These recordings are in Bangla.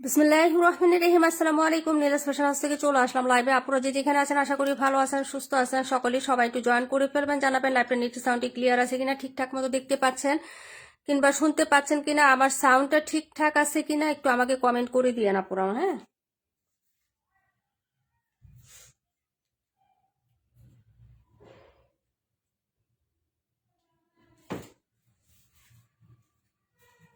বিসমিল্লাহির রহমানির রহিম। আসসালামু আলাইকুম। নীলাস ফ্যাশন হাউস থেকে চলে আসলাম লাইভে। আপনারা যে যেখানে আছেন আশা করি ভালো আছেন, সুস্থ আছেন। সকলেই সবাই একটু জয়েন করে ফেলবেন, জানাবেন লাইভটা নেট সাউন্ডটি ক্লিয়ার আছে কিনা, ঠিকঠাক মতো দেখতে পাচ্ছেন কিংবা শুনতে পাচ্ছেন কিনা, আমার সাউন্ডটা ঠিকঠাক আছে কিনা একটু আমাকে কমেন্ট করে দিয়েন আপনারা। হ্যাঁ,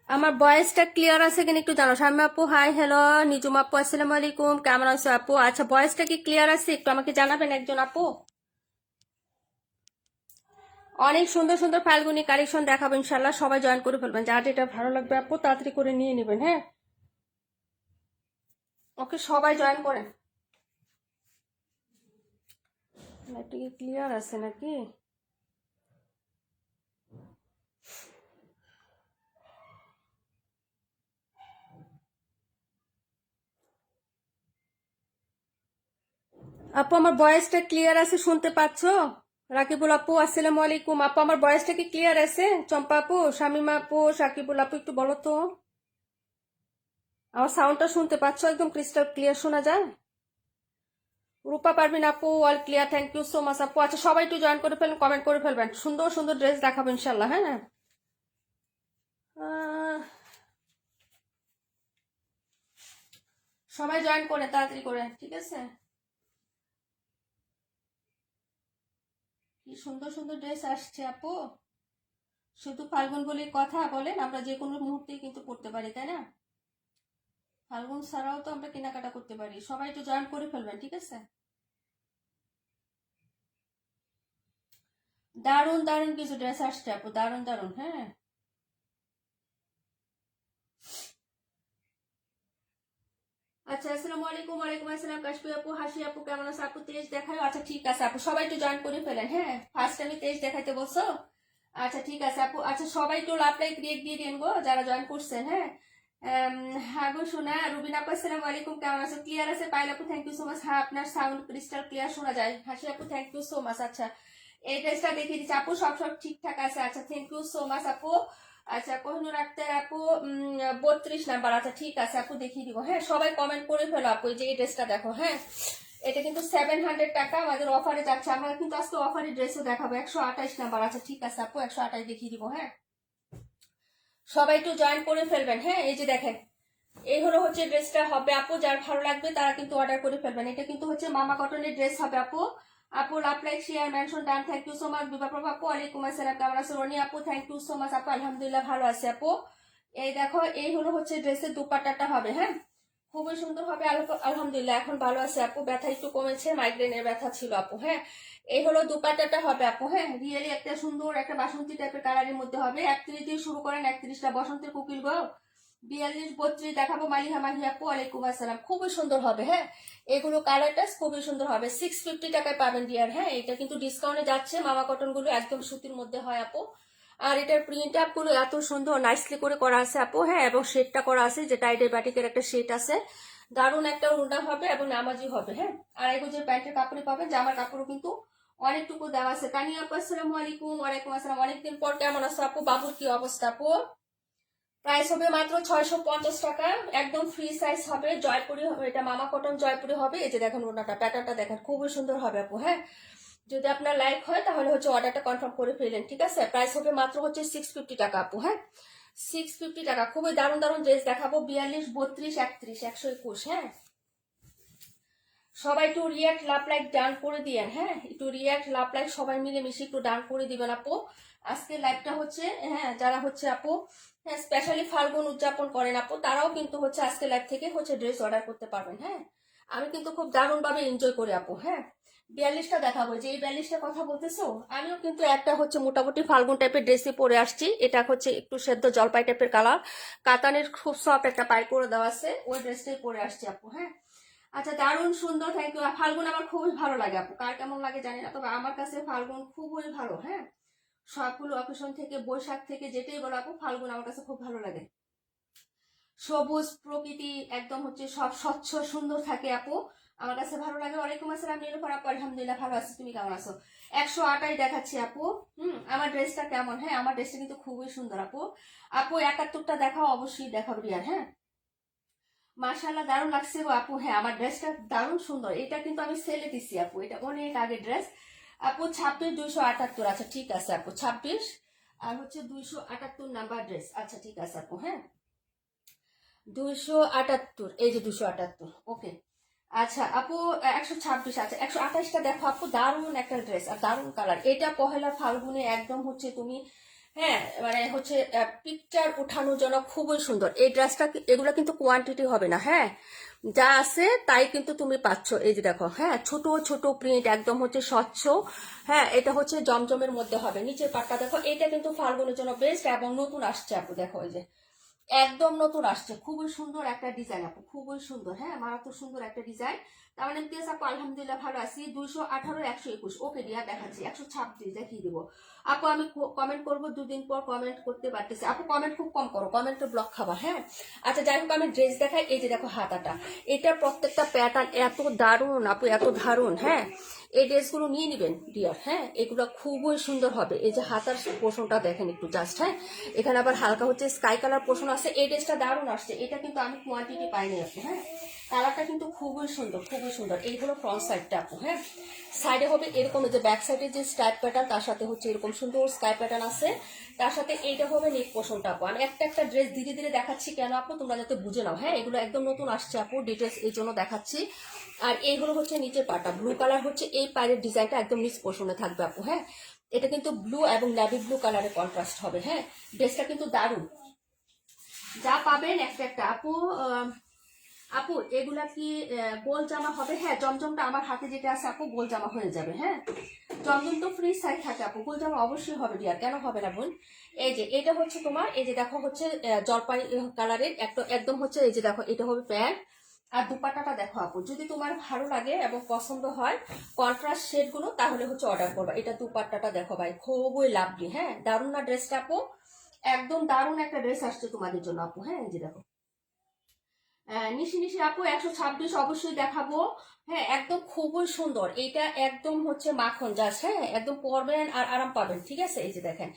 আমার ভয়েসটা ক্লিয়ার আছে কিনা একটু জানো। শামি আপু হাই, হ্যালো। নিজুম আপু আসসালামু আলাইকুম, কেমন আছো আপু? আচ্ছা, ভয়েসটা কি ক্লিয়ার আছে একটু আমাকে জানাবেন একজন আপু। অনেক সুন্দর সুন্দর ফাল্গুনি কালেকশন দেখাবো ইনশাল্লাহ, সবাই জয়েন করে ফেলবেন। যার যেটা ভালো লাগবে আপু তাড়াতাড়ি করে নিয়ে নেবেন। হ্যাঁ, ওকে, সবাই জয়েন করেন। লাইটটা কি ক্লিয়ার আছে নাকি? আপু আমার ভয়েসটা ক্লিয়ার আছে, শুনতে পাচ্ছো? রাকিবুল আপু আসসালামু আলাইকুম। আপু আমার ভয়েসটা কি ক্লিয়ার আছে? চম্পা আপু, শামিমা আপু, সাকিবুল আপু একটু বলো তো আমার সাউন্ডটা শুনতে পাচ্ছো? একদম ক্রিস্টাল ক্লিয়ার শোনা যায়? রূপা পারভিন আপু all clear, thank you so much আপু। আচ্ছা, সবাই একটু জয়েন করে ফেলবেন, কমেন্ট করে ফেলবেন। সুন্দর সুন্দর ড্রেস দেখাবো ইনশাল্লাহ। হ্যাঁ না, সবাই জয়েন করে তাড়াতাড়ি করে, ঠিক আছে? কি সুন্দর সুন্দর ড্রেস আসছে আপু। শুধু ফাল্গুন বলে কথা বলেন, আমরা যে কোনো মুহূর্তেই কিন্তু পড়তে পারি, তাই না? ফাল্গুন ছাড়াও তো আমরা কেনাকাটা করতে পারি। সবাই একটু জয়েন করে ফেলবেন, ঠিক আছে? দারুণ দারুণ কিছু ড্রেস আসছে আপু, দারুণ দারুণ। হ্যাঁ, আচ্ছা, আসসালামু আলাইকুম। ওয়ালাইকুম আসসালাম। কাশফি আপু, হাসি আপু, কেমন আছে আপু? তেজ দেখায়। আচ্ছা ঠিক আছে আপু, সবাই একটু জয়েন করে ফেলেন। হ্যাঁ, ফার্স্ট আমি তেজ দেখাইতে বলছো। আচ্ছা ঠিক আছে আপু। আচ্ছা, সবাই একটু লাভ লাইক রিয়েক্ট দিয়ে দিন গো যারা জয়েন করছেন। হ্যাঁ, হ্যাঁ গো শোনা। রুবিন আপু আসসালামু আলাইকুম, কেমন আছো? ক্লিয়ার আছে? পাইল আপু থ্যাংক ইউ সো মাচ। হ্যাঁ, আপনার সাউন্ড ক্রিস্টাল ক্লিয়ার শোনা যায়। হাসি আপু থ্যাংক ইউ সো মাচ। আচ্ছা, এই ড্রেসটা দেখিয়ে দিচ্ছি আপু, সব সব ঠিকঠাক আছে। আচ্ছা, থ্যাংক ইউ সো মাচ আপু। আচ্ছা, কোহিনুর আক্তার আপু 32 নাম্বার। আচ্ছা ঠিক আছে আপু, দেখিয়ে দিব। হ্যাঁ, সবাই কমেন্ট করে ফেলো আপু। এই যে এই ড্রেসটা দেখো। হ্যাঁ, এটা কিন্তু 700 টাকা আমাদের অফারে যাচ্ছে। আমরা কিন্তু আজকে অফারে ড্রেসও দেখাবো। 128 নাম্বার। আচ্ছা ঠিক আছে আপু, 128 দেখিয়ে দিব। হ্যাঁ, সবাই একটু জয়েন করে ফেলবেন। হ্যাঁ, এই যে দেখেন, এই হলো হচ্ছে ড্রেসটা হবে আপু। যার ভালো লাগবে তারা কিন্তু অর্ডার করে ফেলবেন। এটা কিন্তু হচ্ছে মামা কটনের ড্রেস হবে আপু। আপু love like share mention done, thank you so much. Bibaprabha আপু ওয়ালাইকুম আসসালাম, কেমন আছো? রনি আপু থ্যাংক ইউ সো মাচ আপু, আলহামদুলিল্লাহ ভালো আছে আপু। এই দেখো, এই হলো হচ্ছে ড্রেসের দুপাট্টাটা হবে। হ্যাঁ, খুবই সুন্দর হবে। আলহামদুলিল্লাহ এখন ভালো আছে আপু, ব্যথা একটু কমেছে, মাইগ্রেনের ব্যথা ছিল আপু। হ্যাঁ, এই হলো দুপাট্টাটা হবে আপু। হ্যাঁ, রিয়েলি একটা সুন্দর একটা বাসন্তী টাইপের কালারের মধ্যে হবে। 31 দিয়ে শুরু করেন, 31টা বসন্তের কোকিল গো। 42 32 দেখাবো। মালিহা মাহি আপু ওয়ালাইকুম আসসালাম, খুবই সুন্দর হবে। হ্যাঁ, এগুলো কালারটা খুবই সুন্দর হবে। 650 টাকায় পাবেন ডিয়ার। হ্যাঁ, এটা কিন্তু ডিসকাউন্টে যাচ্ছে। মামা কটন গুলো একদম সুতির মধ্যে হয় আপু। আর এটার প্রিন্ট আপ গুলো এত সুন্দর নাইসলি করে করা আছে আপু। হ্যাঁ, এবং শেডটা করা আছে, যে টাইডের বাটিকের একটা শেড আছে। দারুণ একটা ওড়না হবে এবং নামাজি হবে। হ্যাঁ, আর এই যে প্যান্টের কাপড়ই পাবেন, জামার কাপড়ও কিন্তু অনেকটুকু দেওয়া আছে। তানিয়া আপু আসসালামু আলাইকুম। ওয়ালাইকুম আসসালাম, অনেকদিন পর, কেমন আছো আপু? বাবুর কি অবস্থা আপু? প্রাইস হবে মাত্র 650 টাকা। একদম ফ্রি সাইজ হবে, জয়পুরি হবে। এটা মামা কটন জয়পুরি হবে। এই যে দেখেন ওনাটা, প্যাটার্নটা দেখেন, খুবই সুন্দর হবে আপু। হ্যাঁ, যদি আপনার লাইক হয় তাহলে হচ্ছে অর্ডারটা কনফার্ম করে ফেলেন, ঠিক আছে? প্রাইস হবে মাত্র হচ্ছে 650 টাকা আপু। হ্যাঁ, 650 টাকা। খুবই দারুণ দারুণ ড্রেস দেখাবো। 42 32 31 121। হ্যাঁ, সবাই একটু রিয়াক্ট লাভ লাইক ডান করে দিয়েন। হ্যাঁ, একটু রিয়াক্ট লাভ লাইক সবাই মিলে মিশে একটু ডান করে দিবেন আপু। আজকে লাইভটা হচ্ছে, হ্যাঁ, যারা হচ্ছে আপু হ্যাঁ স্পেশালি ফাল্গুন উদযাপন করেন আপু, তারাও কিন্তু হচ্ছে আজকে লাইভ থেকে হচ্ছে ড্রেস অর্ডার করতে পারবেন। হ্যাঁ, আমি কিন্তু খুব দারুণ ভাবে এনজয় করি আপু। হ্যাঁ, 42টা দেখাবো। যে এই 42টা কথা বলতেছো, আমিও কিন্তু একটা হচ্ছে মোটামুটি ফাল্গুন টাইপের ড্রেসে পরে আসছি। এটা হচ্ছে একটু সেদ্ধ জলপাই টাইপের কালার, কাতানের খুব সফট একটা পাই করে দেওয়া আছে, ওই ড্রেসটাই পরে আসছি আপু। হ্যাঁ, আচ্ছা, দারুণ সুন্দর, থ্যাংক ইউ। ফাল্গুন আমার খুবই ভালো লাগে আপু, কার কেমন লাগে জানি না, তবে আমার কাছে ফাল্গুন খুবই ভালো। হ্যাঁ, সবগুলো অকেশন থেকে, বৈশাখ থেকে, যেটাই বলো আপু, ফাল্গুন আমার কাছে খুব ভালো লাগে। সবুজ প্রকৃতি একদম হচ্ছে সব স্বচ্ছ সুন্দর থাকে আপু, আমার কাছে ভালো লাগে। ওয়ালাইকুম আসসালাম নীলুফার আপু, আলহামদুলিল্লাহ ভালো আছি, তুমি কেমন আছো? 128 দেখাচ্ছি আপু। আমার ড্রেসটা কেমন? হ্যাঁ, আমার ড্রেসটা কিন্তু খুবই সুন্দর আপু। আপু 71টা দেখাও, অবশ্যই দেখাবো রিয়ার। হ্যাঁ, মাশাআল্লাহ দারুণ লাগছে গো আপু। হ্যাঁ আমার ড্রেসটা দারুণ সুন্দর, এটা কিন্তু আমি সেলে দিছি আপু, এটা অনেক আগে ড্রেস আপু। 26 278, আচ্ছা ঠিক আছে আপু 26 আর হচ্ছে 278 নাম্বার ড্রেস। আচ্ছা ঠিক আছে আপু। হ্যাঁ 278, এই যে 278, ওকে। আচ্ছা আপু 126, আচ্ছা 128টা দেখো আপু, দারুণ একটা ড্রেস আর দারুণ কালার, এটা পহেলা ফাল্গুনে একদম হচ্ছে তুমি, হ্যাঁ মানে হচ্ছে পিকচার উঠানোর জন্য খুবই সুন্দর এই ড্রেসটা। এগুলো কিন্তু কোয়ান্টিটি হবে না, হ্যাঁ যা আছে তাই কিন্তু তুমি পাচ্ছ। এই যে দেখো, হ্যাঁ ছোট ছোট প্রিন্ট, একদম হচ্ছে স্বচ্ছ। হ্যাঁ এটা হচ্ছে জমজমের মধ্যে হবে, নিচের পাটটা দেখো, এটা কিন্তু ফাল্গুনের জন্য বেস্ট এবং নতুন আসছে আপু। দেখো এই যে একদম নতুন আসছে, খুবই সুন্দর একটা ডিজাইন আপু, খুবই সুন্দর, হ্যাঁ মারাত্মক সুন্দর একটা ডিজাইন। তার মানে ইমতিয়াজ আপু আলহামদুলিল্লাহ ভালো আছি। 218 121, ওকে দিয়া দেখাচ্ছি 126 দেখিয়ে দিব আপু। আমি কমেন্ট করবো, দুদিন পর কমেন্ট করতে পারতেছি আপু, কমেন্ট খুব কম করো, কমেন্টে ব্লক খাবা, হ্যাঁ। আচ্ছা যাই হোক আমি ড্রেস দেখাই, এই যে দেখো হাতাটা, এটা প্রত্যেকটা প্যাটার্ন এত দারুণ আপু, এত দারুণ, হ্যাঁ এই ড্রেসগুলো নিয়ে নিবেন ডিয়ার, হ্যাঁ এগুলো খুবই সুন্দর হবে। এই যে হাতার পোষণটা দেখেন একটু জাস্ট, হ্যাঁ এখানে আবার হালকা হচ্ছে স্কাই কালার পোষণ আছে, এই ড্রেসটা দারুণ আসছে, এটা কিন্তু আমি কোয়ান্টিটি পাইনি আপু, হ্যাঁ কালারটা কিন্তু খুবই সুন্দর, খুবই সুন্দর। এই হলো ফ্রন্ট সাইডটা আপু, হ্যাঁ সাইডে হবে এরকম, যে ব্যাক সাইডে যে স্ট্রাইপ প্যাটার্ন তার সাথে হচ্ছে এরকম সুন্দর স্কাই প্যাটার্ন আছে, তার সাথে এইটা হবে নেক পোষণটা আপু। আমি একটা একটা ড্রেস ধীরে ধীরে দেখাচ্ছি কেন আপু, তোমরা যাতে বুঝে নাও, হ্যাঁ এগুলো একদম নতুন আসছে আপু, ডিটেলস এই জন্য দেখাচ্ছি। আর এইগুলো হচ্ছে নিচের পাটা, ব্লু কালার হচ্ছে এই পায়ের ডিজাইনটা একদম নিচ পোষণে থাকবে আপু, হ্যাঁ এটা কিন্তু ব্লু এবং নেভি ব্লু কালারের কন্ট্রাস্ট হবে, হ্যাঁ ড্রেসটা কিন্তু দারুণ। যা পাবেন একটা একটা আপু। আপু এগুলা কি গোল জামা হবে? হ্যাঁ জমজমটা আমার হাতে যেটা আছে আপু গোল জামা হয়ে যাবে, হ্যাঁ জমজম তো ফ্রি সাইজ থাকে আপু, গোল জামা অবশ্যই হবে ডিয়ার, কেন হবে না বোন। এই যে এটা হচ্ছে তোমার, এই যে দেখো হচ্ছে জলপাই কালারের একদম হচ্ছে, এই যে দেখো এটা হবে প্যান্ট আর দুপাট্টাটা দেখো আপু, যদি তোমার ভালো লাগে এবং পছন্দ হয় কন্ট্রাস্ট শেড গুলো তাহলে হচ্ছে অর্ডার করবা। এটা দুপাট্টাটা দেখো ভাই, খুবই লাভলি, হ্যাঁ দারুণ না ড্রেসটা আপু, একদম দারুণ একটা ড্রেস আসছে তোমাদের জন্য আপু। হ্যাঁ এই যে দেখো নিশি নিশি আপু 126 অবশ্যই দেখাবো, হ্যাঁ একদম খুবই সুন্দর, এটা একদম হচ্ছে মাখন জাস্ট, হ্যাঁ একদম পরবেন আর আরাম পাবেন, ঠিক আছে। এই যে দেখেন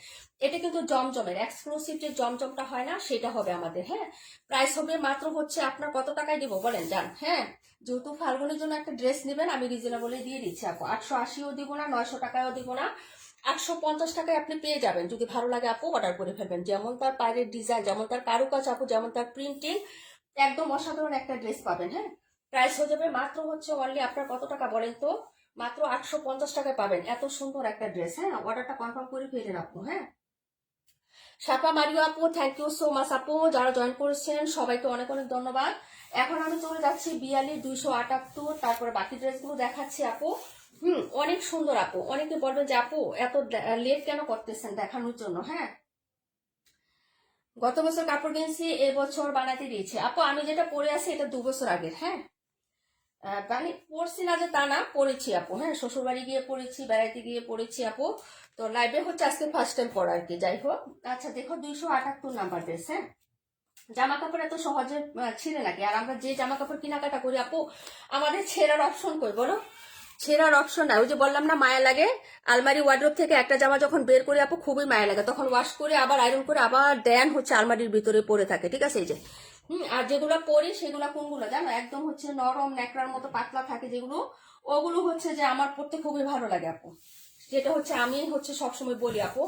এটা কিন্তু জমজমের এক্সক্লুসিভ যে জমজমটা হয় না সেটা হবে আমাদের, হ্যাঁ প্রাইস হবে মাত্র হচ্ছে আপনার কত টাকায় দিব বলেন যান, হ্যাঁ যেহেতু ফাল্গুনের জন্য একটা ড্রেস নেবেন আমি রিজনেবলে দিয়ে দিচ্ছি আপু, 880ও দিব না, 900 টাকায়ও দিব না, 150 টাকায় আপনি পেয়ে যাবেন। যদি ভালো লাগে আপু অর্ডার করে ফেলবেন, যেমন তার পায়ের ডিজাইন, যেমন তার কারুকাজ আপু, যেমন তার প্রিন্টিং, একদম অসাধারণ একটা ড্রেস পাবেন, হ্যাঁ প্রাইস হয়ে যাবে মাত্র হচ্ছে অনলি আপনার কত টাকা বলেন তো, মাত্র 850 টাকায় পাবেন এত সুন্দর একটা ড্রেস, হ্যাঁ অর্ডারটা কনফার্ম করে ফেলেন আপু। হ্যাঁ শাপা মারিও আপু থ্যাংক ইউ সো মাচ আপু, যারা জয়েন করেছেন সবাইকে অনেক অনেক ধন্যবাদ। এখন আমি চলে যাচ্ছি 42 278, তারপরে বাকি ড্রেসগুলো দেখাচ্ছি আপু। অনেক সুন্দর আপু, অনেকে বলবেন যে আপু এত লেট কেন করতেছেন দেখানোর জন্য, হ্যাঁ গত বছর কাপড় কিনছি এবছর বানাতে দিয়েছে আপু, আমি যেটা পরে আছি এটা 2 বছর আগের, হ্যাঁ মানে পড়ছি না যে তা না, পড়েছি আপু, হ্যাঁ শ্বশুর বাড়ি গিয়ে পড়েছি, বেড়াইতে গিয়ে পড়েছি আপু, তো লাইভে হচ্ছে আজকে ফার্স্ট টাইম পড়া আর কি, যাই হোক। আচ্ছা দেখো 278 নাম্বার ড্রেস, হ্যাঁ জামা কাপড় এত সহজে ছিঁড়ে নাকি, আর আমরা যে জামা কাপড় কেনাকাটা করি আপু আমাদের ছেঁড়ার অপশন কই বলো, ছেঁড়ার অপশন নাই। ওই যে বললাম না মায়া লাগে, আলমারি ওয়ার্ডরোব থেকে একটা জামা যখন বের করি আপু খুবই মায়া লাগে, তখন ওয়াশ করে আবার আয়রন করে আবার দেন হচ্ছে আলমারির ভিতরে পড়ে থাকে, ঠিক আছে। এই যে আর যেগুলো পরি সেগুলো কোনগুলো জানো, একদম হচ্ছে নরম ন্যাকড়ার মতো পাতলা থাকে যেগুলো, ওগুলো হচ্ছে যে আমার পড়তে খুবই ভালো লাগে আপু, যেটা হচ্ছে আমি হচ্ছে সবসময় বলি আপু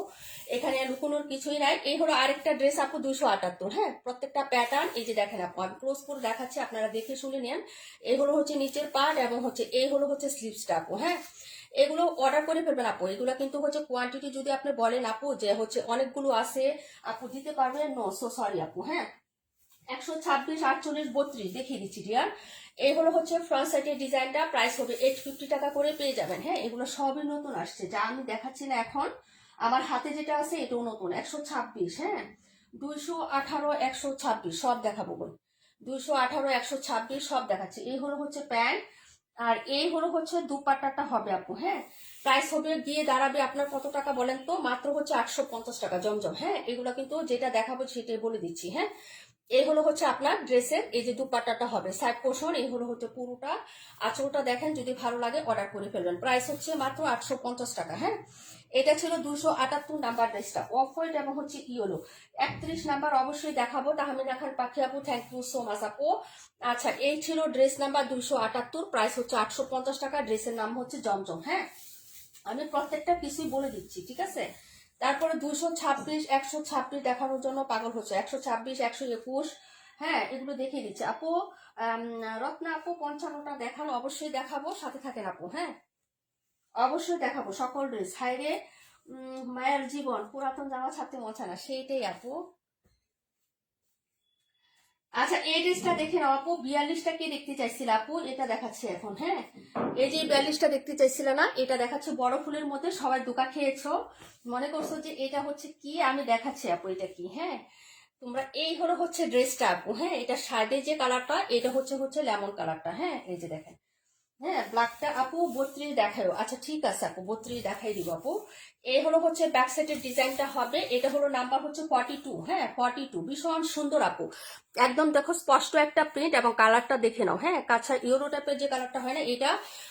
এখানে লুকোনোর কিছুই নাই। এই হলো আরেকটা ড্রেস আপু 278, হ্যাঁ প্রত্যেকটা প্যাটার্ন এই যে দেখেন আপু, আমি ক্লোজ করে দেখাচ্ছি আপনারা দেখে শুনে নেন। এই হলো হচ্ছে নিচের পার্ট এবং হচ্ছে এই হলো হচ্ছে স্লিভসটা আপু, হ্যাঁ এগুলো অর্ডার করে ফেলবেন আপু, এগুলো কিন্তু হচ্ছে কোয়ান্টিটি যদি আপনি বলেন আপু যে হচ্ছে অনেকগুলো আছে আপু দিতে পারবেন, নো সো সরি আপু, হ্যাঁ 126 48 32 দেখিয়ে দিচ্ছি ডিয়ার। এই হলো হচ্ছে ফ্রন্ট সাইডের ডিজাইনটা, প্রাইস হবে 850 টাকা করে পেয়ে যাবেন, হ্যাঁ এগুলো সবই নতুন আসছে, যা আমি দেখাচ্ছি না এখন আমার হাতে যেটা আছে এটাও নতুন, 126, হ্যাঁ 218 126 সব দেখাবো বল, 218 126 সব দেখাচ্ছি। এই হলো হচ্ছে প্যান্ট আর এই হলো হচ্ছে দুপাট্টাটা হবে আপু, হ্যাঁ প্রাইস হবে গিয়ে দাঁড়াবে আপনার কত টাকা বলেন তো, মাত্র হচ্ছে 850 টাকা জমজম, হ্যাঁ এগুলো কিন্তু যেটা দেখাবো সেটাই বলে দিচ্ছি, হ্যাঁ এই হলো হচ্ছে আপনার ড্রেসের এই যে দুপাট্টাটা হবে সাইড পোর্শন, এই হলো হচ্ছে পুরোটা। আঁচলটা দেখেন, যদি ভালো লাগে অর্ডার করে ফেলবেন। প্রাইস হচ্ছে মাত্র 850 টাকা। হ্যাঁ, এটা ছিল 278 নাম্বার ড্রেসটা, অফ হোয়াইট এবং হচ্ছে ইয়েলো। 31 নাম্বার অবশ্যই দেখাবো। তাহমিনা খান পাখি আপু, থ্যাংক ইউ সো মাচ আপু। আচ্ছা, এই ছিল ড্রেস নাম্বার 278, প্রাইস হচ্ছে 850 টাকা। ড্রেসের নাম হচ্ছে জমজম। হ্যাঁ, আমি প্রত্যেকটা কিছুই বলে দিচ্ছি, ঠিক আছে। তারপরে 226, 126 দেখানোর জন্য পাগল হচ্ছে, 126, 121, হ্যাঁ এগুলো দেখিয়ে দিচ্ছে আপু। রত্না আপু 55টা দেখানো, অবশ্যই দেখাবো, সাথে থাকেন আপু। হ্যাঁ, অবশ্যই দেখাবো সকল ড্রেস। হাইরে মায়ের জীবন, পুরাতন জামা ছাড়তে মজা না, সেইটাই আপু। আচ্ছা, এই ড্রেসটা দেখে নাও আপু। 42টা কে দেখতে চাইছিল আপু? এটা দেখাচ্ছে এখন। হ্যাঁ, এই যে 42টা দেখতে চাইছিল না, এটা দেখাচ্ছে বড় ফুলের মধ্যে। সবাই দোকা খেয়েছো, মনে করছো যে এটা হচ্ছে কি, আমি দেখাচ্ছি আপু এটা কি। হ্যাঁ, তোমরা এই হলো হচ্ছে ড্রেসটা আপু। হ্যাঁ, এটা শার্টের যে কালারটা, এটা হচ্ছে হচ্ছে লেমন কালারটা। হ্যাঁ, এই যে দেখেন। হ্যাঁ, ব্ল্যাকটা আপু 32 দেখায়ও। আচ্ছা ঠিক আছে আপু, 32 দেখাই দিব আপু। এই হলো হচ্ছে ব্যাক সাইডের ডিজাইনটা হবে। এটা হলো নাম্বার হচ্ছে 42। হ্যাঁ, 42 ভীষণ সুন্দর আপু। একদম দেখো স্পষ্ট একটা প্রিন্ট, এবং কালারটা দেখে নাও। হ্যাঁ, কাঁচা ইউরো টাইপের যে কালারটা হয় না এটা,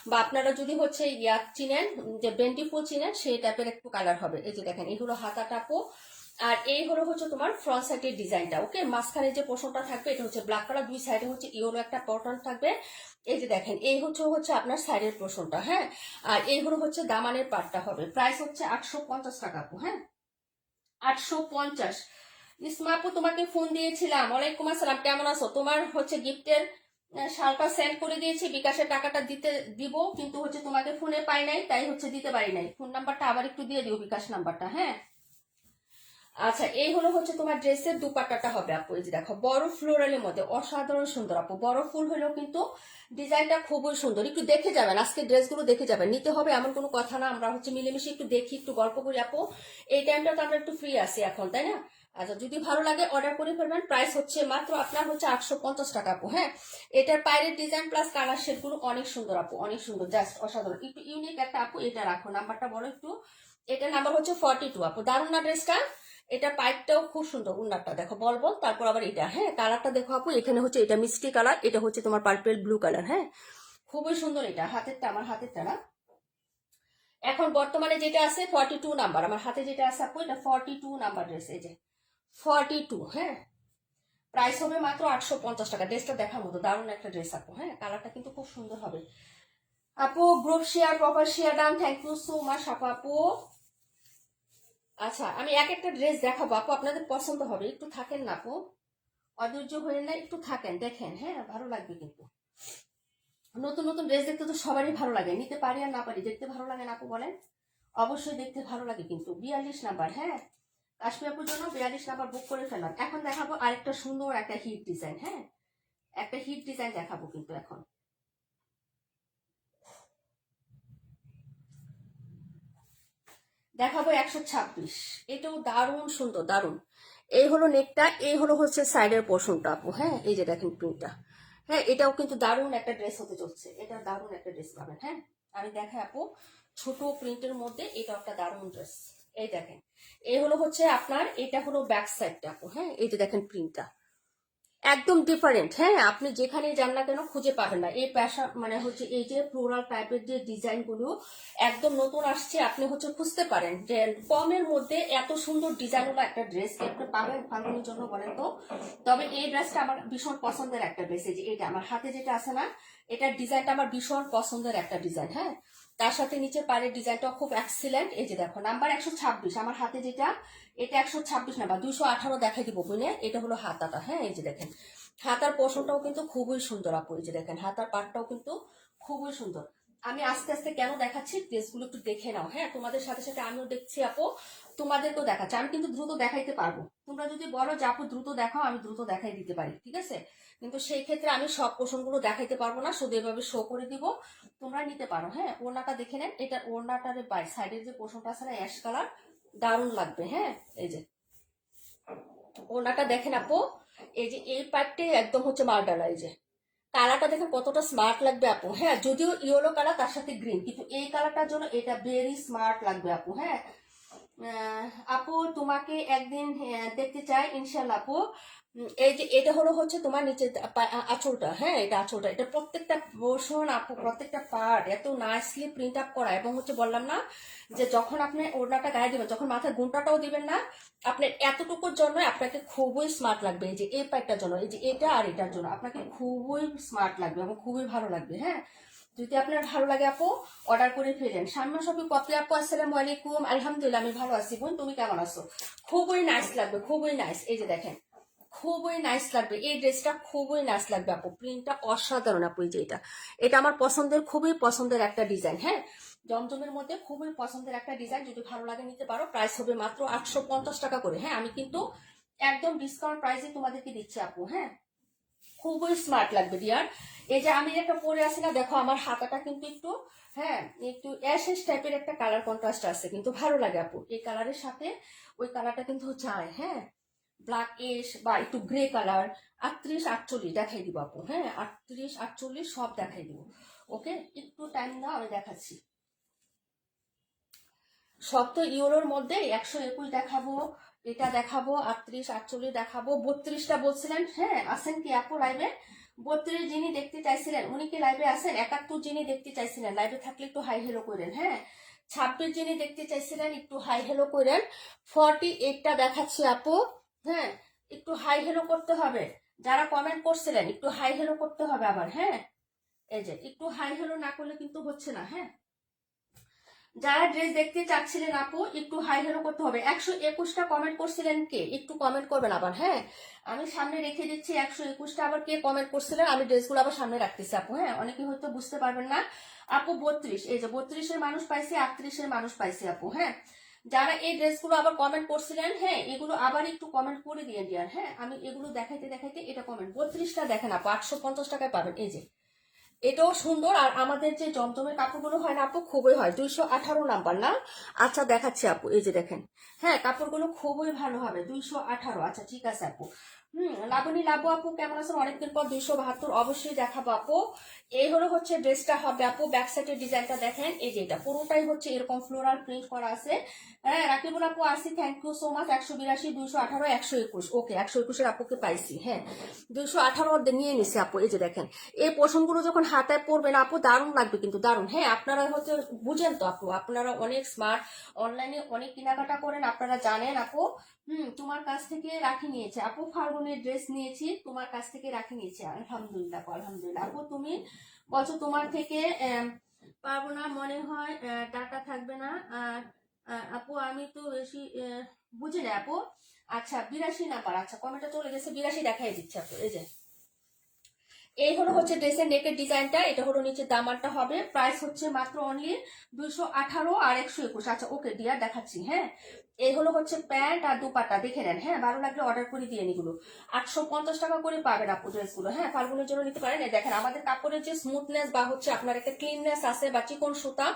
বা আপনারা যদি হচ্ছে ইয়া চিনেন, যে বেন্টি ফুল চিনেন, সেই টাইপের একটু কালার হবে। এই যে দেখেন, এই হলো হাতাটা আপু। আর এই হলো হচ্ছে তোমার ফ্রন্ট সাইডের ডিজাইনটা। ওকে, মাঝখানে যে পোর্শনটা থাকবে এটা হচ্ছে ব্ল্যাক কালার, দুই সাইডে হচ্ছে ইয়েলো একটা পটন থাকবে। এই যে দেখেন, এই হচ্ছে হচ্ছে আপনার সাইডের পোর্শনটা। হ্যাঁ, আর এই হলো হচ্ছে দামানের পাটটা হবে। প্রাইস হচ্ছে 850 টাকা আপু। হ্যাঁ, 850। ইসমা আপু তোমাকে ফোন দিয়েছিলাম, ওয়ালাইকুম আসসালাম, কেমন আছো? তোমার হচ্ছে গিফটের শালটা সেন্ড করে দিয়েছি, বিকাশের টাকাটা দিব, কিন্তু হচ্ছে তোমাকে ফোনে পাই নাই, তাই হচ্ছে দিতে পারি নাই। ফোন নাম্বারটা আবার একটু দিয়ে দিও, বিকাশ নাম্বারটা। হ্যাঁ, আচ্ছা, এই হলো হচ্ছে তোমার ড্রেসের দুপাট্টাটা হবে আপু। এই যে দেখো, বড় ফ্লোরালের মধ্যে অসাধারণ সুন্দর আপু। বড় ফুল হলেও কিন্তু ডিজাইনটা খুবই সুন্দর। একটু দেখে যাবেন, আজকে ড্রেসগুলো দেখে যাবেন। নিতে হবে এমন কোনো কথা না, আমরা হচ্ছে মিলেমিশে একটু দেখি, একটু গল্প করি আপু। এই টাইমটা তো আমরা একটু ফ্রি আছি এখন, তাই না? আচ্ছা, যদি ভালো লাগে অর্ডার করে ফেলবেন। প্রাইস হচ্ছে মাত্র আপনার হচ্ছে 850 টাকা আপু। হ্যাঁ, এটার পায়ের ডিজাইন প্লাস কালার শেডগুলো অনেক সুন্দর আপু, অনেক সুন্দর, জাস্ট অসাধারণ। একটু ইউনিক একটা আপু, এটা রাখো, নাম্বারটা বলো একটু। এটার নাম্বার হচ্ছে 42 আপু। দারুণ না ড্রেসটা? এটা পাইপটাও খুব সুন্দর, উন্নারটা দেখো বল বল। তারপর আবার এটা, হ্যাঁ কালারটা দেখো আপু, এখানে হচ্ছে এটা মিষ্টি কালার, এটা হচ্ছে তোমার পার্পেল ব্লু কালার। হ্যাঁ, খুবই সুন্দর। এটা হাতেরটা, আমার হাতেরটা না, এখন বর্তমানে যেটা আছে 42 নাম্বার, আমার হাতে যেটা আছে আপু এটা 42 নাম্বার ড্রেস। এই যে 42। হ্যাঁ, প্রাইস হবে মাত্র 850 টাকা। ড্রেসটা দেখার মতো দারুণ একটা ড্রেস আপু। হ্যাঁ, কালারটা কিন্তু খুব সুন্দর হবে আপু। Group share, proper share done, thank you so much আপু। আচ্ছা, আমি এক একটা ড্রেস দেখাবো আপু, আপনাদের পছন্দ হবে। একটু থাকেন না আপু, অধৈর্য হয়ে না, একটু থাকেন, দেখেন। হ্যাঁ, ভালো লাগবে কিন্তু। নতুন নতুন ড্রেস দেখতে তো সবারই ভালো লাগে, নিতে পারি আর না পারি, দেখতে ভালো লাগে না আপু বলেন? অবশ্যই দেখতে ভালো লাগে কিন্তু। 42 নাম্বার। হ্যাঁ, কাশ্মীর আপুর জন্য 42 নাম্বার বুক করে ফেললাম। এখন দেখাবো আরেকটা সুন্দর একটা হিট ডিজাইন। হ্যাঁ, একটা হিট ডিজাইন দেখাবো কিন্তু এখন। দেখাবো 126। এটাও দারুণ সুন্দর, দারুণ। এই হলো নেকটা, এই হলো হচ্ছে সাইডের পোর্শনটা আপু। হ্যাঁ, এই যে দেখেন প্রিন্টটা। হ্যাঁ, এটাও কিন্তু দারুণ একটা ড্রেস হতে চলছে। এটা দারুণ একটা ড্রেস পাবেন। হ্যাঁ, আমি দেখাই আপু, ছোট প্রিন্টের মধ্যে এটা একটা দারুণ ড্রেস। এই দেখেন, এই হলো হচ্ছে আপনার, এটা হলো ব্যাক সাইডটা আপু। হ্যাঁ, এই যে দেখেন প্রিন্টটা একদম ডিফারেন্ট। হ্যাঁ, আপনি যেখানে যান না কেন খুঁজে পাবেন না এই প্যাশা, মানে হচ্ছে এই যে ফ্লোরাল টাইপের যে ডিজাইন গুলো একদম নতুন আসছে, আপনি হচ্ছে খুঁজতে পারেন যে কমের মধ্যে এত সুন্দর ডিজাইনওয়ালা একটা ড্রেস আপনি পাবেন ফাল্গুনের জন্য, বলেন তো। তবে এই ড্রেসটা আমার ভীষণ পছন্দের একটা ড্রেস। এই যে এটা আমার হাতে যেটা আছে না, এটার ডিজাইনটা আমার ভীষণ পছন্দের একটা ডিজাইন। হ্যাঁ, তার সাথে নিচে পাড়ের ডিজাইনটা খুব এক্সিলেন্ট। এই যে দেখো, নাম্বার 126, আমার হাতে যেটা এটা 126 নাম্বার, 218 দেখাই দিব বুঝলে। এটা হলো হাতাটা। হ্যাঁ, এই যে দেখেন, হাতার পোর্শনটাও কিন্তু খুবই সুন্দর আপু। এই যে দেখেন, হাতার পাটটাও কিন্তু খুবই সুন্দর। আমি আস্তে আস্তে কেন দেখাচ্ছি, ড্রেসগুলো একটু দেখে নাও। হ্যাঁ, তোমাদের সাথে সাথে আমিও দেখছি আপু, তোমাদেরকেও দেখাচ্ছি। আমি কিন্তু দ্রুত দেখাইতে পারবো, তোমরা যদি বলো যে আপু দ্রুত দেখাও, আমি দ্রুত দেখাই দিতে পারি, ঠিক আছে। কিন্তু সেই ক্ষেত্রে আমি সব পোর্শনগুলো দেখাইতে পারবো না, শুধু এভাবে শো করে দিব, তোমরা নিতে পারো। হ্যাঁ, ওড়নাটা দেখে নেন, এটা ওড়নাটার সাইডের যে পোর্শনটা আছে না, অ্যাশ কালার, দারুণ লাগবে। হ্যাঁ, এই যে ওড়নাটা দেখেন আপু, এই যে এই পার্টটি একদম হচ্ছে মালডালা। এই যে কালারটা দেখেন কতটা স্মার্ট লাগবে আপু। হ্যাঁ, যদিও ইয়েলো কালার তার সাথে গ্রিন, কিন্তু এই কালারটার জন্য এটা ভেরি স্মার্ট লাগবে আপু। হ্যাঁ, আপু তোমাকে একদিন দেখতে চাই ইনশাল্লাহ আপু। এই যে এটা হলো হচ্ছে তোমার নিচে আঁচলটা, হ্যাঁ এটা আঁচলটা, এটা প্রত্যেকটা পোর্শন আপু, প্রত্যেকটা পার্ট এত নাইসলি প্রিন্ট আপ করা, এবং হচ্ছে বললাম না যে যখন আপনি ওড়নাটা গায়ে দিবেন, যখন মাথায় ঘুমটাটাও দিবেন না, আপনার এতটুকুর জন্য আপনাকে খুবই স্মার্ট লাগবে। এই যে এই পার্টটার জন্য, এই যে এটা আর এটার জন্য আপনাকে খুবই স্মার্ট লাগবে এবং খুবই ভালো লাগবে। হ্যাঁ, যদি আপনার ভালো লাগে আপু অর্ডার করে ফেলেন। সামনে সবই কপি আপু, আসসালামু আলাইকুম। আলহামদুলিল্লাহ আমি ভালো আছি বোন, তুমি কেমন আছো? খুবই নাইস লাগবে, খুবই নাইস। এই যে দেখেন, খুবই নাইস লাগবে এই ড্রেসটা, খুবই নাইস লাগবে আপু, প্রিন্টটা অসাধারণ আপু। এই যে এটা, এটা আমার পছন্দের, খুবই পছন্দের একটা ডিজাইন। হ্যাঁ, জমজমের মধ্যে খুবই পছন্দের একটা ডিজাইন, যদি ভালো লাগে নিতে পারো। প্রাইস হবে মাত্র 850 টাকা করে। হ্যাঁ, আমি কিন্তু একদম ডিসকাউন্ট প্রাইসে তোমাদেরকে দিচ্ছি আপু। হ্যাঁ, খুবই স্মার্ট লাগবে ডিয়ার। এই যে আমি একটা পরে আছি না, দেখো আমার হাতাটা কিন্তু একটু, হ্যাঁ একটু অ্যাশেস টাইপের একটা কালার কন্ট্রাস্ট আছে, কিন্তু ভালো লাগে আপু। এই কালারের সাথে ওই কালারটা কিন্তু যায়। হ্যাঁ, ব্ল্যাক এশ বা একটু গ্রে কালার, 38 48 দেখাই দিব আপু। হ্যাঁ, 38 48 সব দেখাই দিব। ওকে, একটু টাইম দাও, আমি দেখাচ্ছি। সব তো ইউরোর মধ্যে 121 দেখাবো, এটা দেখাবো, 38 48 দেখাবো, 32টা বলছিলেন। হ্যাঁ, আসেন কি আপু লাইভে? 32 যিনি দেখতে চাইছিলেন উনি কি লাইভে আসেন? 71 যিনি দেখতে চাইছিলেন লাইভে থাকলে একটু হাই হেলো করেন। হ্যাঁ, 26 যিনি দেখতে চাইছিলেন একটু হাই হেলো করেন। 48টা দেখাচ্ছি আপু। হ্যাঁ, একটু হাই হেলো করতে হবে। যারা কমেন্ট করছিলেন একটু হাই হেলো করতে হবে আবার। হ্যাঁ, এই যে একটু হাই হেলো না করলে কিন্তু হচ্ছে না। হ্যাঁ, যারা ড্রেস দেখতে চাচ্ছিলেন আপু একটু হাই হেলো করতে হবে। 121টা কমেন্ট করছিলেন কে? একটু কমেন্ট করবেন আবার। হ্যাঁ, আমি সামনে রেখে দিচ্ছি 121টা, আবার কে কমেন্ট করছিলেন আমি ড্রেসগুলো আবার সামনে রাখতেছি আপু। হ্যাঁ, অনেকে হয়তো বুঝতে পারবেন না আপু। 32, এই যে 32-এর মানুষ পাইছি, 38-এর মানুষ পাইছি আপু। হ্যাঁ, যারা এই ড্রেসগুলো আবার কমেন্ট করছিলেন, হ্যাঁ এগুলো আবার একটু কমেন্ট করে দিয়ে দিয়ার। হ্যাঁ, আমি এগুলো দেখাইতে দেখাইতে এটা কমেন্ট 32টা দেখেন আপু, 850 টাকায় পাবেন। এই যে এটাও সুন্দর। আর আমাদের যে জমজমের কাপড়গুলো হয় না আপু, খুবই হয়। 218 নাম্বার না? আচ্ছা দেখাচ্ছি আপু, এই যে দেখেন। হ্যাঁ, কাপড়গুলো খুবই ভালো হবে। 218, আচ্ছা ঠিক আছে আপু। লাবণী লাবু আপু কেমন আছেন? অনেকদিন পর 272 অবশ্যই দেখাবো আপু। এই হলো হচ্ছে ড্রেসটা হবে আপু। ব্যাক সাইডের ডিজাইনটা দেখেন, এই যে এটা পুরোটাই হচ্ছে এরকম ফ্লোরাল প্রিন্ট করা আছে। হ্যাঁ, রাকিবুল আপু আসি, থ্যাংক ইউ সো মাচ। 182, 218, 121। ওকে, 121-এর আপুকে পাইছি। হ্যাঁ, 218 নিয়ে নিছি আপু। এই যে দেখেন, এই পোষণগুলো যখন হাতায় পরবেন আপু দারুণ লাগবে, কিন্তু দারুণ। হ্যাঁ, আপনারা হচ্ছে বুঝেন তো আপু, আপনারা অনেক স্মার্ট, অনলাইনে অনেক কেনাকাটা করেন, আপনারা জানেন আপু। তোমার কাছ থেকে রাখি নিয়েছে আপু, ফাল্গুনের ড্রেস নিয়েছি তোমার কাছ থেকে রাখি নিয়েছি। আলহামদুলিল্লাহ আপু, আলহামদুলিল্লাহ আপু। তুমি বলছো তোমার থেকে পারবো না মনে হয়, টাকা থাকবে না। আর আপু আমি তো বেশি বুঝি না আপু। আচ্ছা 82 নাম্বার, আচ্ছা কমেন্টটা চলে গেছে, 82 দেখাই দিচ্ছে আপু। এই যে এই হলো হচ্ছে ড্রেসের নেকের ডিজাইনটা, এটা হলো নিচের দামানটা হবে। প্রাইস হচ্ছে মাত্র অনলি 218 আর 121। আচ্ছা ওকে ডিয়ার দেখাচ্ছি। হ্যাঁ, এই হলো হচ্ছে প্যান্ট আর দুপাট্টা, দেখে নেন। হ্যাঁ, ভালো লাগলে অর্ডার করে দিয়ে এগুলো 850 টাকা করে পাবেন আপু ড্রেসগুলো। হ্যাঁ, ফাল্গুনের জন্য নিতে পারেন। দেখেন আমাদের কাপড়ের যে স্মুথনেস বা হচ্ছে আপনার একটা ক্লিননেস আছে, বা চিকন সুতা,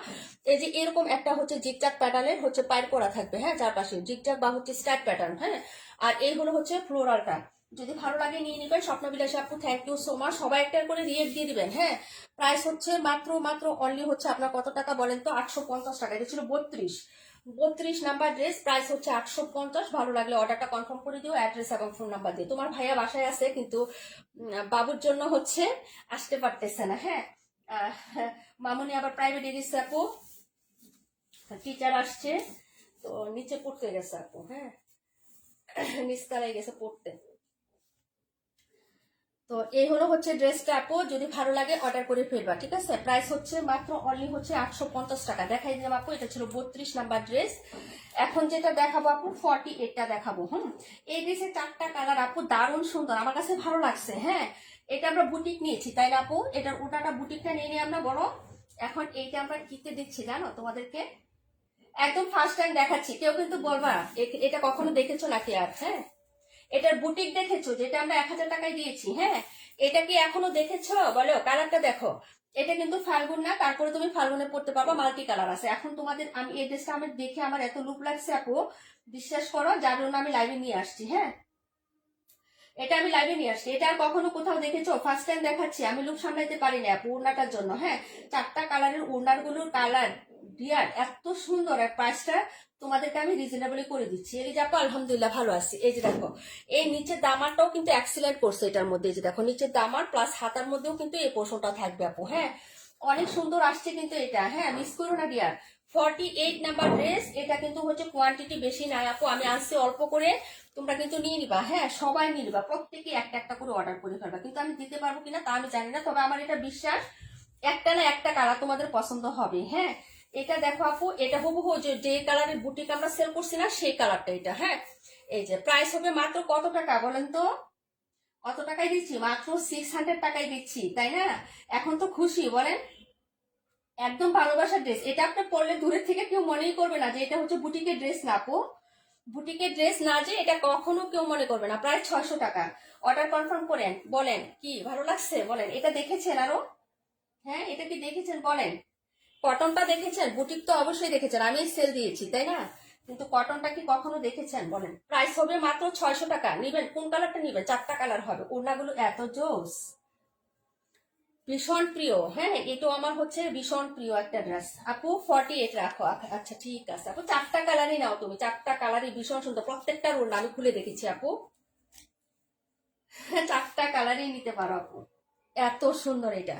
এই যে এরকম একটা হচ্ছে জিগজাগ প্যাটার্নের হচ্ছে পাইর করা থাকবে। হ্যাঁ, চারপাশে জিগজাগ বা হচ্ছে স্ট্যাক প্যাটার্ন। হ্যাঁ, আর এই হলো হচ্ছে ফ্লোরালটা। যদি ভালো লাগে নিয়ে নিবেন। স্বপ্নবিলাসী আপু থ্যাংক ইউ সো মাচ। সবাই একটা করে রিয়েট দিয়ে দিবেন। হ্যাঁ, প্রাইস হচ্ছে মাত্র মাত্র অনলি হচ্ছে আপনার কত টাকা বলেন তো? 850 টাকা। এটা ছিল 32 নাম্বার ড্রেস, প্রাইস হচ্ছে 850। ভালো লাগলে অর্ডারটা কনফার্ম করে দিও, অ্যাড্রেস এবং ফোন নাম্বার দিয়ে। তোমার ভাইয়া বাসায় আছে কিন্তু বাবুর জন্য হচ্ছে আসতে পারতেছে না। হ্যাঁ, মামুনি আবার প্রাইভেট দিচ্ছে আপু, টিচার আসছে তো নিচে পড়তে গেছে আপু। হ্যাঁ, নিচতলায় গেছে পড়তে। তো এই হলো হচ্ছে ড্রেসটা আপু, যদি ভালো লাগে অর্ডার করে ফেলবা। ঠিক আছে, প্রাইস হচ্ছে মাত্র অনলি হচ্ছে 850 টাকা। দেখাই দিলাম আপু, এটা ছিল 32 নাম্বার ড্রেস। এখন যেটা দেখাবো আপু 48টা দেখাবো। এই ড্রেসের 4টা কালার আপু দারুণ সুন্দর, আমার কাছে ভালো লাগছে। হ্যাঁ, এটা আমরা বুটিক নিয়েছি তাই না আপু? এটার ওটাটা বুটিকটা নিয়ে নিয়ে আমরা বড়। এখন এইটা আমরা কিতে দিচ্ছি জানো তোমাদেরকে, একদম ফার্স্ট টাইম দেখাচ্ছি। কেউ কিন্তু বলবা এটা কখনো দেখেছো নাকি আর। হ্যাঁ, এটার বুটিক দেখেছো যেটা আমরা 1000 টাকায় দিয়েছি? হ্যাঁ, এটা কি এখনো দেখেছো বলো? কালারটা দেখো। এটা কিন্তু ফাল্গুন না, তারপরে তুমি ফাল্গুনে পড়তে পারবা, মাল্টি কালার আছে। এখন তোমাদের আমি এই ড্রেসটা আমি দেখে আমার এত লুক লাগছে আপু, বিশ্বাস করো, যার জন্য আমি লাইভে নিয়ে আসছি। হ্যাঁ, এটা আমি লাইভে নিয়ে আসছি। এটা আর কখনো কোথাও দেখেছো? ফার্স্ট টাইম দেখাচ্ছি। আমি লুক সামলাইতে পারি না আপু ওড়নাটার জন্য। হ্যাঁ, 4টা কালারের ওড়নার গুলোর কালার ডিয়ার এত সুন্দর, আর প্রাইসটা তোমাদেরকে আমি রিজনেবলি করে দিচ্ছি। এই যে আপু আলহামদুলিল্লাহ ভালো আছি। এই যে দেখো, এই নিচের দামারটাও কিন্তু এক্সিলেন্ট করছে এটার মধ্যে। এই যে দেখো, নিচের দামার প্লাস হাতার মধ্যেও কিন্তু এই পোর্শনটা থাকবে আপু। হ্যাঁ, অনেক সুন্দর আসছে কিন্তু এটা। হ্যাঁ, মিস করো না ডিয়ার। 48 number dress. এটা কিন্তু হচ্ছে কোয়ান্টিটি বেশি নাই আপু, আমি আনছি অল্প করে। তোমরা কিন্তু নিয়ে নিবা। হ্যাঁ, সবাই নিয়ে নিবা, প্রত্যেকে একটা একটা করে অর্ডার করে ফেলবা। কিন্তু আমি দিতে পারবো কিনা তা আমি জানি না, তবে আমার এটা বিশ্বাস একটা না একটা কালার তোমাদের পছন্দ হবে। হ্যাঁ, এটা দেখো আপু, এটা হুবহু যে কালারের বুটিক আমরা সেল করছি না, সেই কালারটা এটা। হ্যাঁ, এই যে প্রাইস হবে মাত্র কত টাকা বলেন তো? কত টাকায় দিচ্ছি? মাত্র 600 টাকায় দিচ্ছি, তাই না? এখন তো খুশি বলেন? একদম ভালোবাসার ড্রেস। এটা আপনি পরলে দূরের থেকে কেউ মনেই করবে না যে এটা হচ্ছে বুটিকের ড্রেস না আপু। বুটিকের ড্রেস না, যে এটা কখনো কেউ মনে করবে না। প্রায় 600 টাকা। অর্ডার কনফার্ম করেন, বলেন কি ভালো লাগছে বলেন? এটা দেখেছেন আরো? হ্যাঁ, এটা কি দেখেছেন বলেন? কটনটা দেখেছেন? বুটিক তো অবশ্যই দেখেছেন, আমি সেল দিয়েছি তাই না? কিন্তু কটনটা কি কখনো দেখেছেন বলেন? প্রাইস হবে মাত্র 600 টাকা। নিবেন কোন কালারটা নিবেন? 4টা কালার হবে। ওড়নাগুলো এত জোস, ভীষণ প্রিয়। হ্যাঁ, এটাও আমার হচ্ছে ভীষণ প্রিয় একটা ড্রেস আপু। 48 রাখো। আচ্ছা ঠিক আছে আপু, 4টা কালারই নাও তুমি। 4টা কালারই ভীষণ সুন্দর, প্রত্যেকটা ওড়না আমি খুলে দেখেছি আপু। 4টা কালারই নিতে পারো আপু, এত সুন্দর এটা।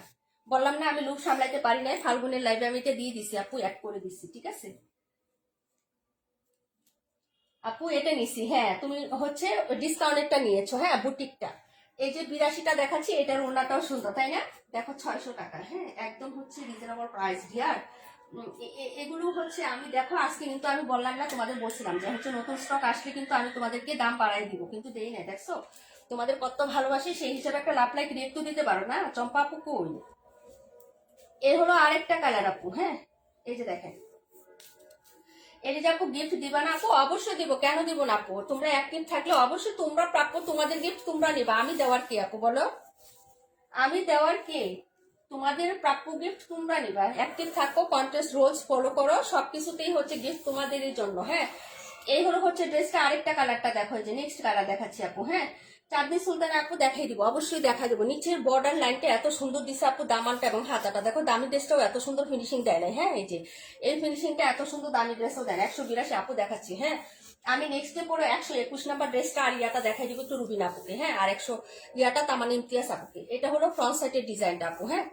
বললাম না আমি লুক সামলাইতে পারি না, ফাল্গুনের লাইভে আমি এটা দিয়ে দিছি আপু, অ্যাড করে দিছি। ঠিক আছে আপু, এটা নিছি। হ্যাঁ, তুমি হচ্ছে ডিসকাউন্টেরটা নিয়েছো। হ্যাঁ, বুটিকটা। এই যে 82টা দেখাচ্ছি, এটার ওড়নাটাও সুন্দর তাই না? দেখো 600 টাকা। হ্যাঁ, একদম হচ্ছে রিজনেবল প্রাইস ডিয়ার। এগুলো হচ্ছে আমি দেখো আজকে কিন্তু আমি বললাম না, তোমাদের বলছিলাম যে হচ্ছে নতুন স্টক আসলে কিন্তু আমি তোমাদেরকে দাম বাড়াই দিব, কিন্তু দেই না। দেখছো তোমাদের কত ভালোবাসি, সেই হিসাবে একটা লাভ লাইক রেট তো দিতে পারো না। চম্পা আপু কই? এর হলো আরেকটা কালার আপু। হ্যাঁ, এই যে দেখেন, এটা যে আপু গিফট দিবা না আপু? অবশ্যই দিব, কেন দিব না আপু? তোমরা অ্যাক্টিভ থাকলে অবশ্যই তোমরা প্রাপ্য, তোমাদের গিফট তোমরা নিবা। আমি দেওয়ার কে আপু বলো? আমি দেওয়ার কে? তোমাদের প্রাপ্য গিফট তোমরা নিবা। অ্যাক্টিভ থাকো, কন্টেস্ট রুলস ফলো করো, সবকিছুতেই হচ্ছে গিফট তোমাদেরই জন্য। হ্যাঁ, এই হলো হচ্ছে ড্রেসটা। আরেকটা কালারটা দেখো, এই যে নেক্সট কালার দেখাচ্ছি আপু। হ্যাঁ, চাঁদনি সুলতান আপু দেখাই দিব, অবশ্যই দেখা দিব। নিচের বর্ডার লাইনটা এত সুন্দর দিছে আপু, দামানটা এবং হাতাটা দেখো। দামি ড্রেসটাও এত সুন্দর ফিনিশিং দেয় না। হ্যাঁ, এই যে এই ফিনিশিংটা এত সুন্দর, দামি ড্রেসও দেয় না। 182 আপু দেখাচ্ছি। হ্যাঁ, আমি নেক্সট ডে পরে 121 নাম্বার ড্রেসটা আর ইয়াটা দেখাই দিব একটু রুবিনা আপুকে। হ্যাঁ, আর 100 ইয়াটা তামানি ইমতিয়াজ আপুকে। এটা হলো ফ্রন্ট সাইডের ডিজাইনটা আপু। হ্যাঁ,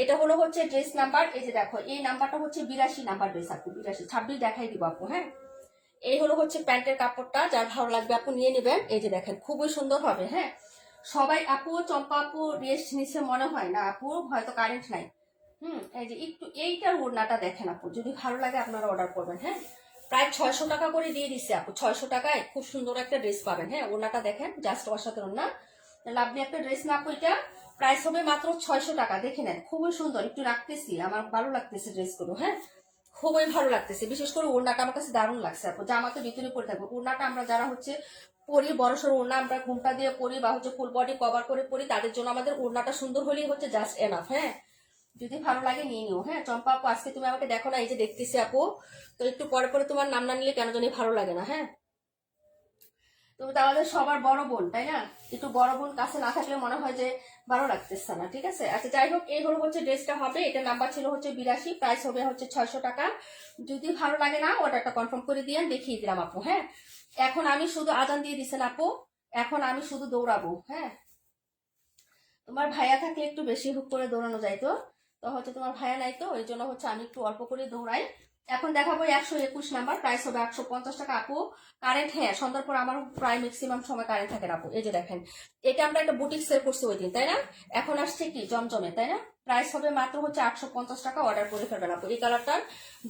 এটা হলো হচ্ছে ড্রেস নাম্বার। এই যে দেখো, এই নাম্বারটা হচ্ছে 82 নাম্বার ড্রেস আপু। 82 26 দেখাই দিব আপু। হ্যাঁ, এই হলো হচ্ছে প্যান্টের কাপড়টা, যার ভালো লাগবে আপু নিয়ে নেবেন। এই যে দেখেন, খুবই সুন্দর হবে। হ্যাঁ, সবাই আপু চম্পা আপু রেস্ট নিচ্ছে মনে হয় না আপু, হয়তো কারেন্ট নাই। এই যে একটু এইটার ওড়নাটা দেখেন আপু, যদি ভালো লাগে আপনারা অর্ডার করবেন। হ্যাঁ, প্রায় 600 টাকা করে দিয়ে দিচ্ছে আপু। 600 টাকায় খুব সুন্দর একটা ড্রেস পাবেন। হ্যাঁ, ওড়নাটা দেখেন, জাস্ট অসাধারণ না? লাভলি একটা ড্রেস না আপু এটা? প্রাইস হবে মাত্র 600 টাকা। দেখে নেন, খুবই সুন্দর। একটু রাখতেছি, আমার ভালো লাগতেছে ড্রেসগুলো। হ্যাঁ, খুবই ভালো লাগতেছে, বিশেষ করে ওড়নাটা আমার কাছে দারুণ লাগছে আপু। জামাতে ভিতরে পরে থাকবো, ওড়নাটা আমরা যারা হচ্ছে পরি, বড় সড়ো ওড়না আমরা ঘুমটা দিয়ে পরি বা হচ্ছে ফুল বডি কভার করে পরি, তাদের জন্য আমাদের ওড়নাটা সুন্দর হলেই হচ্ছে জাস্ট এনাফ। হ্যাঁ, যদি ভালো লাগে নিয়ে নিও। হ্যাঁ, চম্পা আপু আজকে তুমি আমাকে দেখো না, এই যে দেখতেছি আপু, তো একটু পরে পরে তোমার নাম না নিলে কেন জানি ভালো লাগে না। হ্যাঁ, তুমি তো আমাদের সবার বড় বোন তাই না? একটু বড় বোন কাছে না থাকলে মনে হয় যে ভালো লাগতেছে না। ঠিক আছে, আচ্ছা যাই হোক, এই হলো হচ্ছে ড্রেসটা হবে। এটা নাম্বার ছিল হচ্ছে 82, প্রাইস হবে হচ্ছে 600 টাকা। যদি ভালো লাগে না, অর্ডারটা কনফার্ম করে দিয়ে দেখিয়ে দিলাম আপু। হ্যাঁ, এখন আমি শুধু আজান দিয়ে দিছেন আপু, এখন আমি শুধু দৌড়াবো। হ্যাঁ, তোমার ভাইয়া থাকলে একটু বেশি হুক করে দৌড়ানো যাইতো, তো হচ্ছে তোমার ভাইয়া নাই, তো ওই জন্য হচ্ছে আমি একটু অল্প করে দৌড়াই। এখন দেখাবো 121 নাম্বার, প্রাইস হবে 150 টাকা আপু। কারেন্ট, হ্যাঁ সন্ধ্যার পর আমার প্রায় ম্যাক্সিমাম সময় কারেন্ট থাকে না আপু। এই যে দেখেন, এটা আমরা একটা বুটিক সেল করছি ওই দিন তাই না? এখন আসছে কি জমজমে তাই না? প্রাইস হবে মাত্র হচ্ছে 850 টাকা। অর্ডার করে ফেলবেন আপু। এই কালারটার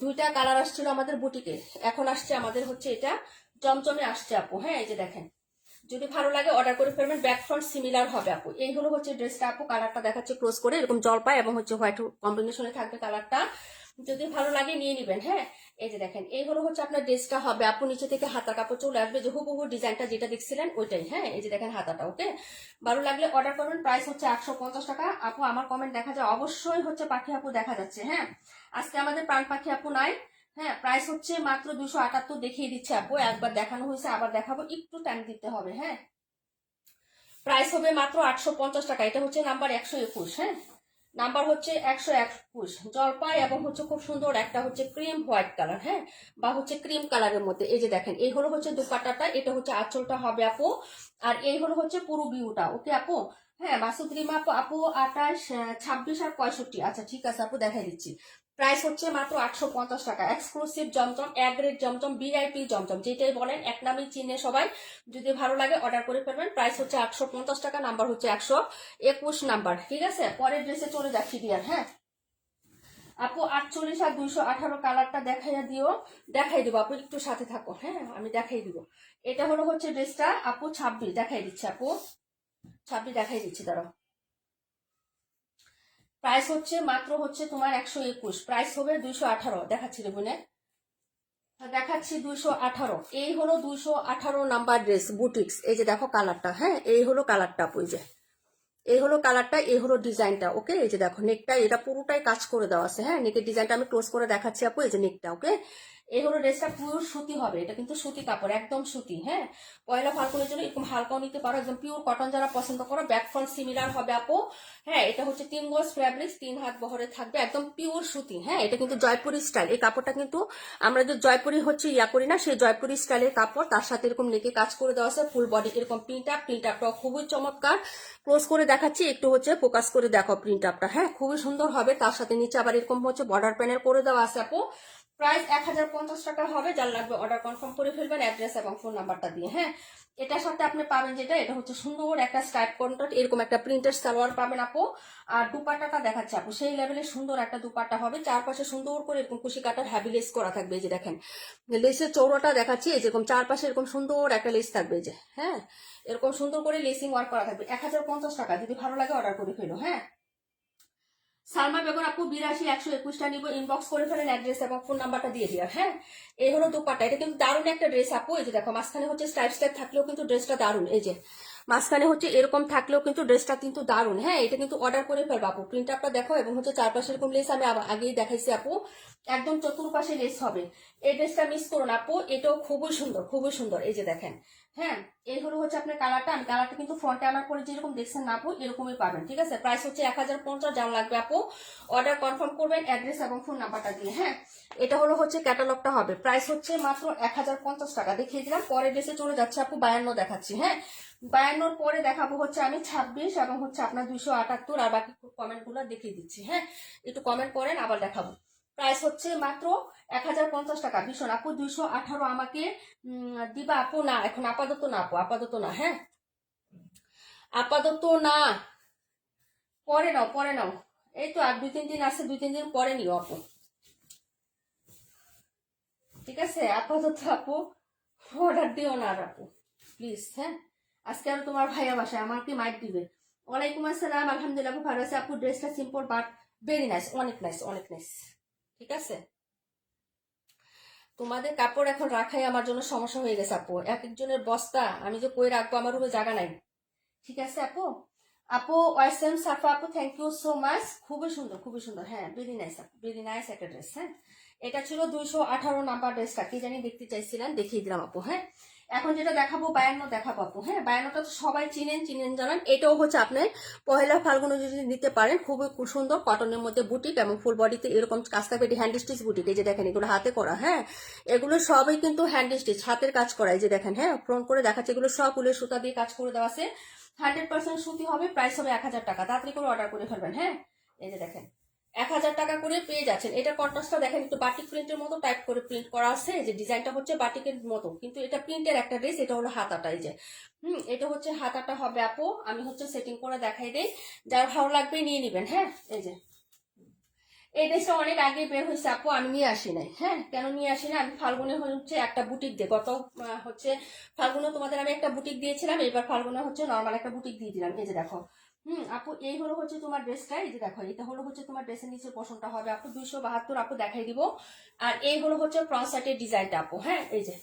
2টা কালার আসছিল আমাদের বুটিকে, এখন আসছে আমাদের হচ্ছে এটা জমজমে আসছে আপু। হ্যাঁ, এই যে দেখেন, যদি ভালো লাগে অর্ডার করে ফেলবেন। ব্যাক ফ্রন্ট সিমিলার হবে আপু। এই হলো হচ্ছে ড্রেসটা আপু। কালারটা দেখাচ্ছে ক্লোজ করে, এরকম জলপাই এবং হচ্ছে হোয়াইট কম্বিনেশনে থাকবে কালারটা। যদি ভালো লাগে নিয়ে নিবেন। হ্যাঁ, এই যে দেখেন, এই হলো হচ্ছে আপনার ড্রেসটা হবে আপু। নিচে থেকে হাতা কাপড় চলে আসবে যে হুবহু ডিজাইনটা যেটা দেখছিলেন ওইটাই। হ্যাঁ, এই যে দেখেন হাতাটা। ওকে, ভালো লাগলে অর্ডার করবেন। প্রাইস হচ্ছে 150 টাকা আপু। আমার কমেন্ট দেখা যায় অবশ্যই হচ্ছে পাখি আপু দেখা যাচ্ছে। হ্যাঁ, আজকে আমাদের প্রাণ পাখি আপু নাই। হ্যাঁ, প্রাইস হচ্ছে মাত্র 278 দেখিয়ে দিচ্ছে আপু। একবার দেখানো হয়েছে, আবার দেখাবো, একটু টাইম দিতে হবে। হ্যাঁ, প্রাইস হবে মাত্র 850 টাকা। এটা হচ্ছে নাম্বার 121, হ্যাঁ, নাম্বার হচ্ছে 121 জলপাই, এবং হচ্ছে খুব সুন্দর একটা হচ্ছে ক্রিম হোয়াইট কালার, হ্যাঁ, বা হচ্ছে ক্রিম কালারের মধ্যে। এই যে দেখেন, এই হলো হচ্ছে দুপাট্টাটা, এটা হচ্ছে আঁচলটা হবে আপু, আর এই হলো হচ্ছে পুরো ভিউটা। ওকে আপু, হ্যাঁ, মাসুদ রিমা আপু, আপু 28, 26 আর 65। আচ্ছা ঠিক আছে আপু, দেখাই দিচ্ছি। প্রাইস হচ্ছে মাত্র 850 টাকা। এক্সক্লুসিভ জমজম, এ গ্রেড জমজম, ভিআইপি জমজম, যেটাই বলেন এক নামেই চিনে সবাই। যদি ভালো লাগে অর্ডার করে ফেলবেন। প্রাইস হচ্ছে 850 টাকা, নাম্বার হচ্ছে 121 নাম্বার। ঠিক আছে, পরের ড্রেসে চলে যাচ্ছি ডিয়ার। হ্যাঁ আপু, 48 আর 218 কালারটা দেখাই দিব আপু, একটু সাথে থাকো। হ্যাঁ, আমি দেখাই দিব। এটা হলো হচ্ছে ড্রেসটা আপু 26, দেখাই দিচ্ছি আপু, 26 দেখাই দিচ্ছি, দাঁড়াও। প্রাইস হচ্ছে মাত্র হচ্ছে তোমার 121, প্রাইস হবে 218, দেখাচ্ছি রে বোনে, দেখাচ্ছি 218। এই হলো 218 নাম্বার ড্রেস, বুটিক্স। এই যে দেখো কালারটা, হ্যাঁ, এই হলো কালারটা আপু, এই যে এই হলো কালারটা, এই হলো ডিজাইনটা। ওকে, এই যে দেখো নেকটা, এটা পুরোটাই কাজ করে দেওয়া আছে। হ্যাঁ, নেকের ডিজাইনটা আমি ক্লোজ করে দেখাচ্ছি আপু, এই যে নেকটা। ওকে, এই হলো ড্রেসটা, পিওর সুতি হবে, এটা কিন্তু সুতি কাপড়, একদম সুতি। হ্যাঁ, পয়লা ফাল্গুনের জন্য এরকম হালকাও নিতে পারো, একদম পিওর কটন যারা পছন্দ করো। ব্যাক ফ্রন্ট সিমিলার হবে আপু। হ্যাঁ, এটা হচ্ছে 3 গজ ফ্যাব্রিক্স, 3 হাত বহরে থাকবে, একদম পিওর সুতি। হ্যাঁ, এটা কিন্তু জয়পুরি স্টাইল, এই কাপড়টা কিন্তু আমরা যে জয়পুরি হচ্ছে ইয়া করি না, সেই জয়পুরি স্টাইলের কাপড়। তার সাথে এরকম নেকে কাজ করে দেওয়া আছে, ফুল বডি এরকম প্রিন্ট আপটা খুবই চমৎকার। ক্লোজ করে দেখাচ্ছি, একটু হচ্ছে ফোকাস করে দেখো প্রিন্ট আপটা। হ্যাঁ, খুবই সুন্দর হবে। তার সাথে নিচে আবার এরকম হচ্ছে বর্ডার প্যানেল করে দেওয়া আছে আপু। প্রাইস 1050 টাকা হবে। যার লাগবে অর্ডার কনফার্ম করে ফেলবেন অ্যাড্রেস এবং ফোন নাম্বারটা দিয়ে। হ্যাঁ, এটার সাথে আপনি পাবেন যেটা, এটা হচ্ছে সুন্দর একটা স্ট্রাইপ কন্ট্রাস্ট, এরকম একটা প্রিন্টেড সালোয়ার পাবেন আপু। আর দুপাট্টাটা দেখাচ্ছে আপু, সেই লেভেলের সুন্দর একটা দুপাট্টা হবে, চারপাশে সুন্দর করে এরকম কুশি কাটার হ্যাভি লেস করা থাকবে। এই যে দেখেন লেসের চৌড়াটা দেখাচ্ছি, এই যেরকম চারপাশে এরকম সুন্দর একটা লেস থাকবে, এই যে, হ্যাঁ, এরকম সুন্দর করে লেসিং ওয়ার্ক করা থাকবে। 1050 টাকা। যদি ভালো লাগে অর্ডার করে ফেলো। হ্যাঁ, সালমা বেগম আপু 82 121টা নিব, ইনবক্স করে ফেলেন অ্যাড্রেস এবং ফোন নাম্বারটা দিয়ে দিও। হ্যাঁ, এই হলো দুপাট্টা, এটা কিন্তু দারুণ একটা ড্রেস আপু। এই যে দেখো মাঝখানে হচ্ছে স্টাইপ থাকলেও কিন্তু ড্রেসটা দারুণ। এই যে মাঝখানে হচ্ছে এরকম থাকলেও কিন্তু ড্রেসটা কিন্তু দারুণ। হ্যাঁ, এটা কিন্তু অর্ডার করে ফেলবো আপু। প্রিন্ট আপটা দেখো, এবং হচ্ছে চারপাশে এরকম লেস আমি আগেই দেখাইছি আপু, একদম চতুর্পাশে লেস হবে। এই ড্রেসটা মিস করুন আপু, এটাও খুবই সুন্দর, খুবই সুন্দর। এই যে দেখেন, হ্যাঁ, এই হলো হচ্ছে আপনার কালারটা। আমি কালারটা কিন্তু ফ্রন্টে আনার পরে যেরকম দেখছেন না আপু, এরকমই পাবেন। ঠিক আছে, প্রাইস হচ্ছে 1050। জান লাগবে আপু অর্ডার কনফার্ম করবেন অ্যাড্রেস এবং ফোন নাম্বারটা দিয়ে। হ্যাঁ, এটা হলো হচ্ছে ক্যাটালগটা হবে। প্রাইস হচ্ছে মাত্র 1050 টাকা। দেখিয়ে দিলাম। পরের ড্রেসে চলে যাচ্ছে আপু, 52 দেখাচ্ছি। হ্যাঁ, 52 পরে দেখাবো হচ্ছে আমি 26 এবং হচ্ছে আপনার 278। আর বাকি কমেন্টগুলো দেখিয়ে দিচ্ছি। হ্যাঁ, একটু কমেন্ট করেন, আবার দেখাবো। প্রাইস হচ্ছে মাত্র 1050 টাকা। ভীষণ আপু 218 আমাকে দিবা আপু? না, এখন আপাতত না আপু, আপাতত না। হ্যাঁ, আপাতত না, পরে নাও, পরে নাও। এই তো আর 2-3 দিন আছে, 2-3 দিন পরে নিও আপু। ঠিক আছে, আপাতত আপু অর্ডার দিও না আর আপু, প্লিজ। হ্যাঁ, আজকে আর তোমার ভাইয়া বাসায়, আমাকে মাইক দিবে। ওয়ালাইকুম আসসালাম, আলহামদুলিল্লাহ আপু ভালো আছে আপু। ড্রেসটা সিম্পল বাট ভেরি নাইস, অনেক নাইস, অনেক নাইস। ঠিক আছে, তোমাদের কাপড় এখন রাখাই আমার জন্য সমস্যা হয়ে গেছে আপু। এক একজনের বস্তা আমি যে কই রাখবো, আমার রুমে জায়গা নাই। ঠিক আছে আপু। আপু ওয়াইসএম সাফা আপু, থ্যাংক ইউ সো মাচ। খুবই সুন্দর, খুবই সুন্দর। হ্যাঁ, ভেরি নাইস আপু, ভেরি নাইস একটা ড্রেস। হ্যাঁ, এটা ছিল 218 নাম্বার ড্রেসটা, কি জানি দেখতে চাইছিলেন, দেখিয়ে দিলাম আপু। হ্যাঁ, এখন যেটা দেখাবো 52 দেখাবো আপু। হ্যাঁ, 52টা তো সবাই চিনেন জানেন। এটাও হচ্ছে আপনার পহেলা ফাল্গুনে যদি নিতে পারেন, খুবই সুন্দর কটনের মধ্যে বুটিক এবং ফুল বডিতে এরকম কাজ থাকবে। এটি হ্যান্ড স্টিচ বুটিক। এই যে দেখেন এগুলো হাতে করা। হ্যাঁ, এগুলো সবই কিন্তু হ্যান্ড স্টিচ, হাতের কাজ করা। এই যে দেখেন, হ্যাঁ, ফ্রন্ট করে দেখাচ্ছে, এগুলো সব উলের সুতা দিয়ে কাজ করে দেওয়া আছে। 100% সুতি হবে। প্রাইস হবে 1000 টাকা। তাড়াতাড়ি করে অর্ডার করে ফেলবেন। হ্যাঁ, এই যে দেখেন 1000 টাকা করে পেয়ে যাচ্ছেন। এটা কন্ট্রাস্টটা দেখেন, একটু বাটিক প্রিন্টের মতো টাইপ করে প্রিন্ট করা আছে। যে ডিজাইনটা হচ্ছে বাটিকের মতো, কিন্তু এটা প্রিন্টের একটা ড্রেস। এটা হলো হাতাটা, এই যে এটা হচ্ছে হাতাটা হবে আপু। আমি হচ্ছে সেটিং করে দেখাই দেই, যার ভালো লাগবে নিয়ে নিবেন। হ্যাঁ, এই যে এই ড্রেসটা অনেক আগে বের হয়েছে আপু, আমি নিয়ে আসি নাই। হ্যাঁ, কেন নিয়ে আসি না, আমি ফাল্গুনে হচ্ছে একটা বুটিক দিয়ে, গত হচ্ছে ফাল্গুনে তোমাদের আমি একটা বুটিক দিয়েছিলাম, এবার ফাল্গুনে হচ্ছে নর্মাল একটা বুটিক দিয়ে দিলাম। এই যে দেখো, আপু এই হলো হচ্ছে তোমার ড্রেসটা। এই যে দেখো, এটা হলো হচ্ছে তোমার ড্রেসের নিচের পোষণটা হবে আপু, 272 আপু দেখাই দিব। আর এই হলো হচ্ছে ফ্রন্ট সাইডের ডিজাইনটা আপু। হ্যাঁ, এই যে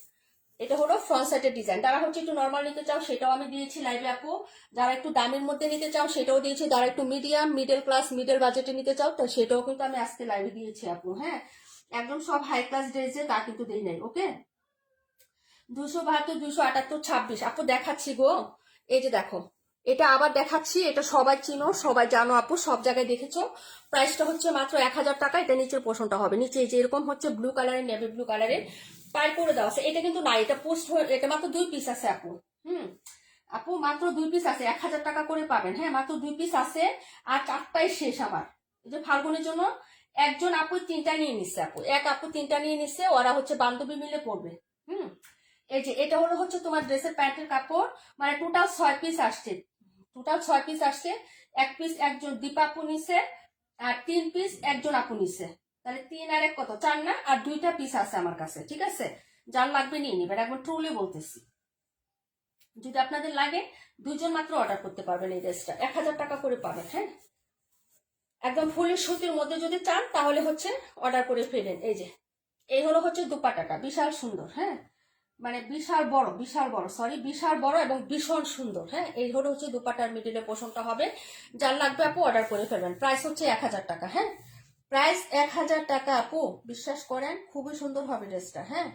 এটা হলো ফ্রন্ট সাইডের ডিজাইন। যারা হচ্ছে একটু নর্মাল নিতে চাও সেটাও আমি দিয়েছি লাইভে আপু। যারা একটু দামের মধ্যে নিতে চাও সেটাও দিয়েছি। যারা একটু মিডিয়াম, মিডল ক্লাস, মিডল বাজেটে নিতে চাও তো সেটাও কিন্তু আমি আজকে লাইভে দিয়েছি আপু। হ্যাঁ, একদম সব হাই ক্লাস ড্রেসে তা কিন্তু দেই নাই। ওকে, 272, 278, 26 আপু দেখাচ্ছি গো। এই যে দেখো, এটা আবার দেখাচ্ছি, এটা সবাই চিনো, সবাই জানো আপু, সব জায়গায় দেখেছো। প্রাইসটা হচ্ছে মাত্র 1000 টাকা। এটা নিচের পোর্শনটা হবে, নিচে যে এরকম হচ্ছে ব্লু কালারের, নেভি ব্লু কালারের পার করে দেওয়া আছে। এটা কিন্তু না, এটা পোস্ট হয়ে, এটা মাত্র 2 পিস আছে আপু। আপু মাত্র 2 পিস আছে, 1000 টাকা করে পাবেন। হ্যাঁ, মাত্র 2 পিস আছে, আর 4টাই শেষ আমার। এই যে ফাল্গুনের জন্য একজন আপু 3টা নিয়ে নিচ্ছে আপু, এক আপু 3টা নিয়ে নিচ্ছে, ওরা হচ্ছে বান্ধবী মিলে পড়বে। এই যে এটা হলো হচ্ছে তোমার ড্রেসের প্যান্টের কাপড়, মানে টোটাল 6 পিস আসছে, টোটাল 6 পিস আসছে। 1 পিস একজন দীপা আপু নিছে, আর 3 পিস একজন আপু নিছে। তাহলে 3 আর 1 কত, 4 না? আর 2টা পিস আছে আমার কাছে, ঠিক আছে? যার লাগবে নিয়ে নিবেন, একবার ট্রুলি বলতেছি। যদি আপনাদের লাগে 2জন মাত্র অর্ডার করতে পারবেন। এই ড্রেসটা 1000 টাকা করে পাবেন। হ্যাঁ, একদম ফুলের সুতির মধ্যে যদি চান তাহলে হচ্ছে অর্ডার করে ফেলেন। এই যে এই হলো হচ্ছে দুপাট্টাটা, বিশাল সুন্দর। হ্যাঁ, মানে বিশাল বড় এবং ভীষণ সুন্দর। হ্যাঁ, এই হলো হচ্ছে দুপাট্টার মিডিলে পোষণটা হবে। যার লাগবে আপু অর্ডার করে ফেলবেন। প্রাইস হচ্ছে 1000 টাকা। হ্যাঁ, প্রাইস 1000 টাকা আপু, বিশ্বাস করেন খুবই সুন্দর হবে ড্রেসটা। হ্যাঁ,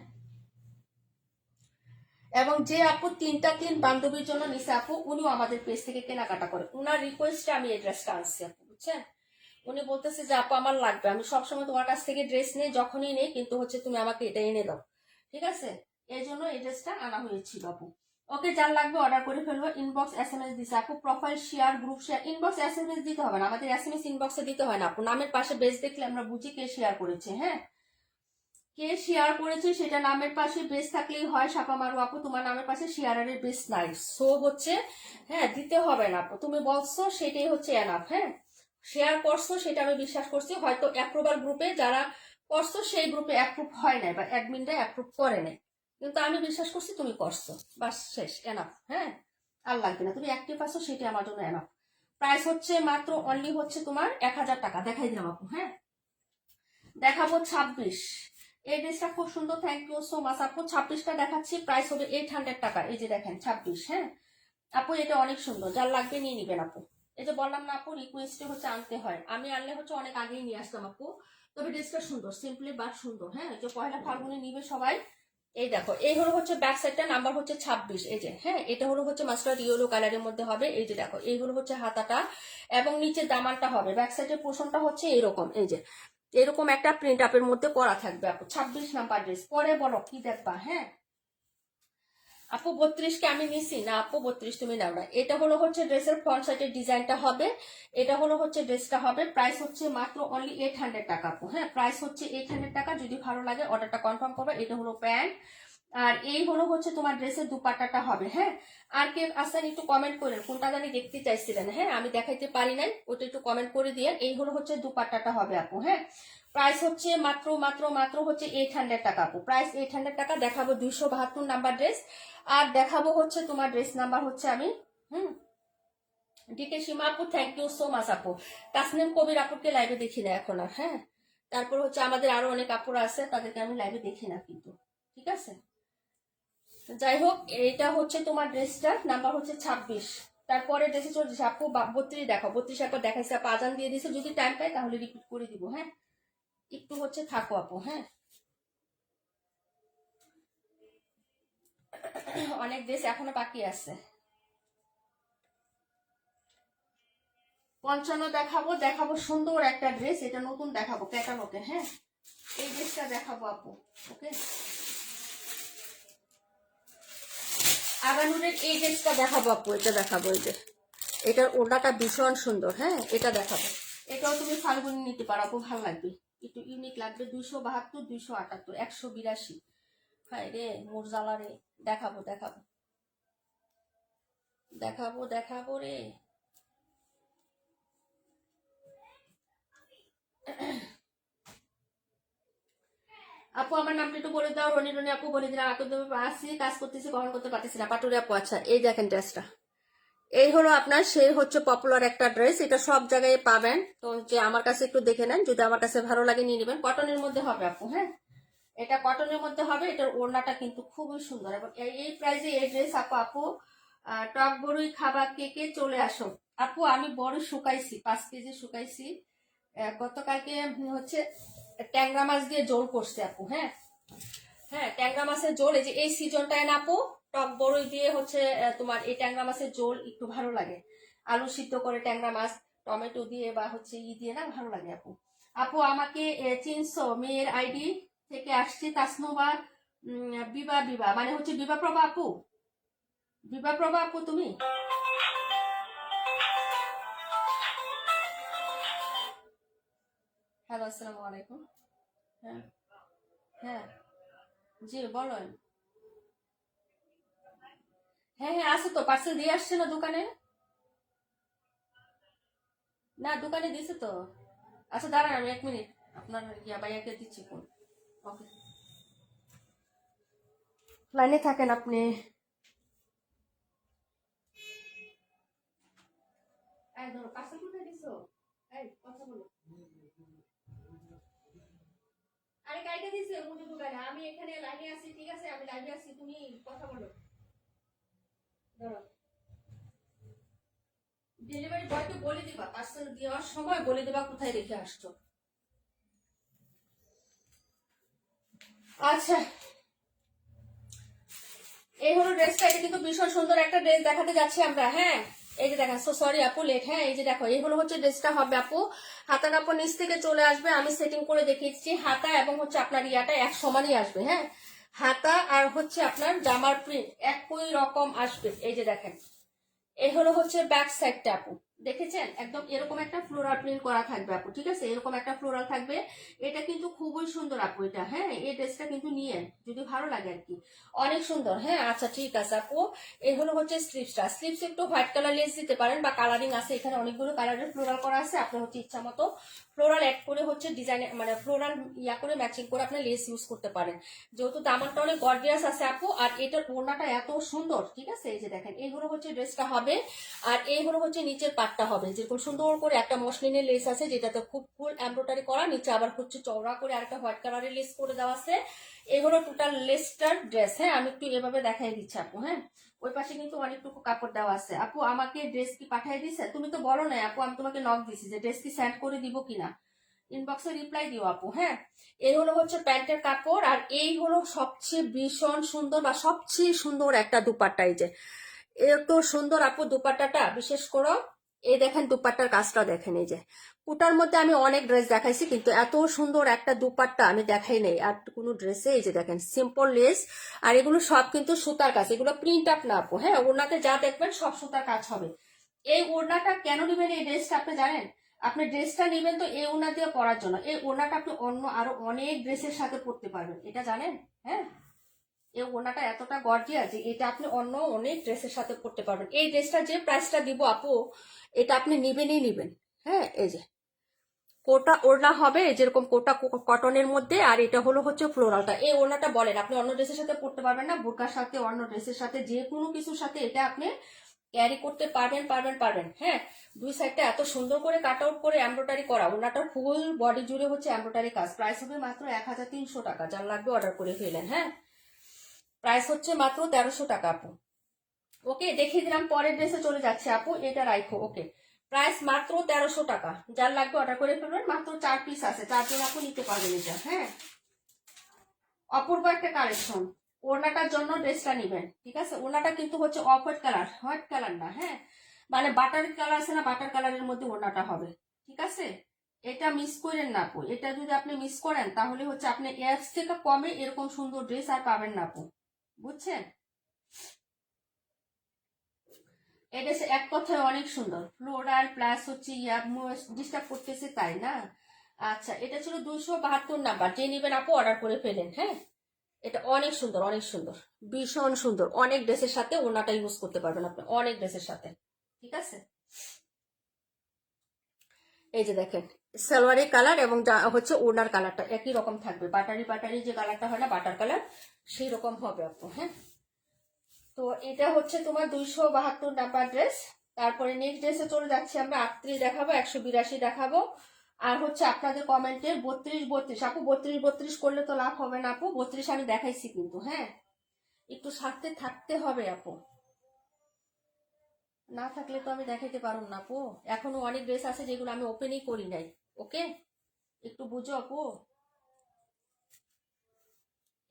এবং যে আপু 3 বান্ধবীর জন্য নিছে আপু, উনিও আমাদের পেজ থেকে কেনাকাটা করে, উনার রিকোয়েস্টে আমি এই ড্রেসটা আনছি আপু, বুঝছেন? উনি বলতেছে যে আপু আমার লাগবে, আমি সবসময় তোমার কাছ থেকে ড্রেস নেই, যখনই নেই কিন্তু হচ্ছে তুমি আমাকে এটা এনে দাও, ঠিক আছে? এই জন্য এই ড্রেসটা আনা হয়েছিল আপু। ওকে, যার লাগবে অর্ডার করে ফেলবো। ইনবক্স SMS দিছে আপু, profile share, group share, inbox SMS দিতে হবে না, আমাদের SMS ইনবক্সে দিতে হয় না আপু। নামের পাশে বেজ দেখলে আমরা বুঝি কে শেয়ার করেছে। হ্যাঁ, কে শেয়ার করেছে সেটা নামের পাশে বেস থাকলেই হয়। সাপা মারু আপু, তোমার নামের পাশে শেয়ারের বেস নাই, সো হচ্ছে হ্যাঁ দিতে হবে না আপু, তুমি বলছো সেটাই হচ্ছে এনাফ। হ্যাঁ, শেয়ার করছো সেটা আমি বিশ্বাস করছি, হয়তো অ্যাপ্রুভাল গ্রুপে যারা করছো সেই গ্রুপে অ্যাপ্রুভ হয় নাই বা অ্যাডমিনটা অ্যাপ্রুভ করে নাই, কিন্তু আমি বিশ্বাস করছি তুমি করছো, বাস শেষ, এনাফ। হ্যাঁ, আর লাগবে না, তুমি অ্যাক্টিভ আছো সেটা আমার জন্য এনাফ। প্রাইস হচ্ছে মাত্র অনলি হচ্ছে তোমার 1000 টাকা। দেখাই দিলাম আপু। হ্যাঁ, দেখাবো 26। এই ড্রেসটা খুব সুন্দর, থ্যাংক ইউ সো মাচ আপু। 26টা দেখাচ্ছি, প্রাইস হবে 800 টাকা। এই যে দেখেন 26। হ্যাঁ আপু, এটা অনেক সুন্দর, যার লাগবে নিয়ে নিবেন আপু। এই যে বললাম না আপু, রিকোয়েস্টে হচ্ছে আনতে হয়, আমি আনলে হচ্ছে অনেক আগেই নিয়ে আসতাম আপু। তবে ড্রেসটা সুন্দর, সিম্পলি বাট সুন্দর। হ্যাঁ, যে পয়লা ফাল্গুনে নিবে সবাই। এই দেখো, এই হলো হচ্ছে ব্যাক সাইডটা, নাম্বার হচ্ছে 26। এই যে হ্যাঁ, এটা হলো হচ্ছে মাস্টার্ড ইয়েলো কালারের মধ্যে হবে। এই যে দেখো, এই হলো হচ্ছে হাতাটা এবং নিচে দামানটা হবে। ব্যাক সাইডের পোর্শনটা হচ্ছে এরকম, এই যে এরকম একটা প্রিন্ট আপের মধ্যে করা থাকবে আপু। 26 নাম্বার ড্রেস। পরে বলো কি দেখবা? হ্যাঁ আপু, 32 কে আমি নিছি না আপু, 32 তুমি নাও না। এটা হলো হচ্ছে ড্রেসের ফ্রন্ট সাইডের ডিজাইনটা হবে, এটা হলো হচ্ছে ড্রেসটা হবে। প্রাইস হচ্ছে মাত্র অনলি 800 টাকা আপু। হ্যাঁ, প্রাইস হচ্ছে 800 টাকা। যদি ভালো লাগে অর্ডারটা কনফার্ম করবে। এটা হলো প্যান্ট, আর এই হলো হচ্ছে তোমার ড্রেসের দুপাট্টাটা হবে। হ্যাঁ, আর কে আসেন একটু কমেন্ট করেন কোনটা জানি দেখতে চাইছিলেন। হ্যাঁ, আমি দেখাইতে পারি নাই, ওটা একটু কমেন্ট করে দিয়ে। এই হলো হচ্ছে দুপাট্টাটা হবে আপু। হ্যাঁ, প্রাইস হচ্ছে মাত্র মাত্র মাত্র হচ্ছে 800 টাকা আপু। প্রাইস 800 টাকা। দেখাবো 272 নাম্বার ড্রেস, আর দেখাবো হচ্ছে তোমার ড্রেস নাম্বার হচ্ছে আমি ডিকে সীমা আপু, থ্যাংক ইউ সো মাচ আপু। তাসনিম কবির আপুকে লাইভে দেখি না এখন আর। হ্যাঁ, তারপর হচ্ছে আমাদের আরো অনেক আপুরা আছে, তাদেরকে আমি লাইভে দেখি না কিন্তু, ঠিক আছে? যাই হোক, এটা হচ্ছে তোমার ড্রেসটা নাম্বার হচ্ছে 26। তারপরে ড্রেসে চলছে আপু 32 দেখো, 32 একবার দেখাইছে আপু, আজান দিয়ে দিছে, যদি টাইম পাই তাহলে রিপিট করে দিব। হ্যাঁ, একটু হচ্ছে থাকো আপু। হ্যাঁ, অনেক ড্রেস এখনো বাকি আছে। 55 দেখাবো, দেখাবো সুন্দর একটা ড্রেস, এটা নতুন দেখাবো ক্যাটালগে। হ্যাঁ, এই ড্রেসটা দেখাবো আপু। ওকে, আগানুরের এই ড্রেসটা দেখাবো আপু, এটা দেখাবো। এই যে এটার ওড়নাটা ভীষণ সুন্দর। হ্যাঁ, এটা দেখাবো, এটাও তুমি ফাল্গুনি নিতে পারো আপু, ভালো লাগবে, একটু ইউনিক লাগবে। 272, 278, 182। হ্যাঁ রে, মোরজালা রে। দেখাবো দেখাবো দেখাবো দেখাবো রে। আপু আমার নামটা একটু বলে দাও। রনি রনি আপু বলে দিলাম, আসি কাজ করতেছি, গ্রহণ করতে পারতেছি না। পাটুরে আপু, আচ্ছা এই দেখেন ড্রেসটা, এই হলো আপনার সেই হচ্ছে পপুলার একটা ড্রেস, এটা সব জায়গায় পাবেন। তো যে আমার কাছে একটু দেখে নেন, যদি আমার কাছে ভালো লাগে নিয়ে নেবেন। কটনের মধ্যে হবে আপু। হ্যাঁ, এটা কটনের মধ্যে হবে। এটার ওড়নাটা কিন্তু খুবই সুন্দর, এবং এই প্রাইসে এই ড্রেস আপু। আপু টক বড়ই খাবার কে কে চলে আসো আপু। আমি বড় শুকাইছি, 5 কেজি শুকাইছি। গতকালকে হচ্ছে ট্যাংরা মাছ দিয়ে জোল করছে আপু। হ্যাঁ, হ্যাঁ ট্যাংরা মাছের জোল, এই যে এই সিজনটায় না আপু, টক বড়ই দিয়ে হচ্ছে তোমার এই ট্যাংরা মাছের ঝোল একটু ভালো লাগে। আলু সিদ্ধ করে ট্যাংরা মাছ টমেটো দিয়ে বা হচ্ছে দিয়ে না ভালো লাগে আপু। আপু আমাকে চিনছো? মেয়ের আইডি থেকে আসছি, তাসনুবা বিবা বিবা মানে হচ্ছে বিবা প্রভা আপু। বিবা প্রভা আপু তুমি? হ্যালো, আসসালামু আলাইকুম। হ্যাঁ, হ্যাঁ, জি বলেন। হ্যাঁ হ্যাঁ আছে তো, পার্সেল দিয়ে আসছে না দোকানে? না দোকানে দিছে তো। আচ্ছা দাঁড়ান, আমি 1 মিনিট আপনার ভাইয়াকে দিচ্ছি ফোন। ওকে, লাইনে থাকেন আপনি। এই ধরো, পার্সেল কোথায় দিছো? এই কথা বলো। আরে কাইটা দিছে মুদি দোকানে, আমি এখানে লাইনে আছি, ঠিক আছে আমি লাইনে আছি, তুমি কথা বলো। ধরো, ডেলিভারি বয়কে বলে দিবা, পার্সেল দেওয়ার সময় বলে দিবা কোথায় রেখে আসছো। আচ্ছা, এই হলো ড্রেসটা, এটা কিন্তু ভীষণ সুন্দর একটা ড্রেস দেখাতে যাচ্ছি আমরা। হ্যাঁ, এই যে দেখেন, সো সরি আপু লেট। হ্যাঁ, এই যে দেখো, এই হলো হচ্ছে ড্রেসটা হবে আপু। হাতা কাপড় নিচ থেকে চলে আসবে, আমি সেটিং করে দেখিয়েছি। হাতা এবং হচ্ছে আপনার ইয়াটা এক সমানই আসবে। হ্যাঁ, হাতা আর হচ্ছে আপনার জামার প্রিন্ট একই রকম আসবে। এই যে দেখেন, এই হলো হচ্ছে ব্যাক সাইডটা আপু। দেখেছেন, একদম এরকম একটা ফ্লোরাল প্রিন্ট করা থাকবে আপু, ঠিক আছে, এরকম একটা ফ্লোরাল থাকবে। এটা কিন্তু খুবই সুন্দর আপু এটা। হ্যাঁ, এই ড্রেসটা কিন্তু নিয়ে যদি ভালো লাগে আর কি, অনেক সুন্দর। হ্যাঁ, আচ্ছা ঠিক আছে আপু। এই হলো হচ্ছে স্লিভসটা। স্লিভস একটু হোয়াইট কালার লেস দিতে পারেন বা কালারিং আছে, এখানে অনেকগুলো কালারের ফ্লোরাল করা আছে, আপনার হচ্ছে ইচ্ছা মতো ফ্লোরাল অ্যাড করে হচ্ছে ডিজাইন মানে ফ্লোরাল ইয়া করে ম্যাচিং করে আপনার লেস ইউজ করতে পারেন, যেহেতু দামানটা অনেক গর্জিয়াস আছে আপু। আর এটার ওড়নাটা এত সুন্দর, ঠিক আছে, এই যে দেখেন, এইগুলো হচ্ছে ড্রেসটা হবে। আর এই হলো হচ্ছে নিচের পাটটা হবে, যেরকম সুন্দর করে একটা মসলিনের লেস আছে যেটাতে খুব ফুল এমব্রয়ডারি করা, নিচে আবার হচ্ছে চওড়া করে আরেকটা হোয়াইট কালারের লেস করে দেওয়া আছে। এই হলো টোটাল লেসটার ড্রেস। হ্যাঁ, আমি একটু এভাবে দেখাই দিচ্ছি আপু। হ্যাঁ, ওই পাশে কিন্তু অনেকটুকু কাপড় দেওয়া আছে আপু। আমাকে ড্রেস কি পাঠিয়ে দিছে? তুমি তো বলো না আপু, আমি তোমাকে নক দিছি যে ড্রেস কি সেন্ড করে দিব কিনা, ইনবক্সে রিপ্লাই দিও আপু। হ্যাঁ, এই হলো হচ্ছে প্যান্টের কাপড়। আর এই হলো সবচেয়ে ভীষণ সুন্দর বা সবচেয়ে সুন্দর একটা দুপাট্টা। এই যে এত সুন্দর আপু দুপাট্টাটা, বিশেষ করে এই দেখেন দুপাট্টার কাজটা দেখেন। এই যে কুটার মধ্যে আমি অনেক ড্রেস দেখাইছি, কিন্তু এত সুন্দর একটা দুপাট্টা আমি দেখাই নাই আর কোনো ড্রেসে। এই যে দেখেন সিম্পল লেস, আর এগুলো সব কিন্তু সুতার কাজ, এগুলো প্রিন্ট আপ না আপু। হ্যাঁ, ওড়নাতে যা দেখবেন সব সুতার কাজ হবে। এই ওড়নাটা কেন নেবেন এই ড্রেসটা আপনি জানেন? আপনি ড্রেসটা নেবেন তো এই ওড়না দিয়ে পরার জন্য। এই ওড়নাটা আপনি অন্য আরো অনেক ড্রেসের সাথে পরতে পারবেন, এটা জানেন? হ্যাঁ, এই ওড়নাটা এতটা গর্জিয়াস যে এটা আপনি অন্য অনেক ড্রেসের সাথে পরতে পারবেন। এই ড্রেসটা যে প্রাইসটা দিব আপু, এটা আপনি নিবেনই নিবেন। হ্যাঁ, এই যে কোটা ওড়না হবে যেরকম কোটা কটনের মধ্যে, আর এটা হলো হচ্ছে ফ্লোরালটা। এই ওড়নাটা বলেন আপনি অন্য ড্রেসের সাথে পরতে পারবেন না, বোরকার সাথে অন্য ড্রেসের সাথে যে কোনো কিছুর সাথে এটা আপনি ক্যারি করতে পারবেন পারবেন পারবেন। হ্যাঁ, দুই সাইডটা এত সুন্দর করে কাট আউট করে এমব্রয়ডারি করা, ওনাটার ফুল বডি জুড়ে হচ্ছে এমব্রয়ডারি কাজ। প্রাইস হবে মাত্র 1300 টাকা, যার লাগবে অর্ডার করে ফেলেন। হ্যাঁ, প্রাইস হচ্ছে মাত্র 1300 টাকা আপু। ওকে, দেখিয়ে দিলাম, পরের ড্রেসে চলে যাচ্ছে আপু, এটা রাখো। ওকে, প্রাইস মাত্র 1300 টাকা, যার লাগবে অর্ডার করে ফেলবেন। মাত্র 4 পিস আছে, 4 জন আপু নিতে পারবেন এটা। হ্যাঁ, অপূর্ব একটা কালেকশন। ওড়নাটার জন্য ড্রেসটা নিবেন, ঠিক আছে। ওড়নাটা কিন্তু হচ্ছে off white colour, white colour না। হ্যাঁ, মানে বাটার কালার আছে না, বাটার কালারের মধ্যে ওড়নাটা হবে, ঠিক আছে। এটা মিস করেন না আপু, এটা যদি আপনি মিস করেন তাহলে হচ্ছে আপনি এর থেকে কমে এরকম সুন্দর ড্রেস আর পাবেন না আপু, বুঝছেন। এটা এক কথায় অনেক সুন্দর, ফ্লোরাল প্লাস হচ্ছে ডিস্টার্ব করতেছে তাই না। আচ্ছা, এটা ছিল 272 নাম্বার, যে নিবেন আপু অর্ডার করে ফেলেন। হ্যাঁ, এটা অনেক সুন্দর, অনেক সুন্দর, ভীষণ সুন্দর। অনেক ড্রেসের সাথে ওড়নাটা ইউজ করতে পারবেন আপনি, অনেক ড্রেসের সাথে, ঠিক আছে। এই যে দেখেন, সালোয়ারের কালার এবং হচ্ছে ওড়নার কালারটা একই রকম থাকবে, বাটারি বাটারি যে কালারটা হয় না বাটার কালার, সেই রকম হবে আপু। হ্যাঁ, তো এটা হচ্ছে তোমার 272 নাম্বার ড্রেস। তারপরে নেক্সট ড্রেসে চলে যাচ্ছি আমরা, 38 দেখাবো, 182 দেখাবো। আর হচ্ছে আপনাদের কমেন্টে 32 32 আপু, 32 32 করলে তো লাভ হবে না আপু, 32 আমি দেখাইছি কিন্তু। হ্যাঁ, একটু সাথে থাকতে হবে আপু, না থাকলে তো আমি দেখাইতে পারুম না আপু। এখনো অনেক ড্রেস আছে যেগুলো আমি ওপেনই করি নাই। ওকে, একটু বুঝো আপু,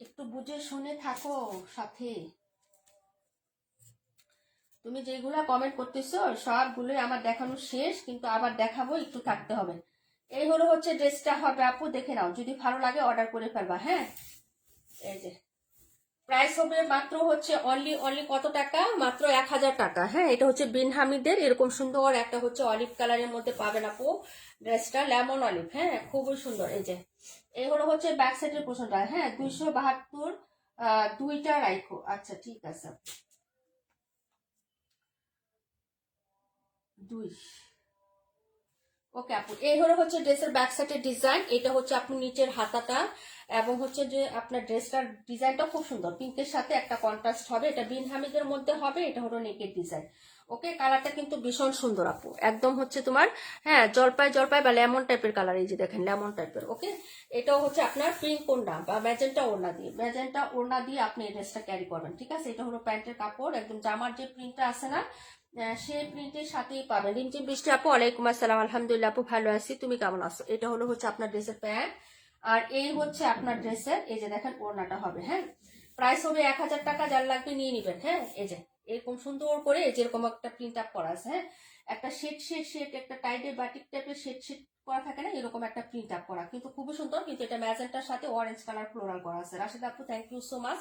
একটু বুঝে শুনে থাকো সাথে। তুমি যেগুলা কমেন্ট করতেছো সবগুলোই আমার দেখানো শেষ, কিন্তু আবার দেখাবো, একটু থাকতে হবে। এই হলো হচ্ছে ড্রেসটা হবে আপু, দেখে নাও, যদি ভালো লাগে অর্ডার করে ফেলবা। হ্যাঁ, এই যে প্রাইস হবে মাত্র হচ্ছে অনলি অনলি কত টাকা, মাত্র 1000 টাকা। হ্যাঁ, এটা হচ্ছে বিন হামিদের এরকম সুন্দর একটা হচ্ছে অলিভ কালারের মধ্যে পাবেন আপু ড্রেসটা, লেমন অলিভ। হ্যাঁ, খুবই সুন্দর। এই যে এই হলো হচ্ছে ব্যাক সাইডের পোর্শনটা। হ্যাঁ, 272 দুইটা রাইখো। আচ্ছা ঠিক আছে, 2। ওকে আপু, এই হলো হচ্ছে ড্রেসের ব্যাক সাইডের ডিজাইন। এটা হচ্ছে আপনি নিচের হাতাটা, এবং হচ্ছে যে আপনার ড্রেসটার ডিজাইনটা খুব সুন্দর, পিঙ্কের সাথে একটা কন্ট্রাস্ট হবে। এটা বিন হামিদের মধ্যে হবে, এটা হলো নেকের ডিজাইন। ওকে, কালারটা কিন্তু ভীষণ সুন্দর আপু, একদম হচ্ছে তোমার হ্যাঁ জলপাই জলপাই বা লেমন টাইপের কালার। এই যে দেখেন লেমন টাইপের। ওকে, এটাও হচ্ছে আপনার পিঙ্ক ওড়না বা ম্যাজেন্টা ওড়না দিয়ে, ম্যাজেন্টা ওড়না দিয়ে আপনি এই ড্রেসটা ক্যারি করবেন। ঠিক আছে, এটা হলো প্যান্টের কাপড়, একদম জামার যে প্রিন্টটা আছে না সেই প্রিন্টের সাথেই পাবেন। রিমঝিম বৃষ্টি আপু, ওয়ালাইকুম আসসালাম, আলহামদুলিল্লাহ আপু ভালো আছি, তুমি কেমন আছো? এটা হলো হচ্ছে আপনার ড্রেসের প্যান্ট, আর এই হচ্ছে আপনার ড্রেসের এই যে দেখেন ওড়নাটা হবে। হ্যাঁ, প্রাইস হবে 1000 টাকা, যার লাগবে নিয়ে নিবেন। হ্যাঁ, এই যে এরকম সুন্দর করে যেরকম একটা প্রিন্ট আপ করা আছে। হ্যাঁ, একটা শেড শেড শেড, একটা টাইডের বাটিক টাইপের শেড শেড করা থাকে না, এরকম একটা প্রিন্ট আপ করা, কিন্তু খুবই সুন্দর। কিন্তু এটা ম্যাজেন্টার সাথে অরেঞ্জ কালার ফ্লোরাল করা আছে। রাশিদা আপু thank you so much.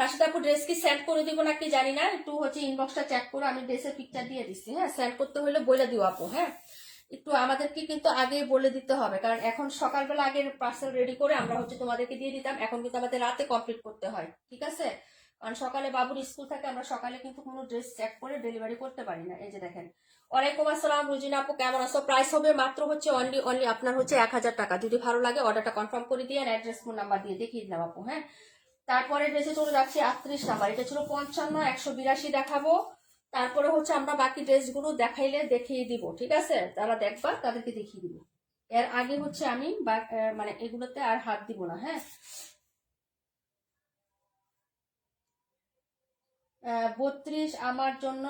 Rashida আপু ড্রেস কি সেন্ড করে দিব নাকি জানি না, একটু হচ্ছে ইনবক্সটা চেক করে, আমি ড্রেসের পিকচার দিয়ে দিচ্ছি। হ্যাঁ, সেন্ড করতে হলে বলে দিও আপু। হ্যাঁ, একটু আমাদেরকে কিন্তু আগে বলে দিতে হবে, কারণ এখন সকালবেলা আগে পার্সেল রেডি করে আমরা হচ্ছে তোমাদেরকে দিয়ে দিতাম, এখন কিন্তু আমাদের রাতে কমপ্লিট করতে হয়। ঠিক আছে, কারণ সকালে বাবুর স্কুল থাকে, আমরা সকালে কিন্তু কোনো ড্রেস চেক করে ডেলিভারি করতে পারি না। এই যে দেখেন, ওয়ালাইকুম আসসালাম রুজিনা আপু, কেমন আছো? প্রাইস হবে মাত্র হচ্ছে অনলি অনলি আপনার হচ্ছে 1000 টাকা। যদি ভালো লাগে অর্ডারটা কনফার্ম করে দিয়ে অ্যাড্রেস ফোন নাম্বার দিয়ে দেখিয়ে দিলাম আপু। হ্যাঁ, তারপরে ড্রেসে চলে যাচ্ছি 38 নাম্বার, এটা ছিল 55, 182 দেখাবো। তারপরে হচ্ছে আমরা বাকি ড্রেসগুলো দেখাইলে দেখিয়ে দিব। ঠিক আছে, যারা দেখবা তাদেরকে দেখিয়ে দিব। এর আগে হচ্ছে আমি মানে এগুলোতে আর হাত দিব না। হ্যাঁ, 32 আমার জন্য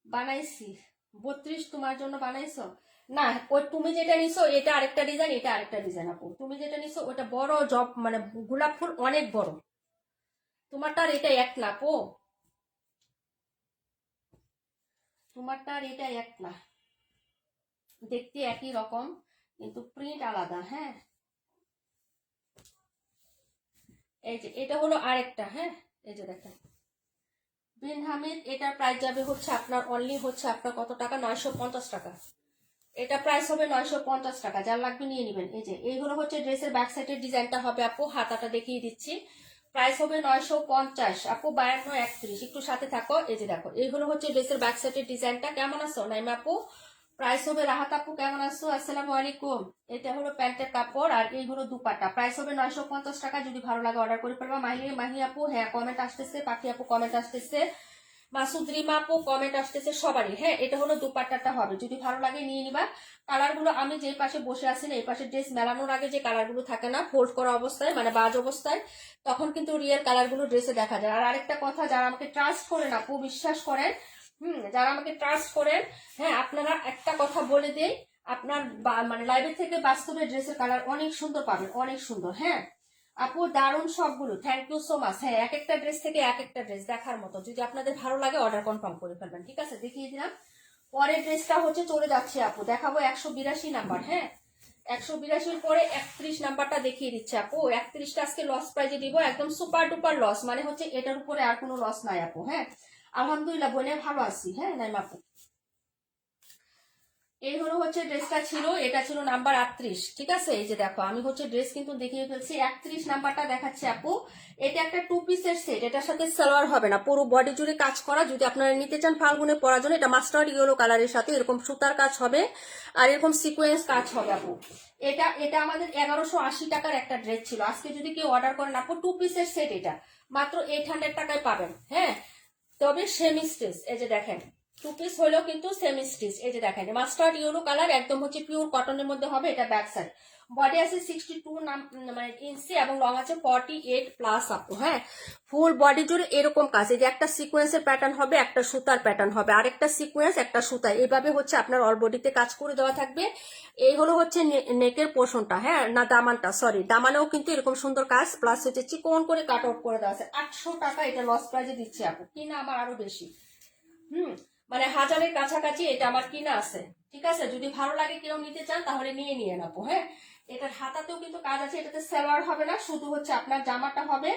বানাইছি, 32 তোমার জন্য বানাইছো না? ওই তুমি যেটা নিছো এটা আরেকটা ডিজাইন, এটা আরেকটা ডিজাইন আপু। তুমি যেটা নিছো ওটা বড় জব, মানে গোলাপ ফুল অনেক বড়, তোমারটা আর এটা এক না আপু, তোমারটা আর এটা এক না, দেখতে একই রকম কিন্তু প্রিন্ট আলাদা। হ্যাঁ, এই যে এটা হলো আরেকটা। হ্যাঁ, এই যে দেখেন বিন হামিদ, এটার প্রাইস যাবে হচ্ছে আপনার অনলি হচ্ছে আপনার কত টাকা, 950 টাকা। এটা প্রাইস হবে 950 টাকা, যার লাগবে নিয়ে নেবেন। এই যে এইগুলো হচ্ছে ড্রেসের ব্যাক সাইডের ডিজাইনটা হবে আপু, হাতাটা দেখিয়ে দিচ্ছি। প্রাইস হবে 950 আপু, 52 31, একটু সাথে থাকো। এই যে দেখো এইগুলো হচ্ছে ড্রেসের ব্যাক সাইডের ডিজাইনটা। কেমন আছো নাইমা আপু? প্রাইস হবে, রাহাত আপু কেমন আছো? আসসালামু আলাইকুম। এটা হলো প্যান্টের কাপড়, আর এই হলো দুপাট্টা। প্রাইস হবে 950 টাকা, যদি ভালো লাগে অর্ডার করে ফেলবা। মাহি আপু হ্যাঁ কমেন্ট আসতেছে, পাখি আপু কমেন্ট আসতেছে, মাসুদ রিমা আপু কমেন্ট আসতেছে সবারই। হ্যাঁ, এটা হলো দুপাট্টাটা হবে, যদি ভালো লাগে নিয়ে নিবা। কালারগুলো আমি যে পাশে বসে আছি না, এই পাশে ড্রেস মেলানোর আগে যে কালারগুলো থাকে না ফোল্ড করা অবস্থায়, মানে বাজ অবস্থায়, তখন কিন্তু রিয়েল কালারগুলো ড্রেসে দেখা যায়। আর আরেকটা কথা, যারা আমাকে ট্রাস্ট করেন আপু, বিশ্বাস করেন, যারা আমাকে ট্রাস্ট করেন, হ্যাঁ আপনারা একটা কথা বলে দেই, আপনার মানে লাইভের থেকে বাস্তবে ড্রেসের কালার অনেক সুন্দর পাবেন, অনেক সুন্দর। হ্যাঁ আপু, দারুণ সবগুলো, থ্যাংক ইউ সো মাচ। হ্যাঁ, এক একটা ড্রেস থেকে এক একটা ড্রেস দেখার মতো, যদি আপনাদের ভালো লাগে অর্ডার কনফার্ম করে ফেলবেন। ঠিক আছে, দেখিয়ে দিলাম। পরের ড্রেসটা হচ্ছে চলে যাচ্ছে আপু, দেখাবো 182 নাম্বার। হ্যাঁ, 182 পরে 31 নাম্বারটা দেখিয়ে দিচ্ছে আপু। 31টা আজকে লস প্রাইজে দিব, একদম সুপার ডুপার লস, মানে হচ্ছে এটার উপরে আর কোনো লস নাই আপু। হ্যাঁ, আলহামদুলিল্লাহ বোনে ভালো আছি। হ্যাঁ নাইমা আপু, এই হলো হচ্ছে ড্রেসটা ছিল, এটা ছিল নাম্বার 38। ঠিক আছে, এই যে দেখো আমি হচ্ছে ড্রেস কিন্তু দেখিয়ে ফেলছি। 31 নাম্বারটা দেখাচ্ছে আপু, এটা একটা 2 পিসের সেট, এটার সাথে সালোয়ার হবে না, পুরো বডি জুড়ে কাজ করা। যদি আপনারা নিতে চান ফাল্গুনে পরার জন্য, এটা মাস্টার্ড ইয়েলো কালারের সাথে এরকম সুতার কাজ হবে, আর এরকম সিকোয়েন্স কাজ হবে আপু। এটা এটা আমাদের 1180 টাকার একটা ড্রেস ছিল। আজকে যদি কেউ অর্ডার করেন আপু, 2 পিসের সেট, এটা মাত্র 800 টাকায় পাবেন। হ্যাঁ, তবে সেমি স্টিচ, এই যে দেখেন 2 পিস হলেও কিন্তু সেমি স্টিচ। এই যে দেখেন মাস্টার্ড ইয়েলো কালার, একদম হচ্ছে পিওর কটনের মধ্যে হবে। এটা ব্যাক সাইড বডি আছে 62 মানে ইঞ্চি এবং লং আছে 48 প্লাস আপু। হ্যাঁ, ফুল বডি জুড়ে এরকম কাজ, এই যে একটা সিকোয়েন্সের প্যাটার্ন হবে, একটা সুতার প্যাটার্ন হবে, আরেকটা সিকোয়েন্স, একটা সুতা, এইভাবে হচ্ছে আপনার অল বডিতে কাজ করে দেওয়া থাকবে। এই হলো হচ্ছে নেকের পোর্শনটা, হ্যাঁ না দামানটা, সরি দামানেও কিন্তু এরকম সুন্দর কাজ, প্লাস হচ্ছে চিকন করে কাট আউট করে দেওয়া আছে। 800 টাকা এটা লস প্রাইজে দিচ্ছে আপু, কিনা আমার আরো বেশি। মানে 1000-এর কাছাকাছি এটা আমার কিনা আছে। ঠিক আছে, যদি ভালো লাগে কেউ নিতে চান তাহলে নিয়ে নিয়ে নেবো। হ্যাঁ, এটার হাতাতেও কিন্তু কাজ আছে, এটাতে সালোয়ার হবে না, শুধু হচ্ছে আপনার জামাটা হবে।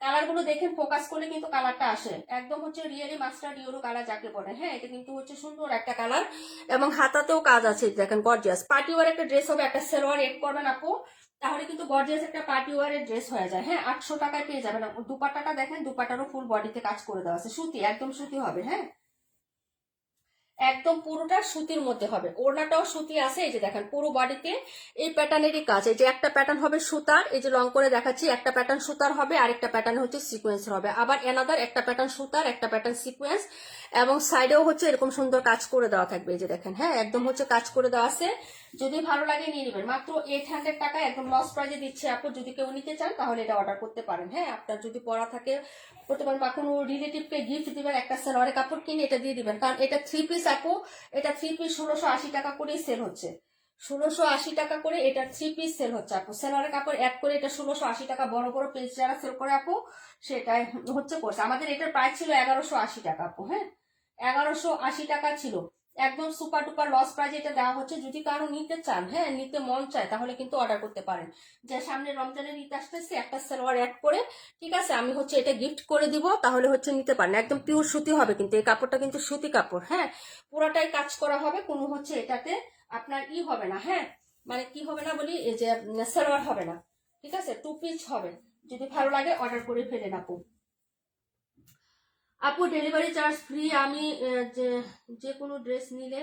কালার গুলো দেখেন, ফোকাস করলে কিন্তু কালারটা আসে, একদম হচ্ছে রিয়েলি মাস্টার্ড ইউরো কালার যাকে বলে। হ্যাঁ, এটা কিন্তু হচ্ছে সুন্দর একটা কালার, এবং হাতাতেও কাজ আছে দেখেন, গর্জিয়াস পার্টি ওয়ার একটা ড্রেস হবে। একটা সালোয়ার এড করবেন আপু, তাহলে কিন্তু গর্জিয়াস একটা পার্টি ওয়ারের ড্রেস হয়ে যায়। হ্যাঁ, 800 টাকায় পেয়ে যাবেন। দুপাট্টাটা দেখেন, দুপাট্টারও ফুল বডিতে কাজ করে দেওয়া আছে, সুতি, একদম সুতি হবে। হ্যাঁ, একদম পুরোটা সুতির মধ্যে হবে, ওড়নাটাও সুতি আছে। এই যে দেখেন পুরো বডিতে এই প্যাটার্নেরই কাজ, এই যে একটা প্যাটার্ন হবে সুতার, এই যে লং করে দেখাচ্ছি, একটা প্যাটার্ন সুতার হবে, আরেকটা প্যাটার্ন হচ্ছে সিকোয়েন্সের হবে, আবার এনাদার একটা প্যাটার্ন সুতার, একটা প্যাটার্ন সিকোয়েন্স, এবং সাইডেও হচ্ছে এরকম সুন্দর কাজ করে দেওয়া থাকবে। এই যে দেখেন, হ্যাঁ একদম হচ্ছে কাজ করে দেওয়া আছে। যদি ভালো লাগে নিয়ে নেবেন, মাত্র 800 টাকা একদম লস প্রাইজে দিচ্ছে আপু। যদি কেউ নিতে চান তাহলে এটা অর্ডার করতে পারেন। হ্যাঁ, আপনার যদি পড়া থাকে করতে পারেন, বা কোনো রিলেটিভকে গিফট দিবেন, একটা সালোয়ারের কাপড় কিনে এটা দিয়ে দিবেন, কারণ এটা 3 পিস আপু। এটা 3 পিস 1680 টাকা করেই সেল হচ্ছে, 1680 টাকা করে এটা 3 পিস সেল হচ্ছে আপু। সালোয়ারের কাপড় অ্যাড করে এটা 1680 টাকা, বড় বড় পেজ যারা সেল করে আপু সেটাই হচ্ছে করছে। আমাদের এটার প্রাইস ছিল 1180 টাকা আপু। হ্যাঁ, 1180 টাকা ছিল, একদম সুপার টুপার লস প্রাইজ এটা দেওয়া হচ্ছে। যদি কারো নিতে চান, হ্যাঁ নিতে মন চায়, তাহলে কিন্তু অর্ডার করতে পারেন। যে সামনে রমজানের ঈদ আসতেছে, একটা সালোয়ার অ্যাড করে, ঠিক আছে, আমি হচ্ছে এটা গিফট করে দিব, তাহলে হচ্ছে নিতে পারেন। একদম পিওর সুতি হবে কিন্তু এই কাপড়টা, কিন্তু সুতি কাপড়। হ্যাঁ, পুরাটাই কাজ করা হবে, কোনো হচ্ছে এটাতে আপনার হবে না। হ্যাঁ, মানে কি হবে না বলি, এই যে সালোয়ার হবে না, ঠিক আছে, 2 পিস হবে। যদি ভালো লাগে অর্ডার করে ফেলেন আপু। আপু ডেলিভারি চার্জ ফ্রি, আমি যে কোনো ড্রেস নিলে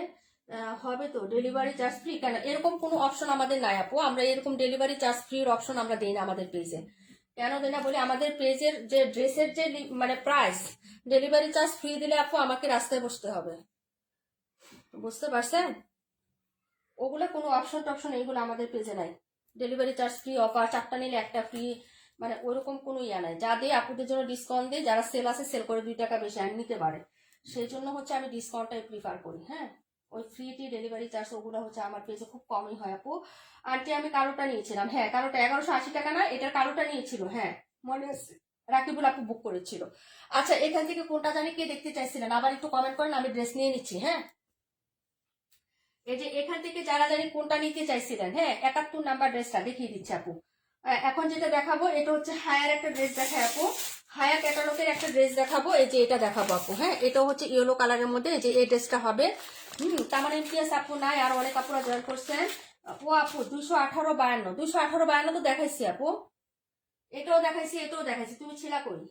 হবে তো ডেলিভারি চার্জ ফ্রি? কেন এরকম কোনো অপশন আমাদের নাই আপু, আমরা এরকম ডেলিভারি চার্জ ফ্রির অপশন আমরা দিই না আমাদের পেজে। কেন দিই না বলি, আমাদের পেজের যে ড্রেসের যে মানে প্রাইস, ডেলিভারি চার্জ ফ্রি দিলে আপু আমাকে রাস্তায় বসতে হবে, বুঝতে পারছেন? ওগুলো কোনো অপশন টপশন এইগুলো আমাদের পেজে নাই। ডেলিভারি চার্জ ফ্রি অফার, 4টা নিলে একটা ফ্রি, মানে ওইরকম কোনো ইয়া নাই। যা দিয়ে আপুদের জন্য ডিসকাউন্ট দিই, যারা সেল আছে সেল করে 2 টাকা বেশি আমি নিতে পারে, সেই জন্য হচ্ছে আমি ডিসকাউন্টটাই প্রিফার করি। হ্যাঁ, ওই ফ্রিটি ডেলিভারি চার্জ ওগুলো হচ্ছে আমার পেজে খুব কমই হয় আপু। আন্টি আমি কালোটা নিয়েছিলাম, হ্যাঁ কালোটা 1180 টাকা না, এটার কালোটা নিয়েছিল, হ্যাঁ মনে আছে, রাকিবুল আপু বুক করেছিল। আচ্ছা, এখান থেকে কোনটা জানি কে দেখতে চাইছিলেন, আবার একটু কমেন্ট করেন, আমি ড্রেস নিয়ে নিচ্ছি। হ্যাঁ, এই যে এখান থেকে যারা জানি কোনটা নিতে চাইছিলেন, হ্যাঁ 71 নাম্বার ড্রেসটা দেখিয়ে দিচ্ছে আপু। এখন যেটা দেখাবো এটা হচ্ছে হায়ার একটা ড্রেস দেখায় আপু, হায়া ক্যাটালগের একটা ড্রেস দেখাবো। এই যে এটা দেখাবো আপু। হ্যাঁ, এটা হচ্ছে ইয়েলো কালারের মধ্যে, এই যে এই ড্রেসটা হবে। তার মানে ইমতিয়াজ আপু নাই, আর অনেক আপুরা জয়েন করছেন। ও আপু 218-52, 218-52 তো দেখাইছি আপু, এটাও দেখাইছি, এটাও দেখাইছি, তুমি ছিলা কই?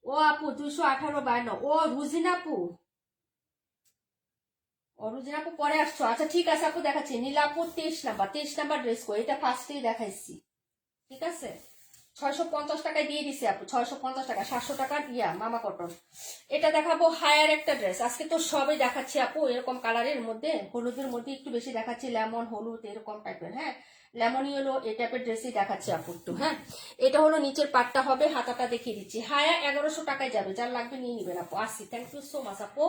ও আপু 218-52, ও রুজিনা আপু, অরুজিন আপু পরে আসছো, আচ্ছা ঠিক আছে আপু দেখাচ্ছি। নীলাপুর 23 নাম্বার, 23 নাম্বার ড্রেস কো, এটা ফার্স্টেই দেখাইছি, ঠিক আছে। 650 টাকায় দিয়ে দিছি আপু, 650 টাকা, 700 টাকার ইয়া মামা কটন। এটা দেখাবো হায়ার একটা ড্রেস, আজকে তো সবই দেখাচ্ছি আপু এরকম কালারের মধ্যে, হলুদের মধ্যে একটু বেশি দেখাচ্ছি, লেমন হলুদ এরকম টাইপের। হ্যাঁ, লেমন ইয়েলো এই টাইপের ড্রেসই দেখাচ্ছি আপু একটু। হ্যাঁ, এটা হলো নিচের পাটটা হবে, হাতাটা দেখিয়ে দিচ্ছি। হায়া 1100 টাকায় যাবে, যার লাগবে নিয়ে নিবেন আপু। আসছি, থ্যাংক ইউ সো মাচ আপু।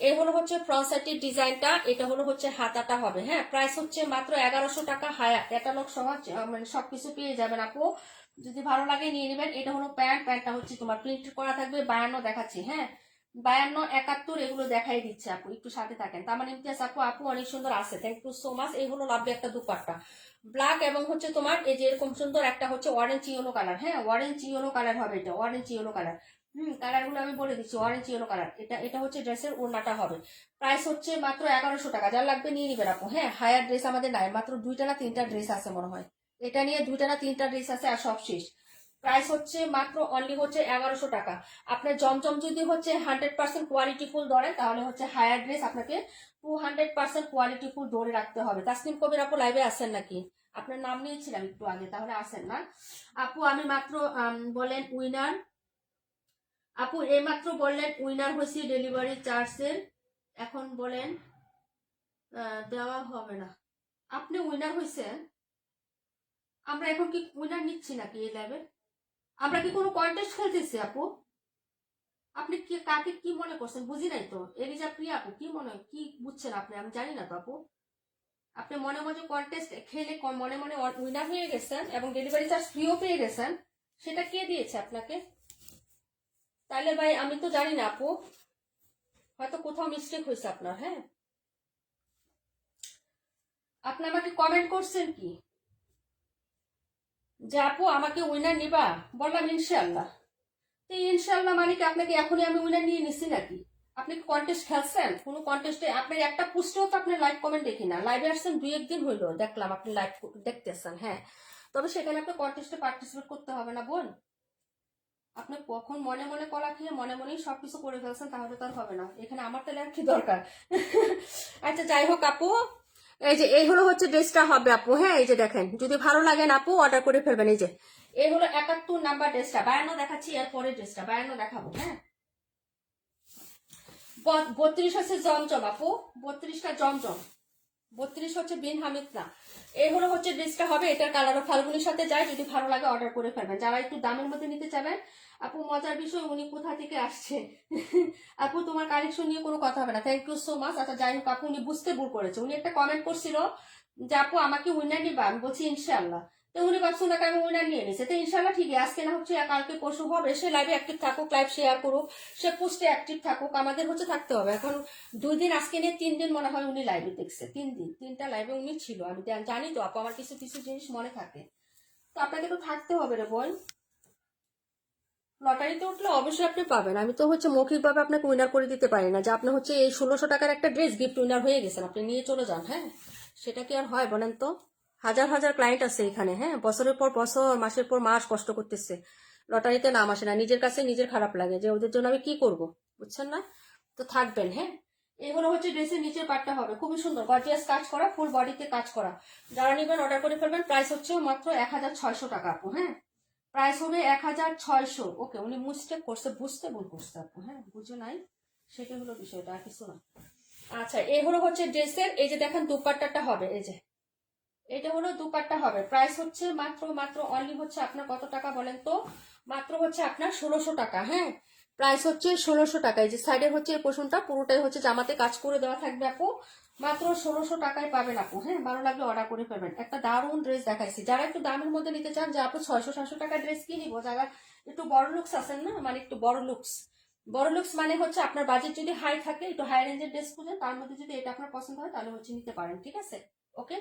এই হলো হচ্ছে ফ্রন্ট সাইডের ডিজাইনটা, এটা হলো হচ্ছে হাতাটা হবে। হ্যাঁ, প্রাইস হচ্ছে মাত্র 1100 টাকা, হায়া ক্যাটালগ সহ মানে সবকিছু পেয়ে যাবেন আপু। যদি ভালো লাগে নিয়ে নেবেন। এটা হলো প্যান্ট, প্যান্টটা হচ্ছে তোমার প্রিন্ট করা থাকবে, 52 দেখাচ্ছি। হ্যাঁ, 52, 71 এগুলো দেখাই দিচ্ছে আপু, একটু সাথে থাকেন। তার মানে ইমতিয়াজ আপু, আপু অনেক সুন্দর আছে, থ্যাংক ইউ সো মাচ। এই হলো লাভবে একটা দুপাট্টা, ব্ল্যাক এবং হচ্ছে তোমার এই যে এরকম সুন্দর একটা হচ্ছে অরেঞ্জ ইয়েলো কালার। হ্যাঁ, অরেঞ্জ ইয়েলো কালার হবে, এটা অরেঞ্জ ইয়েলো কালার। কালার গুলো আমি বলে দিচ্ছি, অরেঞ্জ ইয়েলো কালার। এটা হচ্ছে ড্রেসের ওড়নাটা হবে। প্রাইস হচ্ছে মাত্র 1100 টাকা, যার লাগবে নিয়ে নিবেন আপু। হ্যাঁ, হায়ার ড্রেস আমাদের নাই, মাত্র 2টা না 3টা ড্রেস আছে মনে হয়, এটা নিয়ে 2টা না 3টা ড্রেস আছে, আর সব শেষ। প্রাইস হচ্ছে মাত্র অনলি হচ্ছে 1100 টাকা। আপনার জমজম যদি হচ্ছে 100% কোয়ালিটি ফুল ধরেন, তাহলে হচ্ছে হায়ার ড্রেস আপনাকে 200% কোয়ালিটি ফুল ধরে রাখতে হবে। তাসনিম কবির আপু লাইভে আসেন নাকি? আপনার নাম নিয়েছিলাম একটু আগে, তাহলে আসেন না আপু। আমি মাত্র বলেন উইনার আপু, এই মাত্র বললেন উইনার হয়েছি ডেলিভারি চার্জের, এখন বলেন দেওয়া হবে না। আপনি উইনার হয়েছেন, আমরা এখন কি উইনার নিচ্ছি নাকি এই ল্যাবে? আমরা কি কোনো কন্টেস্ট খেলতেছি আপু? আপনি কি কাকে কি মনে করছেন বুঝি নাই তো। এলিজা প্রিয়া আপু কি মনে কি বুঝছেন আপনি? আমি জানি না তো আপু। আপনি মনে মনে কন্টেস্ট খেলে মনে মনে উইনার হয়ে গেছেন এবং ডেলিভারি চার্জ ফ্রিও পেয়ে গেছেন, সেটা কে দিয়েছে আপনাকে? তাহলে ভাই আমি তো জানি না আপু, হয়তো কোথাও মিস্টেক হয়েছে আপনার। হ্যাঁ, আপনি আমাকে কমেন্ট করছেন কি যে আপু আমাকে উইনার নিবা? বললাম ইনশাল্লাহ। তো ইনশাল্লাহ মানে কি আপনাকে এখনই আমি উইনার নিয়ে নিছি নাকি? আপনি কন্টেস্ট খেলছেন? কোনো কন্টেস্টে আপনার একটা পোস্টেও তো আপনার লাইভ কমেন্ট দেখি না। লাইভে আসছেন 2-1 দিন হইলো, দেখলাম আপনি লাইভ দেখতেছেন। হ্যাঁ, তবে সেখানে আপনি কন্টেস্টে পার্টিসিপেট করতে হবে না বোন। আপনি কখন মনে মনে কলা খেয়ে মনে মনেই সবকিছু করে ফেলছেন, তাহলে তো আর হবে না। এখানে আমার তাহলে আর কি দরকার? আচ্ছা যাই হোক আপু, এই যে এই হলো হচ্ছে ড্রেসটা হবে আপু। হ্যাঁ, এই যে দেখেন, যদি ভালো লাগে না আপু অর্ডার করে ফেলবেন। এই যে এই হলো 71 নাম্বার ড্রেসটা। 52 দেখাচ্ছি, এর পরের ড্রেসটা 52 দেখাবো। হ্যাঁ, 32 হচ্ছে জমজম আপু, 32টা জমজম, 32 হচ্ছে বিন হামিদ না। এই হলো হচ্ছে ড্রেসটা হবে। এটার কালারও ফাল্গুনির সাথে যায়, যদি ভালো লাগে অর্ডার করে ফেলবেন। যারা একটু দামের মধ্যে নিতে চাবেন, আপু মজার বিষয় উনি কোথা থেকে আসছে। আপু তোমার কালেকশন নিয়ে কোনো কথা হবে না, থ্যাংক ইউ সো মাচ। আচ্ছা যাই হোক আপু, উনি বুঝতে ভুল করেছে। উনি একটা কমেন্ট করছিল যে আপু আমাকে উইনার নিবা, আমি বলছি ইনশাল্লাহ। তো উনি ভাবছেন না আমি উইনার নিয়ে নিছে, তো ইনশাল্লাহ ঠিকই আজকে না হচ্ছে কালকে পরশু হবে। সে লাইভে অ্যাক্টিভ থাকুক, লাইভ শেয়ার করুক, সে পোস্টে অ্যাক্টিভ থাকুক, আমাদের হচ্ছে থাকতে হবে। এখন 2 দিন, আজকে নিয়ে 3 দিন মনে হয় উনি লাইভে দেখছে। 3 দিন, 3টা লাইভে উনি ছিল। আমি জানি তো আপু, আমার কিছু কিছু জিনিস মনে থাকে। তো আপনাকে তো থাকতে হবে রে বোন। লটারিতে উঠলে অবশ্যই আপনি পাবেন। আমি তো হচ্ছে মৌখিকভাবে আপনাকে উইনার করে দিতে পারি না যে আপনি হচ্ছে এই 1600 টাকার একটা ড্রেস গিফট উইনার হয়ে গেছেন, আপনি নিয়ে চলে যান। হ্যাঁ, সেটা কি আর হয় বলেন তো? হাজার হাজার ক্লায়েন্ট আছে এখানে। হ্যাঁ, বছরের পর বছর, মাসের পর মাস কষ্ট করতেছে, লটারিতে নাম আসে না। নিজের কাছে নিজের খারাপ লাগে যে ওদের জন্য আমি কি করব, বুঝছেন না? তো থাকবেন। হ্যাঁ, এগুলো হচ্ছে ড্রেসের নিচের পার্টটা হবে খুবই সুন্দর, গর্জিয়াস কাজ করা, ফুল বডিতে কাজ করা। যারা নেবেন অর্ডার করে ফেলবেন। প্রাইস হচ্ছে মাত্র 1600 টাকা আপু। হ্যাঁ, প্রাইস হবে 1600। ওকে, উনি মিস্টেক করছে, বুঝতে ভুল করছে আপু। হ্যাঁ, বুঝে নাই, সেটা হলো বিষয়টা, আর কিছু না। আচ্ছা, এই হলো হচ্ছে ড্রেসের, এই যে দেখেন দুপাট্টাটা হবে। এই যে এটা হলো দুপাট্টা হবে। প্রাইস হচ্ছে মাত্র মাত্র অনলি হচ্ছে আপনার কত টাকা বলেন তো? মাত্র হচ্ছে আপনার 1600 টাকা। হ্যাঁ, প্রাইস হচ্ছে 1600 টাকা। এই যে সাইডের হচ্ছে এই পোর্শনটা পুরোটাই হচ্ছে জামাতে কাজ করে দেওয়া থাকবে আপু। মাত্র 1600 টাকায় পাবেন আপু। হ্যাঁ, ভালো লাগলে অর্ডার করে ফেলবেন। একটা দারুণ ড্রেস দেখাইছি। যারা একটু দামের মধ্যে নিতে চান যে আপু 600-700 টাকা ড্রেস কি নিবো, যারা একটু বড় লুকস আছেন না, মানে একটু বড় লুকস, বড় লুকস মানে হচ্ছে আপনার বাজেট যদি হাই থাকে, একটু হাই রেঞ্জের ড্রেস খুঁজেন, তার মধ্যে যদি এটা আপনার পছন্দ হয় তাহলে হচ্ছে নিতে পারেন। ঠিক আছে, ওকে,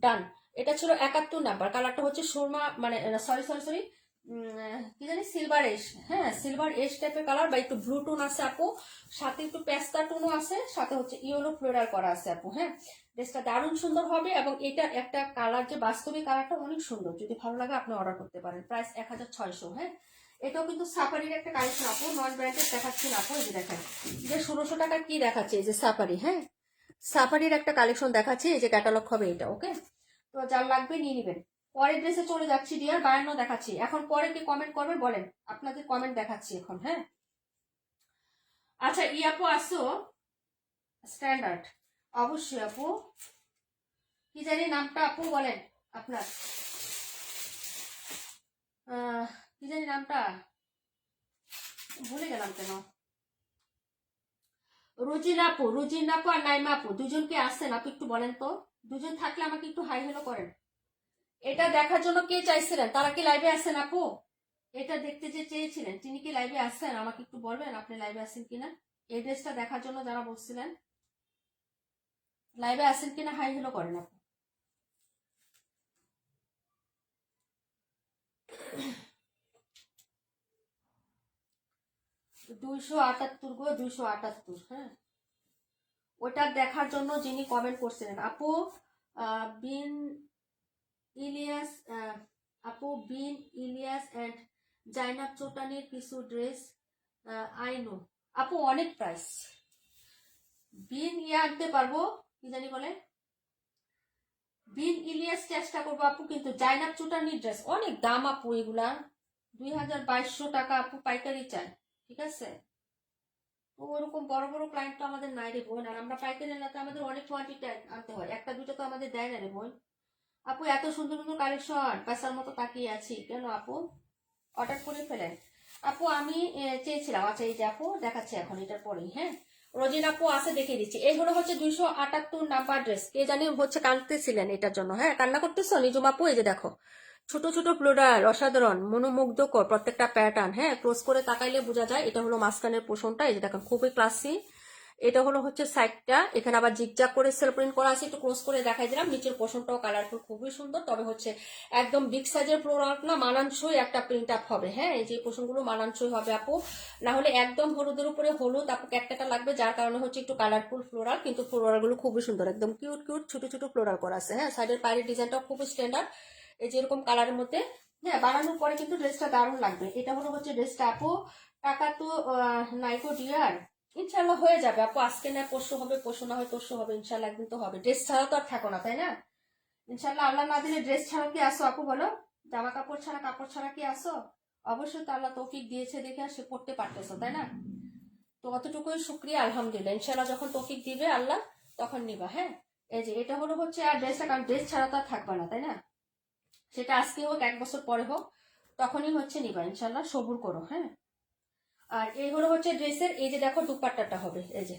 ডান। এটা ছিল 71 নাম্বার। কালারটা হচ্ছে সুরমা, মানে সরি সরি সরি, কি জানি সিলভার এশ। হ্যাঁ, সিলভার এশ টাইপের কালার, বা একটু ব্লু টোন আছে আপু, সাথে একটু পেস্তা টোনও আছে, সাথে হচ্ছে ইয়েলো ফ্লোরাল করা আছে আপু। হ্যাঁ, ড্রেসটা দারুণ সুন্দর হবে এবং এটা একটা কালার, যে বাস্তবিক কালারটা অনেক সুন্দর। যদি ভালো লাগে আপনি অর্ডার করতে পারেন। প্রাইস 1600। হ্যাঁ, এটাও কিন্তু সাফারির একটা কালেকশন আপু, নন ব্র্যান্ডেড দেখাচ্ছি না আপু। এই যে দেখেন, যে 1600 টাকা কি দেখাচ্ছে, এই যে সাফারি। হ্যাঁ, সাফারির একটা কালেকশন দেখাচ্ছি, এই যে ক্যাটালগ হবে এটা। ওকে, তো যার লাগবে নিয়ে নিবেন। পরের ড্রেসে চলে যাচ্ছি ডিয়ার, 52 দেখাচ্ছি। এখন পরে কি কমেন্ট করবেন বলেন, আপনাদের কমেন্ট দেখাচ্ছি এখন। হ্যাঁ, আচ্ছা ই আপু আসো স্ট্যান্ডার্ড, অবশ্যই আপু। কি জানি নামটা আপু বলেন আপনার, কি জানি নামটা ভুলে গেলাম কেন। রুজিনা আপু, রুজিনা আপু আর নাইমা আপু, দুজন কি আসছেন আপু একটু বলেন তো? দুজন থাকলে আমাকে একটু হাই হ্যালো করেন। এটা দেখার জন্য কে চাইছিলেন, তারা কি লাইভে আসছেন আপু? এটা দেখতে যে চেয়েছিলেন তিনি কি লাইভে আসছেন? আমাকে একটু বলবেন আপনি লাইভে আসছেন কিনা। এই ড্রেসটা দেখার জন্য যারা বলছিলেন, লাইভে আসেন কিনা হাই হ্যালো করেন আপু। 278 গো, 278। হ্যাঁ, ওটা দেখার জন্য যিনি কমেন্ট করছিলেন আপু, বিন ইলিয়াস, আপু বিন ইলিয়াস এন্ড জাইনাব চোটানির কিছু ড্রেস আই নো। আপু অনেক প্রাইস, বিন ইয়ে আনতে পারবো, কি জানি বলে, বিন ইলিয়াস চেষ্টা করবো আপু, কিন্তু জাইনাব চুটানির ড্রেস অনেক দাম আপু, এগুলা 2200 টাকা আপু পাইকারি চাই। ঠিক আছে, তো ওরকম বড় বড় ক্লায়েন্ট তো আমাদের নাই রে বোন, আর আমরা পাইকারি না, তো আমাদের অনেক কোয়ান্টিটি আনতে হয়, একটা দুটো তো আমাদের দেয় না রে বোন। আপু এত সুন্দর সুন্দর কালেকশন, পেশার মতো তাকিয়ে আছি কেন আপু, অর্ডার করে ফেলেন। আপু আমি চেয়েছিলাম, আচ্ছা এই যে আপু দেখাচ্ছি এখন এটার পরেই, হ্যাঁ রোজিন আপু আছে দেখিয়ে দিচ্ছি। এইগুলো হচ্ছে 278 নাম্বার ড্রেস, কে জানি হচ্ছে কাঁদতেছিলেন এটার জন্য, হ্যাঁ কান্না করতেছো নিজুম আপু, এই যে দেখো ছোট ছোট ফ্লোরাল, অসাধারণ মনোমুগ্ধকর প্রত্যেকটা প্যাটার্ন, হ্যাঁ ক্লোজ করে তাকাইলে বোঝা যায় এটা হলো মাঝখানের পোষণটা, এই যে দেখেন খুবই ক্লাসি। এটা হলো হচ্ছে সাইডটা, এখানে আবার জিগজাগ করে সেল প্রিন্ট করা আছে, একটু ক্লোজ করে দেখাই দিলাম। নিচের পোষণটাও কালারফুল খুবই সুন্দর, তবে হচ্ছে একদম বিগ সাইজের ফ্লোরাল না, মানানসই একটা প্রিন্ট আপ হবে, হ্যাঁ এই যে পোষণগুলো মানানসই হবে আপু, না হলে একদম হলুদের উপরে হলুদ আপু একটা লাগবে, যার কারণে হচ্ছে একটু কালারফুল ফ্লোরাল, কিন্তু ফ্লোরাল গুলো খুবই সুন্দর, একদম কিউট কিউট ছোট ছোট ফ্লোরাল করা আছে, হ্যাঁ সাইডের পায়ের ডিজাইনটাও খুবই স্ট্যান্ডার্ড, এই যে এরকম কালারের মধ্যে, হ্যাঁ বানানোর পরে কিন্তু ড্রেসটা দারুণ লাগবে। এটা হলো হচ্ছে ড্রেসটা আপু, টাকা তো নাইকো ডিয়ার, ইনশাল্লাহ হয়ে যাবে আপু, আজকে না পরশু হবে, পরশু না হয় তরশু হবে, ইনশাল্লাহ একদিন তো হবে, ড্রেস ছাড়া তো আর থাকো না তাই না, ইনশাল্লাহ আল্লাহ না দিলে ড্রেস ছাড়া কি আসো আপু বলো, জামা কাপড় ছাড়া কাপড় ছাড়া কি আসো, অবশ্যই তো আল্লাহ তৌফিক দিয়েছে দেখে সে পড়তে পারতেছো তাই না, তো অতটুকুই শুক্রিয়া আলহামদুলিল্লাহ, ইনশাল্লাহ যখন তৌফিক দিবে আল্লাহ তখন নিবা, হ্যাঁ এই যে এটা হলো হচ্ছে আর ড্রেসটা, কারণ ড্রেস ছাড়া তো আর থাকবে না তাই না, সেটা আজকে হোক এক বছর পরে হোক তখনই হচ্ছে নিবা, ইনশাল্লাহ সবুর করো, হ্যাঁ আর এই হলো হচ্ছে ড্রেসের, এই যে দেখো দুপাট্টাটা হবে, এই যে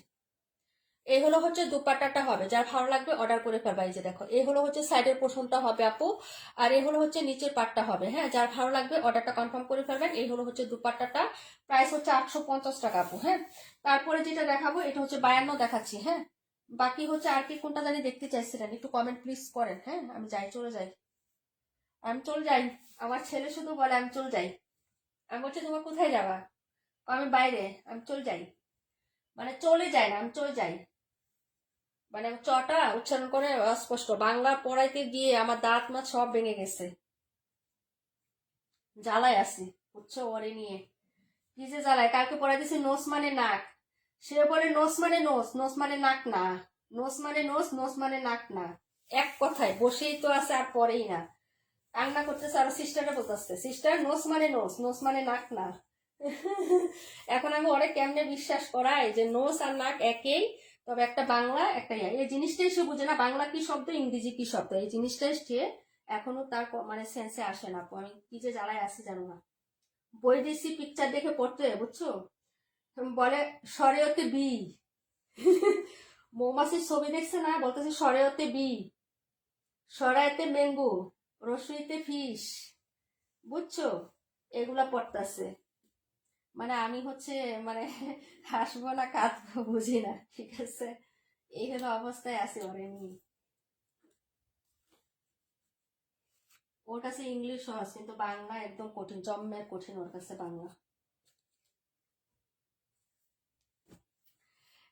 এই হলো হচ্ছে দুপাট্টাটা হবে, যার ভালো লাগবে অর্ডার করে ফেলবা, এই যে দেখো এই হলো হচ্ছে সাইডের পোর্শনটা হবে আপু, আর এই হলো হচ্ছে নিচের পাটটা হবে, হ্যাঁ যার ভালো লাগবে অর্ডারটা কনফার্ম করে ফেলবেন। এই হলো হচ্ছে দুপাট্টাটা, প্রাইস হচ্ছে 850 টাকা আপু, হ্যাঁ তারপরে যেটা দেখাবো এটা হচ্ছে 52 দেখাচ্ছি, হ্যাঁ বাকি হচ্ছে আর কি কোনটা জানি দেখতে চাইছিলেন, একটু কমেন্ট প্লিজ করেন, হ্যাঁ আমি যাই চলে যাই, আমি চলে যাই, আমার ছেলে শুধু বলে আমি চলে যাই, আমি বলছি তোমার কোথায় যাবা, আমি বাইরে, আমি চলে যাই, মানে চলে যাই না আমি চলে যাই, মানে চটা উচ্চারণ করে অস্পষ্ট, বাংলা পড়াইতে গিয়ে আমার দাঁত মাত সব ভেঙে গেছে, জ্বালায় আছি বুঝছো ওরে নিয়ে, কি যে জ্বালায়, কালকে পড়াইতেছি নোস মানে নাক, সে বলে নোস মানে নোস, নোস মানে নাক না, নোস মানে নোস, নোস মানে নাক না, এক কথায় বসেই তো আছে আর পরেই না, কান্না করতেছে, আর সিস্টারটা বলতেছে সিস্টার নোস মানে নোস, নোস মানে নাক না। এখন আমি অনেক কেমনে বিশ্বাস করাই যে নোস আর নাক একই, তবে একটা বাংলা একটা এই জিনিসটাই সে বুঝে না, বাংলা কি শব্দ ইংরেজি কি শব্দ, এই জিনিসটাই সে এখনো তার মানে সেন্সে আসে না, আমি কি যে জ্বালায় আসি জানো না, বৈদেশি পিকচার দেখে পড়তে বুঝছো, বলে সরেয়তে বি, মৌমাছির ছবি দেখছে না, বলতেছে সরেয়তে বি, সরাইতে ম্যাঙ্গো, রসুইতে ফিশ, বুঝছো এগুলা পড়তেছে, মানে আমি হচ্ছে মানে হাসবো না কাঁদবো বুঝি না, ঠিক আছে এই হলো অবস্থায় আছে ওরে নিয়ে, ওর কাছে ইংলিশ সহজ কিন্তু বাংলা একদম কঠিন, জম্মের কঠিন ওর কাছে বাংলা।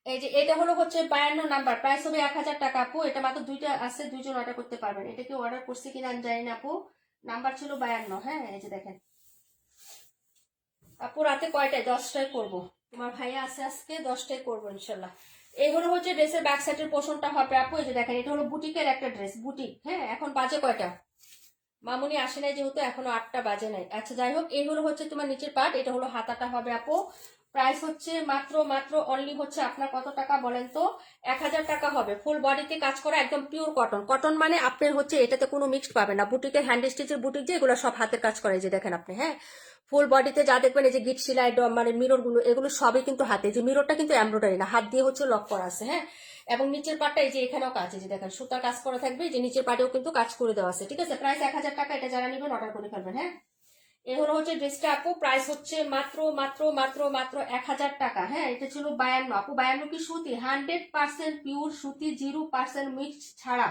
এই যে এটা হলো হচ্ছে 52 নাম্বার, প্রাইস হবে 1000 টাকা আপু, এটা মাত্র দুইটা আছে, দুইজন অর্ডার করতে পারবেন, এটা কি অর্ডার করছে কিনা আমি জানি না আপু, নাম্বার ছিল 52, হ্যাঁ এই যে দেখেন আপু রাতে কয়টায়, 10টায় করবো, তোমার ভাইয়া আছে আজকে 10টায় করবো ইনশাল্লাহ। এই হলো হচ্ছে ড্রেসের ব্যাক সাইডের পোর্শনটা হবে আপু, এই যে দেখেন এটা হলো বুটিকের একটা ড্রেস, বুটিক, হ্যাঁ এখন বাজে কয়টা, মামুনি আসে নাই যেহেতু এখনো 8টা বাজে নাই, আচ্ছা যাই হোক এই হলো হচ্ছে তোমার নিচের পার্ট, এটা হলো হাতাটা হবে আপু, প্রাইস হচ্ছে মাত্র মাত্র অনলি হচ্ছে আপনার কত টাকা বলেন তো, 1000 টাকা হবে, ফুল বডিতে কাজ করা একদম পিওর কটন, কটন মানে আপনার হচ্ছে এটাতে কোনো মিক্সড পাবেন না, বুটিকের হ্যান্ড স্টিচের বুটিক যে এগুলো সব হাতের কাজ করে, যে দেখেন আপনি, হ্যাঁ ফুল বডিতে যা দেখবেন এই যে গিট সেলাই মানে মিরর গুলো এগুলো সবই কিন্তু হাতে, যে মিররটা কিন্তু এমব্রয়ডারি না, হাত দিয়ে হচ্ছে লক করা আছে, হ্যাঁ এবং নিচের পাটটা এই যে এখানেও কাজ, এই যে দেখেন সুতার কাজ করা থাকবে, যে নিচের পাটেও কিন্তু কাজ করে দেওয়া আছে, ঠিক আছে প্রাইস 1000 টাকা, এটা যারা নেবেন অর্ডার করে ফেলবেন, হ্যাঁ এ হলো হচ্ছে ড্রেসটা আপু, প্রাইস হচ্ছে মাত্র মাত্র মাত্র মাত্র 1000 টাকা, হ্যাঁ এটা ছিল 52 আপু, 52 কি সুতি, 100% পিওর সুতি, 0% মিক্স ছাড়া,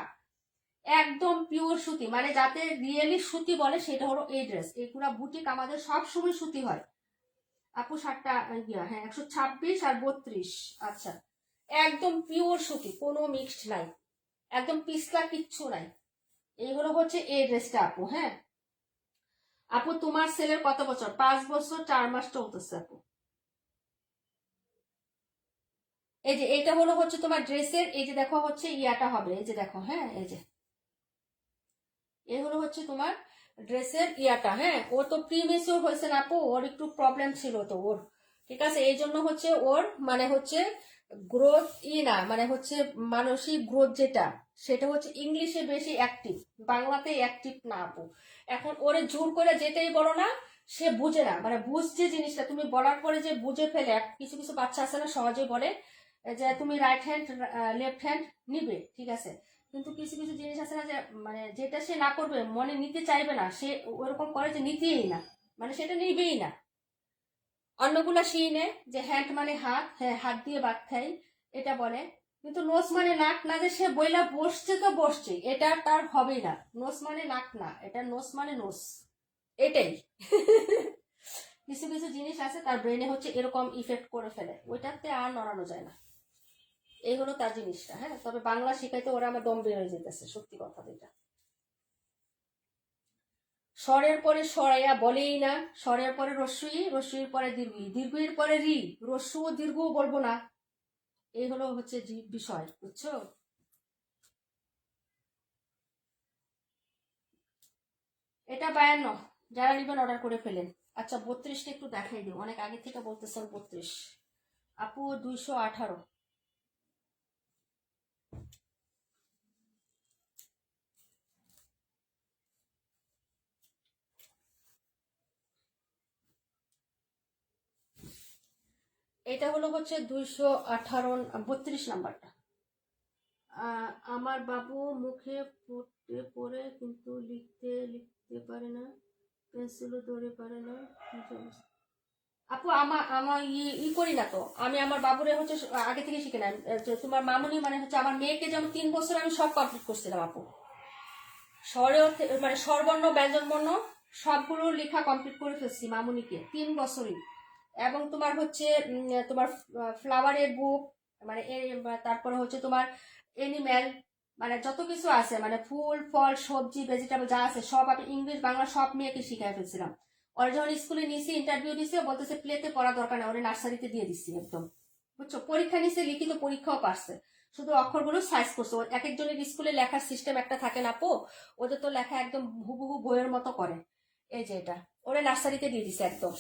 একদম পিওর সুতি, মানে যাতে রিয়েলি সুতি বলে সেটা হলো এই ড্রেস, এইগুলা বুটিক আমাদের সব সময় সুতি হয় আপু, 7টা হ্যাঁ 126 আর 32, আচ্ছা একদম পিওর সুতি, কোনো মিক্সড নাই, একদম পিছলা কিচ্ছু নাই, এই হলো হচ্ছে এই ড্রেসটা আপু, হ্যাঁ আপু তোমার ছেলের কত বছর, 5 বছর 4 মাস চলতেছে আপু, এই যে এটা হলো হচ্ছে তোমার ড্রেসের, এই যে দেখো হচ্ছে ইয়াটা হবে, এই যে দেখো, হ্যাঁ এই যে এই হলো হচ্ছে তোমার ড্রেসের ইয়াটা, হ্যাঁ ও তো প্রি মেচিওর হয়েছে না আপু, ওর একটু প্রবলেম ছিল তো ওর, ঠিক আছে, এই জন্য হচ্ছে ওর মানে হচ্ছে গ্রোথ না, মানে হচ্ছে মানসিক গ্রোথ যেটা, সেটা হচ্ছে ইংলিশে বেশি অ্যাক্টিভ, বাংলাতে অ্যাক্টিভ না আপু। এখন ওরে জোর করে যেতেই বলো না, সে বুঝে না, মানে বুঝছে জিনিসটা তুমি বলার পরে যে বুঝে ফেলে। কিছু কিছু বাচ্চা আছে না সহজে বলে যে তুমি রাইট হ্যান্ড লেফট হ্যান্ড নিবে, ঠিক আছে, কিন্তু কিছু কিছু জিনিস আছে না যে মানে যেটা সে না করবে মনে নিতে চাইবে না, সে ওরকম করে যে নিতেই না, মানে সেটা নিবেই না। অন্যগুলা শিনে যে হ্যান্ড মানে হাত, হ্যাঁ হাত দিয়ে ভাত খাই এটা বলে, কিন্তু নোস মানে নাক না, যে সে বইলা বসছে তো বসছে, এটা তার হবেই না। নোস মানে নাক না, এটা নোস মানে নোস, এটাই। কিছু কিছু জিনিস আছে তার ব্রেনে হচ্ছে এরকম ইফেক্ট করে ফেলে, ওইটাতে আর নড়ানো যায় না। এই হলো তার জিনিসটা। হ্যাঁ, তবে বাংলা শিখাইতে ওরা আমার দম বের হয়ে যেতেছে, সত্যি কথা যেটা। স্বরের পরে সরাইয়া বলেই না, স্বরের পরে রস্যই, রস্যইর পরে দীর্ঘ, দীর্ঘের পরে রি, রস্যু ও দীর্ঘ বলবো না। এই হলো হচ্ছে বিষয়, বুঝছো? এটা 52, যারা নিবেন অর্ডার করে ফেলেন। আচ্ছা 32টা একটু দেখাই দিও, অনেক আগে থেকে বলতেছেন 32। আপু 218। এটা হলো হচ্ছে 218, 32 নাম্বারটা। আমার বাবু মুখে পড়তে পড়ে কিন্তু লিখতে লিখতে পারে না, পেন্সিলও ধরে পারে না। আপু আমার আমার করি না তো, আমি আমার বাবুরে হচ্ছে আগে থেকে শিখে না। তোমার মামুনি মানে হচ্ছে আমার মেয়েকে যেমন 3 বছর আমি সব কমপ্লিট করছিলাম আপু, স্বরেও মানে স্বরবর্ণ ব্যঞ্জন বর্ণ সবগুলো লেখা কমপ্লিট করে ফেলছি মামুনিকে 3 বছরই। এবং তোমার হচ্ছে তোমার ফ্লাওয়ারের বুক, মানে তারপরে হচ্ছে তোমার এনিম্যাল, মানে যত কিছু আছে মানে ফুল ফল সবজি ভেজিটেবল যা আছে সব আমি ইংলিশ বাংলা সব মেয়েকে শিখাই ফেলছিলাম। ওরা যখন স্কুলে নিয়েছি ইন্টারভিউ দিছে বলতেছে প্লেতে পড়া দরকার না, ওরা নার্সারিতে দিয়ে দিচ্ছি একদম, বুঝছো? পরীক্ষা নিছে, লিখিত পরীক্ষাও পারছে, শুধু অক্ষরগুলো সাইজ করছে। এক একজনের স্কুলে লেখার সিস্টেম একটা থাকে না পো, ওদের তো লেখা একদম হুবহু বইয়ের মতো করে। এই যে এটা ওরা নার্সারিতে দিয়ে দিছে একদম।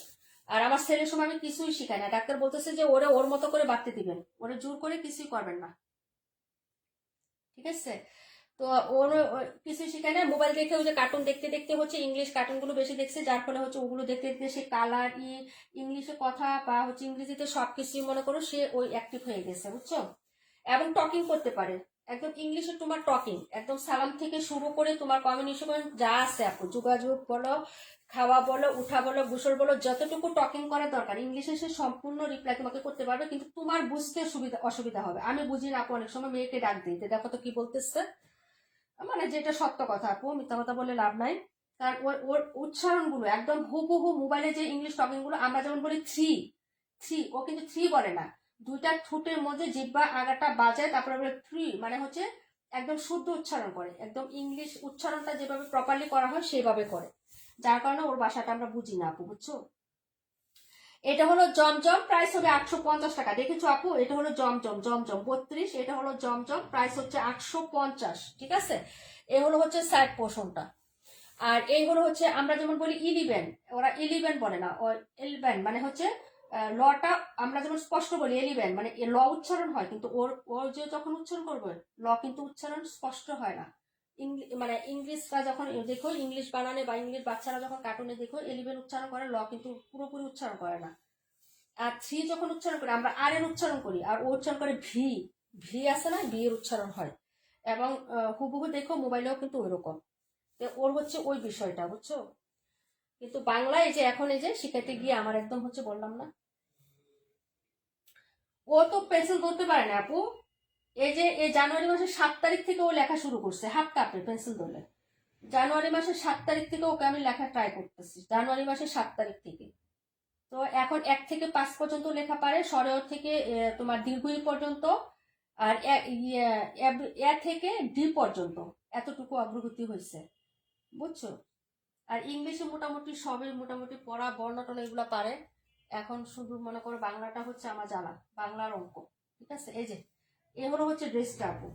আর আমার ছেলের সময় আমি কিছুই শিখাই না, ডাক্তার বলতেছে যে ওরা ওর মতো করে বাড়তে দিবেন, ওরা জোর করে কিছুই করবেন না, ঠিক আছে? তো ওর কিছুই শিখায় না, মোবাইল দেখে ওই যে কার্টুন দেখতে দেখতে হচ্ছে ইংলিশ কার্টুনগুলো বেশি দেখছে, যার ফলে হচ্ছে ওগুলো দেখতে দেখতে সে কালার ইংলিশে কথা বা হচ্ছে ইংরেজিতে সবকিছুই মনে করো সে ওই অ্যাক্টিভ হয়ে গেছে, বুঝছো? এবং টকিং করতে পারে একদম ইংলিশে, তোমার টকিং একদম সালাম থেকে শুরু করে তোমার কমিউনিকেশন যা আছে আপু, যোগাযোগ বলো, খাওয়া বলো, উঠা বলো, গোসল বলো, যতটুকু টকিং করার দরকার ইংলিশে সে সম্পূর্ণ রিপ্লাই তোমাকে করতে পারবে, কিন্তু তোমার বুঝতে অসুবিধা হবে। আমি বুঝি না আপু, অনেক সময় মেয়েকে ডাক দিই, দেখো তো কি বলতেছে, মানে যেটা সত্য কথা আপু, মিথ্যা কথা বলে লাভ নাই। কারণ ওর ওর উচ্চারণগুলো একদম হুবহু মোবাইলে যে ইংলিশ টকিং গুলো আমরা যেমন বলি থ্রি থ্রি, ও কিন্তু থ্রি বলে না, দুইটা ঠোঁটের মধ্যে জিহ্বা আগাটা বাজায়, তারপরে বলে থ্রি, মানে হচ্ছে একদম শুদ্ধ উচ্চারণ করে, একদম ইংলিশ উচ্চারণটা যেভাবে প্রপারলি করা হয় সেভাবে করে, যার কারণে ওর ভাষাটা আমরা বুঝি না আপু, বুঝছো? এটা হলো জমজম, প্রাইস হবে 850 টাকা। দেখেছো আপু, এটা হলো জমজম, জমজম 32, এটা হলো জমজম, প্রাইস হচ্ছে 850, ঠিক আছে? এই হলো হচ্ছে সাইড পোর্শনটা। আর এই হলো হচ্ছে আমরা যেমন বলি 11, ওরা 11 বলে না, 11 মানে হচ্ছে লটা আমরা যেমন স্পষ্ট বলি 11, মানে ল উচ্চারণ হয়, কিন্তু ওর ওর যে যখন উচ্চারণ করবে ল কিন্তু উচ্চারণ স্পষ্ট হয় না। মানে ইংলিশরা যখন দেখো ইংলিশ বানানে বা ইংলিশ বাচ্চারা যখন কার্টুনে দেখো 11 উচ্চারণ করে, ল কিন্তু পুরোপুরি উচ্চারণ করে না। আর থ্রি যখন উচ্চারণ করি আমরা আর এর উচ্চারণ করি, আর ও উচ্চারণ করে ভি, ভি আছে না, ভি এর উচ্চারণ হয়। এবং হুবহু দেখো মোবাইলেও কিন্তু ওইরকম, ওর হচ্ছে ওই বিষয়টা, বুঝছো? কিন্তু বাংলায় যে এখন এই যে শিখাইতে গিয়ে আমার একদম হচ্ছে বললাম না, ও তো পেন্সিল ধরতে পারে না আপু। এই যে এই জানুয়ারি মাসের 7 তারিখ থেকে ও লেখা শুরু করছে, হাত কাঁপে পেন্সিল ধরলে। জানুয়ারি মাসের 7 তারিখ থেকে ওকে আমি লেখা ট্রাই করতেছি, জানুয়ারি মাসের 7 তারিখ থেকে। তো এখন 1 থেকে 5 পর্যন্ত লেখা পারে, স্বরেও থেকে তোমার দীর্ঘই পর্যন্ত, আর এ থেকে ডি পর্যন্ত এতটুকু অগ্রগতি হয়েছে, বুঝছো? আর ইংলিশে মোটামুটি সবই মোটামুটি পড়া বর্ণটনা এগুলো পারে। এখন শুধু মনে করো বাংলাটা হচ্ছে আমার জানা, বাংলার অঙ্ক, ঠিক আছে? এই যে এ হলো হচ্ছে ড্রেসটা আপু।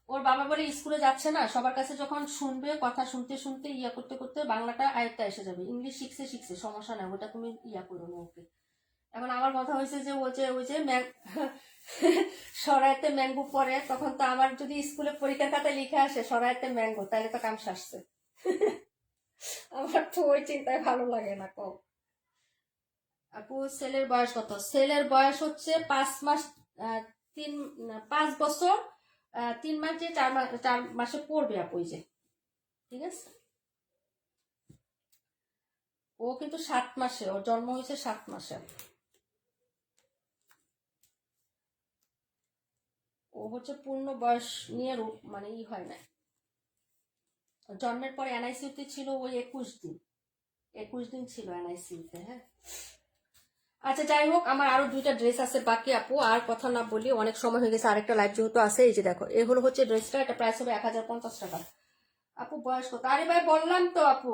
ওর বাবা বলে স্কুলে যাচ্ছে না, সবার কাছে যখন শুনবে কথা শুনতে শুনতে ইয়া করতে করতে বাংলাটা আয়ত্তে এসে যাবে, ইংলিশ শিখছে শিখছে সমস্যা নাই, ওটা তুমি ইয়া করো না ওকে। এখন আমার কথা হয়েছে যে ওই যে সরাইতে ম্যাঙ্গো পড়ে, তখন তো আমার যদি স্কুলে পরীক্ষার খাতায় লিখে আসে সরাইতে ম্যাঙ্গো, তাহলে তো কাম সারছে। আমার তো ওই চিন্তায় ভালো লাগে না কম। আপু ছেলের বয়স কত? ছেলের বয়স হচ্ছে 5 মাস, 5 বছর 3 মাস, যে 4 মাসে পড়বে আপু, এই যে ঠিক আছে। ও কিন্তু 7 মাসে, ওর জন্ম হয়েছে 7 মাসে। ও হচ্ছে পূর্ণ বয়স নিয়ে মানে হয় না। জন্মের পরে এনআইসিউতে ছিল ওই 21 দিন, 21 দিন ছিল এনআইসিউতে। হ্যাঁ আচ্ছা যাই হোক, আমার আরো 2টা ড্রেস আছে বাকি আপু, আর কথা না বলি, অনেক সময় হয়ে গেছে, আরেকটা লাইভ যেহেতু আছে। এই যে দেখো, এই হলো হচ্ছে ড্রেসটা, এটা প্রাইস হবে 1050 টাকা। আপু বয়স কত? আরে ভাই বললাম তো আপু,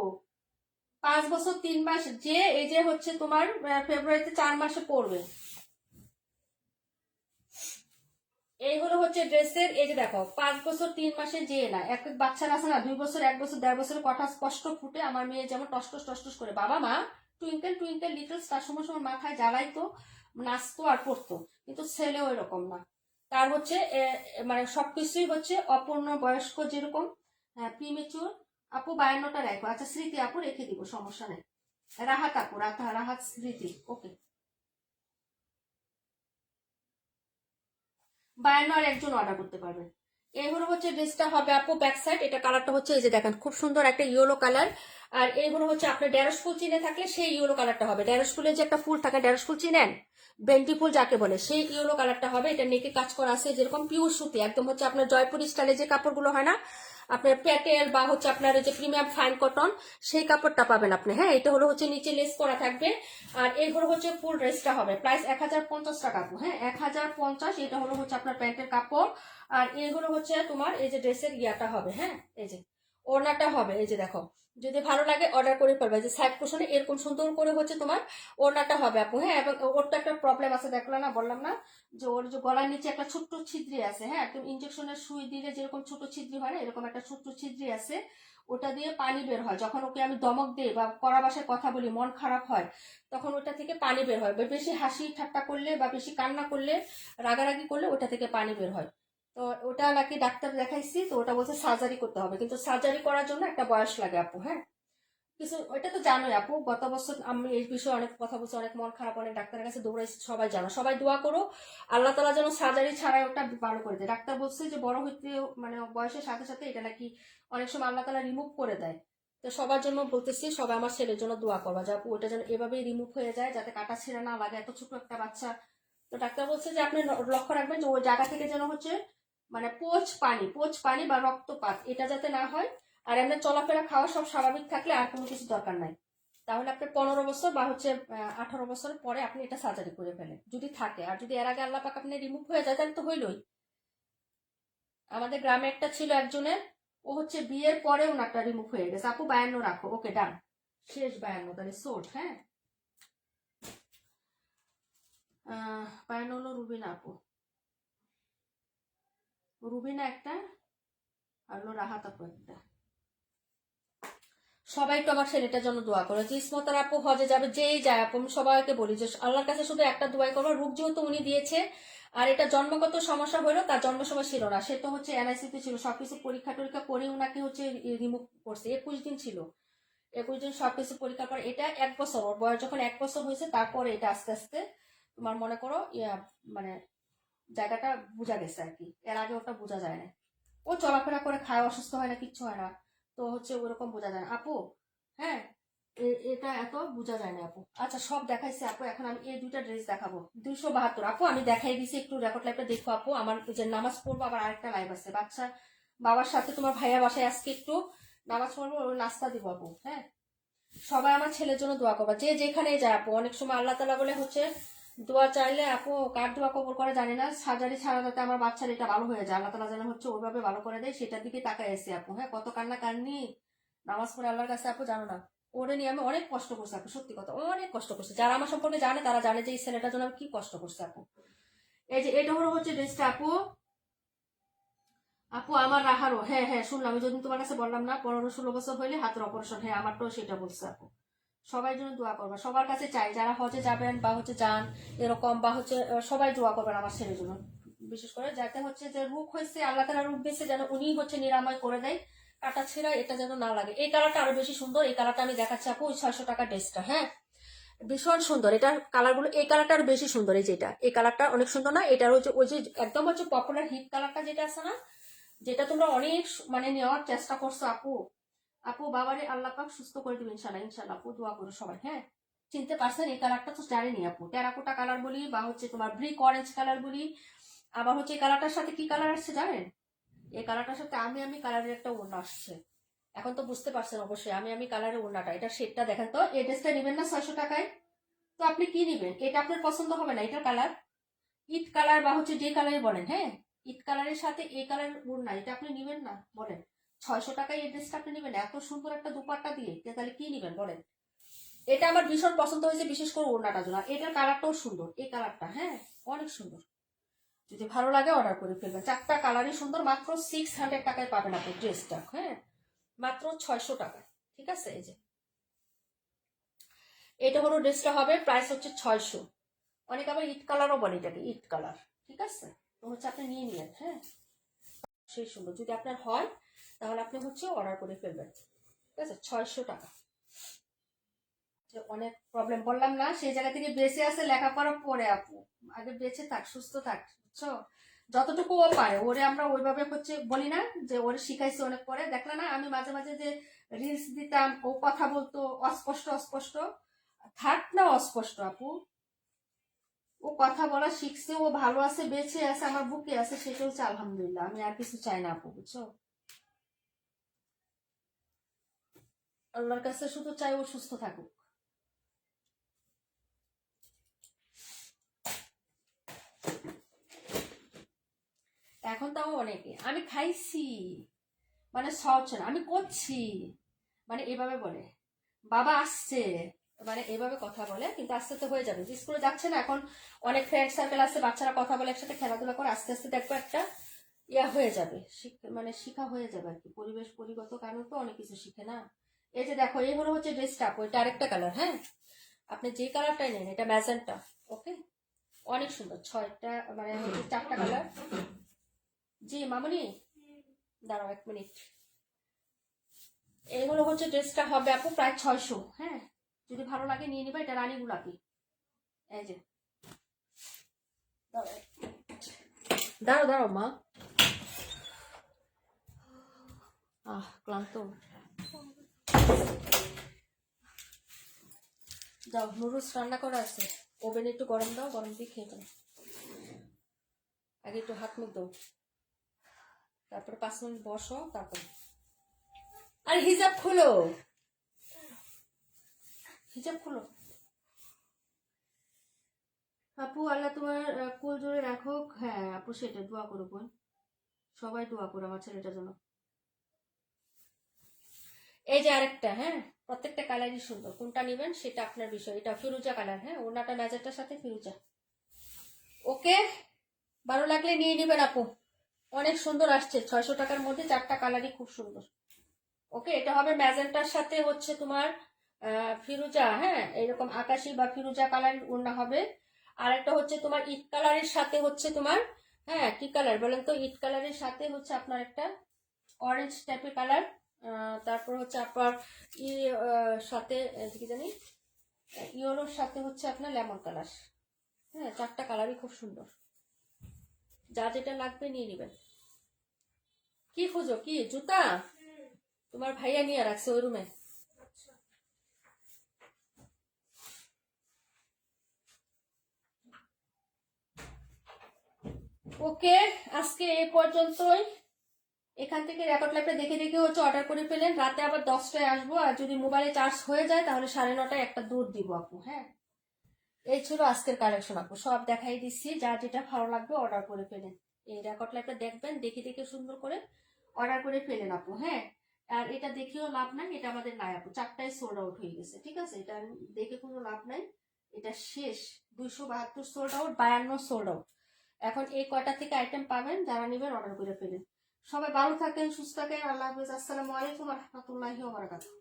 5 বছর 3 মাস, যে এই যে হচ্ছে তোমার ফেব্রুয়ারিতে 4 মাসে পড়বে। এই হলো হচ্ছে ড্রেসের, এই যে দেখো 5 বছর 3 মাসে, যে না এক এক বাচ্চারা আছে না 2 বছর 1 বছর 1.5 বছরের কথা স্পষ্ট ফুটে, আমার মেয়ে যেমন টসটস টসটস করে বাবা মা টুইঙ্কেল টুইঙ্কেল লিটল স্টার সময় সময় মাথায় জ্বালাইতো, নাচতো আর পড়তো, কিন্তু ছেলেও এরকম না। তার হচ্ছে মানে সবকিছুই হচ্ছে অপূর্ণ বয়স্ক যেরকম, প্রিমেচুর। আপু 52টা রাখো। আচ্ছা স্মৃতি আপু রেখে দিব, সমস্যা নেই। রাহাত আপু, রাহাত স্মৃতি, ওকে। 52 আর একজন অর্ডার করতে পারবেন। এই হলো হচ্ছে ড্রেসটা হবে আপু ব্যাক সাইড, এটা কালারটা হচ্ছে এই যে দেখেন খুব সুন্দর একটা ইয়েলো কালার। আর এই হলো হচ্ছে আপনার ঢেঁড়স ফুল চিনে থাকলে সেই ইয়েলো কালারটা হবে, ঢেঁড়স ফুলের যে একটা ফুল থাকে ঢেঁড়স ফুল চিনেন, বেন্টি ফুল যাকে বলে, সেই ইয়েলো কালারটা হবে। এটা নেকে কাজ করা আছে যেরকম পিওর সুতি, একদম হচ্ছে আপনার জয়পুরি স্টাইলে যে কাপড়গুলো হয় না আপনার প্যাটেল বা হচ্ছে আপনার যে প্রিমিয়াম ফাইন কটন, সেই কাপড়টা পাবেন আপনি। হ্যাঁ এটা হলো হচ্ছে নিচে লেস করা থাকবে। আর এই হলো হচ্ছে ফুল ড্রেসটা হবে প্রাইস 1050 টাকা। হ্যাঁ 1050, এটা হলো হচ্ছে আপনার প্যান্টের কাপড়। আর এই হলো হচ্ছে তোমার এই যে ড্রেসের ইয়াটা হবে। হ্যাঁ এই যে ওড়নাটা হবে, এই যে দেখো, যদি ভালো লাগে অর্ডার করে ফেলবে, যে সাইড পোর্শনে এরকম সুন্দর করে হচ্ছে তোমার ওড়নাটা হবে আপু। হ্যাঁ এবং ওর তো একটা প্রবলেম আছে, দেখলাম না, বললাম না যে ওর যে গলার নিচে একটা ছোট্ট ছিদ্রি আছে। হ্যাঁ একদম ইঞ্জেকশনের সুই দিলে যেরকম ছোট ছিদ্রি হয় না, এরকম একটা ছোট্ট ছিদ্রি আছে, ওটা দিয়ে পানি বের হয়। যখন ওকে আমি দমক দিই বা কড়া ভাষায় কথা বলি, মন খারাপ হয়, তখন ওটা থেকে পানি বের হয়। বেশি হাসি ঠাট্টা করলে বা বেশি কান্না করলে, রাগারাগি করলে ওটা থেকে পানি বের হয়। তো ওটা নাকি ডাক্তার দেখাইছি, তো ওটা বলছে সার্জারি করতে হবে, কিন্তু সার্জারি করার জন্য একটা বয়স লাগে আপু। হ্যাঁ কিছু ওইটা তো জানোই আপু, গত বছর আমি এই বিষয়ে অনেক কথা বলছি, অনেক মন খারাপ, অনেক ডাক্তারের কাছে দৌড়াইছি, সবাই জানো, সবাই দোয়া করো আল্লাহ তালা যেন সার্জারি ছাড়াই ওটা ভালো করে দেয়। ডাক্তার বলছে যে বড় হইতে মানে বয়সের সাথে সাথে এটা নাকি অনেক সময় আল্লাহ তালা রিমুভ করে দেয়। তো সবার জন্য বলতেছি, সবাই আমার ছেলের জন্য দোয়া করবা যে আপু ওটা যেন এভাবেই রিমুভ হয়ে যায়, যাতে কাটা ছিঁড়া না লাগে, এত ছোট একটা বাচ্চা। তো ডাক্তার বলছে যে আপনি লক্ষ্য রাখবেন যে ওই জায়গা থেকে যেন হচ্ছে মানে পোচ পানি বা রক্তপাত এটা যাতে না হয়। আর এমনি চলাফেরা খাওয়া সব স্বাভাবিক থাকলে আর কোনো কিছু দরকার নাই। তাহলে আপনি 15 বছর বা হচ্ছে 18 বছর পরে আপনি এটা সার্জারি করে ফেলেন যদি থাকে। আর যদি এর আগে আল্লাহ পাক আপনি রিমুভ হয়ে যায় তাহলে তো হইলই। আমাদের গ্রামে একটা ছিল একজনের, ও হচ্ছে বিয়ের পরে ওনারটা রিমুভ হয়ে গেছে। আপু 52 রাখো, ওকে ডান, শেষ 52, তাহলে সোট। হ্যাঁ 52 হলো রুবিনা আপু, রুবিনা একটা, আর হলো রাহাত আপু একটা। সবাই তো আমার ছেলেটার জন্য দোয়া করো, যে ইসমতার আপু হজে যাবে, যেই যায় আপু আমি সবাইকে বলি যে আল্লাহর কাছে শুধু একটা দোয়াই করো, রূপ যেহেতু উনি দিয়েছে। আর এটা জন্মগত সমস্যা হলো, তার জন্ম সময় ছিল না, সে তো হচ্ছে এনআইসিতে ছিল, সবকিছু পরীক্ষা টরীক্ষা করে উনাকে হচ্ছে রিমুভ করছে। 21 দিন ছিল, 21 দিন সবকিছু পরীক্ষা করে এটা 1 বছর, ওর বয়স যখন 1 বছর হয়েছে তারপরে এটা আস্তে আস্তে তোমার মনে করো মানে জায়গাটা বোঝা গেছে আর কি, এর আগে ওটা বোঝা যায় না। ও চলাফেরা করে খায়, অসুস্থ হয় না, কিচ্ছু হয় না, তো হচ্ছে ওরকম বোঝা যায় না আপু। হ্যাঁ এটা এত বোঝা যায় না আপু। আচ্ছা সব দেখাইছে আপু, এখন আমি এই 2টা ড্রেস দেখাবো। 272 আপু আমি দেখাই দিছি, একটু রেকর্ড লাইভটা দেখো আপু। আমার যে নামাজ পড়বো, আবার আরেকটা লাইভ আছে বাচ্চা বাবার সাথে, তোমার ভাইয়া বাসায় আজকে একটু নামাজ পড়বো, ওর নাস্তা দিব আপু। হ্যাঁ সবাই আমার ছেলের জন্য দোয়া করবা, যে যেখানেই যায় আপু। অনেক সময় আল্লাহ তালা বলে হচ্ছে দোয়া চাইলে আপু কার দোয়া কবর করে জানি না, সার্জারি ছাড়া যাতে আমার বাচ্চার এটা ভালো হয়ে যায়, আল্লাহ তালা যেন হচ্ছে ওইভাবে ভালো করে দেয়, সেটার দিকে তাকায় এসে আপু। হ্যাঁ কত কান্না কান্নি নামাজ পড়ে আল্লাহর কাছে আপু, জানো না। ওরে নিয়ে আমি অনেক কষ্ট করছি আপু, সত্যি কথা অনেক কষ্ট করছি। যারা আমার সম্পর্কে জানে তারা জানে যে এই ছেলেটার জন্য আমি কি কষ্ট করছি আপু। এই যে এটা হলো হচ্ছে ড্রেসটা আপু, আপু আমার রাহারও, হ্যাঁ হ্যাঁ শুনলাম, ওই যদি তোমার কাছে বললাম না 15-16 বছর হইলে হাতের অপারেশন, হ্যাঁ আমারটাও সেটা বলছে আপু। সবাই জন্য দোয়া করবা, সবার কাছে চাই যারা হজে যাবেন বা হচ্ছে যান এরকম বা হচ্ছে সবাই দোয়া করবেন আমার ছেলের জন্য, বিশেষ করে যাতে হচ্ছে যে রোগ হয়েছে আল্লাহ তাআলা রোগ দিয়েছে যেন উনি হচ্ছে নিরাময় করে দেয়, কাটা ছেঁড়া এটা যেন না লাগে। এই কালারটা আরো বেশি সুন্দর, এই কালারটা আমি দেখাচ্ছি আপু, ওই 600 টাকা ড্রেসটা, হ্যাঁ ভীষণ সুন্দর এটার কালার গুলো, এই কালারটা আরো বেশি সুন্দর, এই যেটা এই কালারটা অনেক সুন্দর না, এটার হচ্ছে ওই যে একদম হচ্ছে পপুলার হিট কালারটা যেটা আছে না, যেটা তোমরা অনেক মানে নেওয়ার চেষ্টা করছো আপু। আপু বাবারে আল্লাহ পাক সুস্থ করে দিবেন ইনশাল্লাহ, ইনশাল্লাহ আপু দোয়া করো সবাই, হ্যাঁ চিনতে পারছেন এই কালারটা তো জানেনি আপু, টেরাকোটা কালার বলি বা হচ্ছে তোমার ব্রিক অরেঞ্জ কালার বলি, আবার হচ্ছে এই কালারটার সাথে কি কালার আসছে জানেন, এই কালারটার সাথে আমি কালারের একটা ওড়না আসছে, এখন তো বুঝতে পারছেন অবশ্যই আমি কালারের ওড়নাটা, এটা শেডটা দেখেন তো, এই ড্রেসটা নেবেন না 600 টাকায়, তো আপনি কি নেবেন, এটা আপনার পছন্দ হবে না, এটার কালার ইট কালার বা হচ্ছে যে কালারই বলেন, হ্যাঁ ইট কালারের সাথে এই কালার ওড়না, এটা আপনি নিবেন না বলেন, 600 টাকায় এই ড্রেসটা আপনি নিবেন এত সুন্দর একটা দুপাট্টা দিয়ে, তাহলে কি নিবেন বলেন। এটা আমার ভীষণ পছন্দ হয়েছে, বিশেষ করে ওড়নাটা জন্য, এটার কালারটাও সুন্দর, এই কালারটা হ্যাঁ অনেক সুন্দর, যদি ভালো লাগে অর্ডার করে ফেলবেন, চারটা কালারই সুন্দর, মাত্র 600 টাকায় পাবেন আপনি ড্রেসটা, হ্যাঁ মাত্র 600 টাকা, ঠিক আছে। এই যে এটা হলো ড্রেসটা হবে, প্রাইস হচ্ছে 600, অনেক আবার ইট কালারও বলে এটাকে, ইট কালার, ঠিক আছে, তো হচ্ছে আপনি নিয়ে নিন, হ্যাঁ সেই সুন্দর, যদি আপনার হয় তাহলে আপনি হচ্ছে অর্ডার করে ফেলবেন, ঠিক আছে 600 টাকা। অনেক প্রবলেম বললাম না, সেই জায়গা থেকে বেঁচে আছে লেখাপড়া পরে আপু, আগে বেঁচে থাক সুস্থ থাক বুঝছো, যতটুকু ও পারে ওরে আমরা ওইভাবে হচ্ছে বলি না যে ওরে শিখাইছি অনেক পরে, দেখলে না আমি মাঝে মাঝে যে রিলস দিতাম ও কথা বলতো অস্পষ্ট অস্পষ্ট, থাক না অস্পষ্ট আপু, ও কথা বলা শিখছে, ও ভালো আছে বেঁচে আছে আমার বুকে আছে, সেটা হচ্ছে আলহামদুলিল্লাহ, আমি আর কিছু চাই না আপু বুঝছো, আল্লাহর কাছে শুধু চাই ও সুস্থ থাকুক। এখন তাও অনেকে আমি খাইছি, মানে সহজ না আমি করছি, মানে এভাবে বলে বাবা আসছে, মানে এভাবে কথা বলে, কিন্তু আস্তে আস্তে হয়ে যাবে, স্কুলে যাচ্ছে না এখন, অনেক ফ্রেন্ড সার্কেল আছে, বাচ্চারা কথা বলে একসাথে খেলাধুলা করে, আস্তে আস্তে দেখবো একটা ইয়া হয়ে যাবে, মানে শিখা হয়ে যাবে আর কি, পরিবেশ পরিগত কারণ তো অনেক কিছু শিখে না। এই যে দেখো এই হলো হচ্ছে ড্রেসটা, ওইটা আরেকটা কালার, হ্যাঁ আপনি যে কালারটাই নেন, এটা ম্যাজেন্টা, ওকে অনেক সুন্দর, 6টা মানে হচ্ছে 4টা কালার। জি মামনি দাঁড়াও 1 মিনিট, এইগুলো হচ্ছে ড্রেসটা হবে আপু প্রায় 600, হ্যাঁ যদি ভালো লাগে নিয়ে নিবা, এটা রানী গোলাপি, এই যে দাঁড়াও দাঁড়াও দাঁড়াও মা, ক্লান্ত, যাও নুডলস রান্না করা আছে, ওভেনে একটু গরম দাও, গরম দিয়ে খেয়ে যাও, আগে একটু হাত মুখ দাও, তারপরে 5 মিনিট বসো, তারপর আরে হিজাব খুলো, হিজাব খুলো। আপু আল্লাহ তোমার কোল জোরে রাখুক, হ্যাঁ আপু সেটা দোয়া করো বোন, সবাই দোয়া করো আমার ছেলেটার জন্য। এই যে আরেকটা, হ্যাঁ প্রত্যেকটা কালারই সুন্দর, কোনটা নেবেন সেটা আপনার বিষয়, এটা ফিরুজা কালার, হ্যাঁ ওনাটা ম্যাজেন্টার সাথে ফিরুজা, ওকে ভালো লাগলে নিয়ে নেবেন আপু, অনেক সুন্দর আসছে, 600 টাকার মধ্যে 4টা কালারই খুব সুন্দর, ওকে এটা হবে ম্যাজেন্টার সাথে হচ্ছে তোমার ফিরুজা, হ্যাঁ এরকম আকাশি বা ফিরুজা কালারের ওড়না হবে, আর একটা হচ্ছে তোমার ইট কালারের সাথে হচ্ছে তোমার, হ্যাঁ কি কালার বলেন তো, ইট কালারের সাথে হচ্ছে আপনার একটা অরেঞ্জ টাইপের কালার, তারপর হচ্ছে আপনার ই সাথে কি জানি ইয়েলোর সাথে হচ্ছে আপনার লেমন কালার, হ্যাঁ 4টা কালারই খুব সুন্দর, যা যেটা লাগবে নিয়ে নেবেন। কি খুঁজো, কি জুতা, তোমার ভাইয়া নিয়ে রাখছে ওই রুমে। ওকে আজকে এই পর্যন্তই, এখান থেকে রেকর্ড লাইভটা দেখে দেখে হচ্ছে অর্ডার করে ফেলেন, রাতে আবার 10টায় আসবো, আর যদি মোবাইলে চার্জ হয়ে যায় তাহলে 9:30টায় একটা দুধ দিব আপু, হ্যাঁ এই ছিল আজকের কালেকশন আপু, সব দেখাই দিচ্ছি, যা যেটা ভালো লাগবে অর্ডার করে ফেলেন, এই রেকর্ড লাইভটা দেখবেন, দেখে দেখে সুন্দর করে অর্ডার করে ফেলেন আপু, হ্যাঁ আর এটা দেখেও লাভ নাই, এটা আমাদের নাই আপু, 4টায় সোল্ড আউট হয়ে গেছে, ঠিক আছে এটা দেখে কোনো লাভ নাই, এটা শেষ, 272 সোল্ড আউট, 52 সোল্ড আউট, এখন এই কয়টা থেকে আইটেম পাবেন, যারা নেবেন অর্ডার করে ফেলেন, সবাই ভালো থাকেন, সুস্থ থাকেন। আল্লাহ হাফিজ। আসসালামু আলাইকুম রহমতুল্লাহি ওয়া বারাকাতুহু।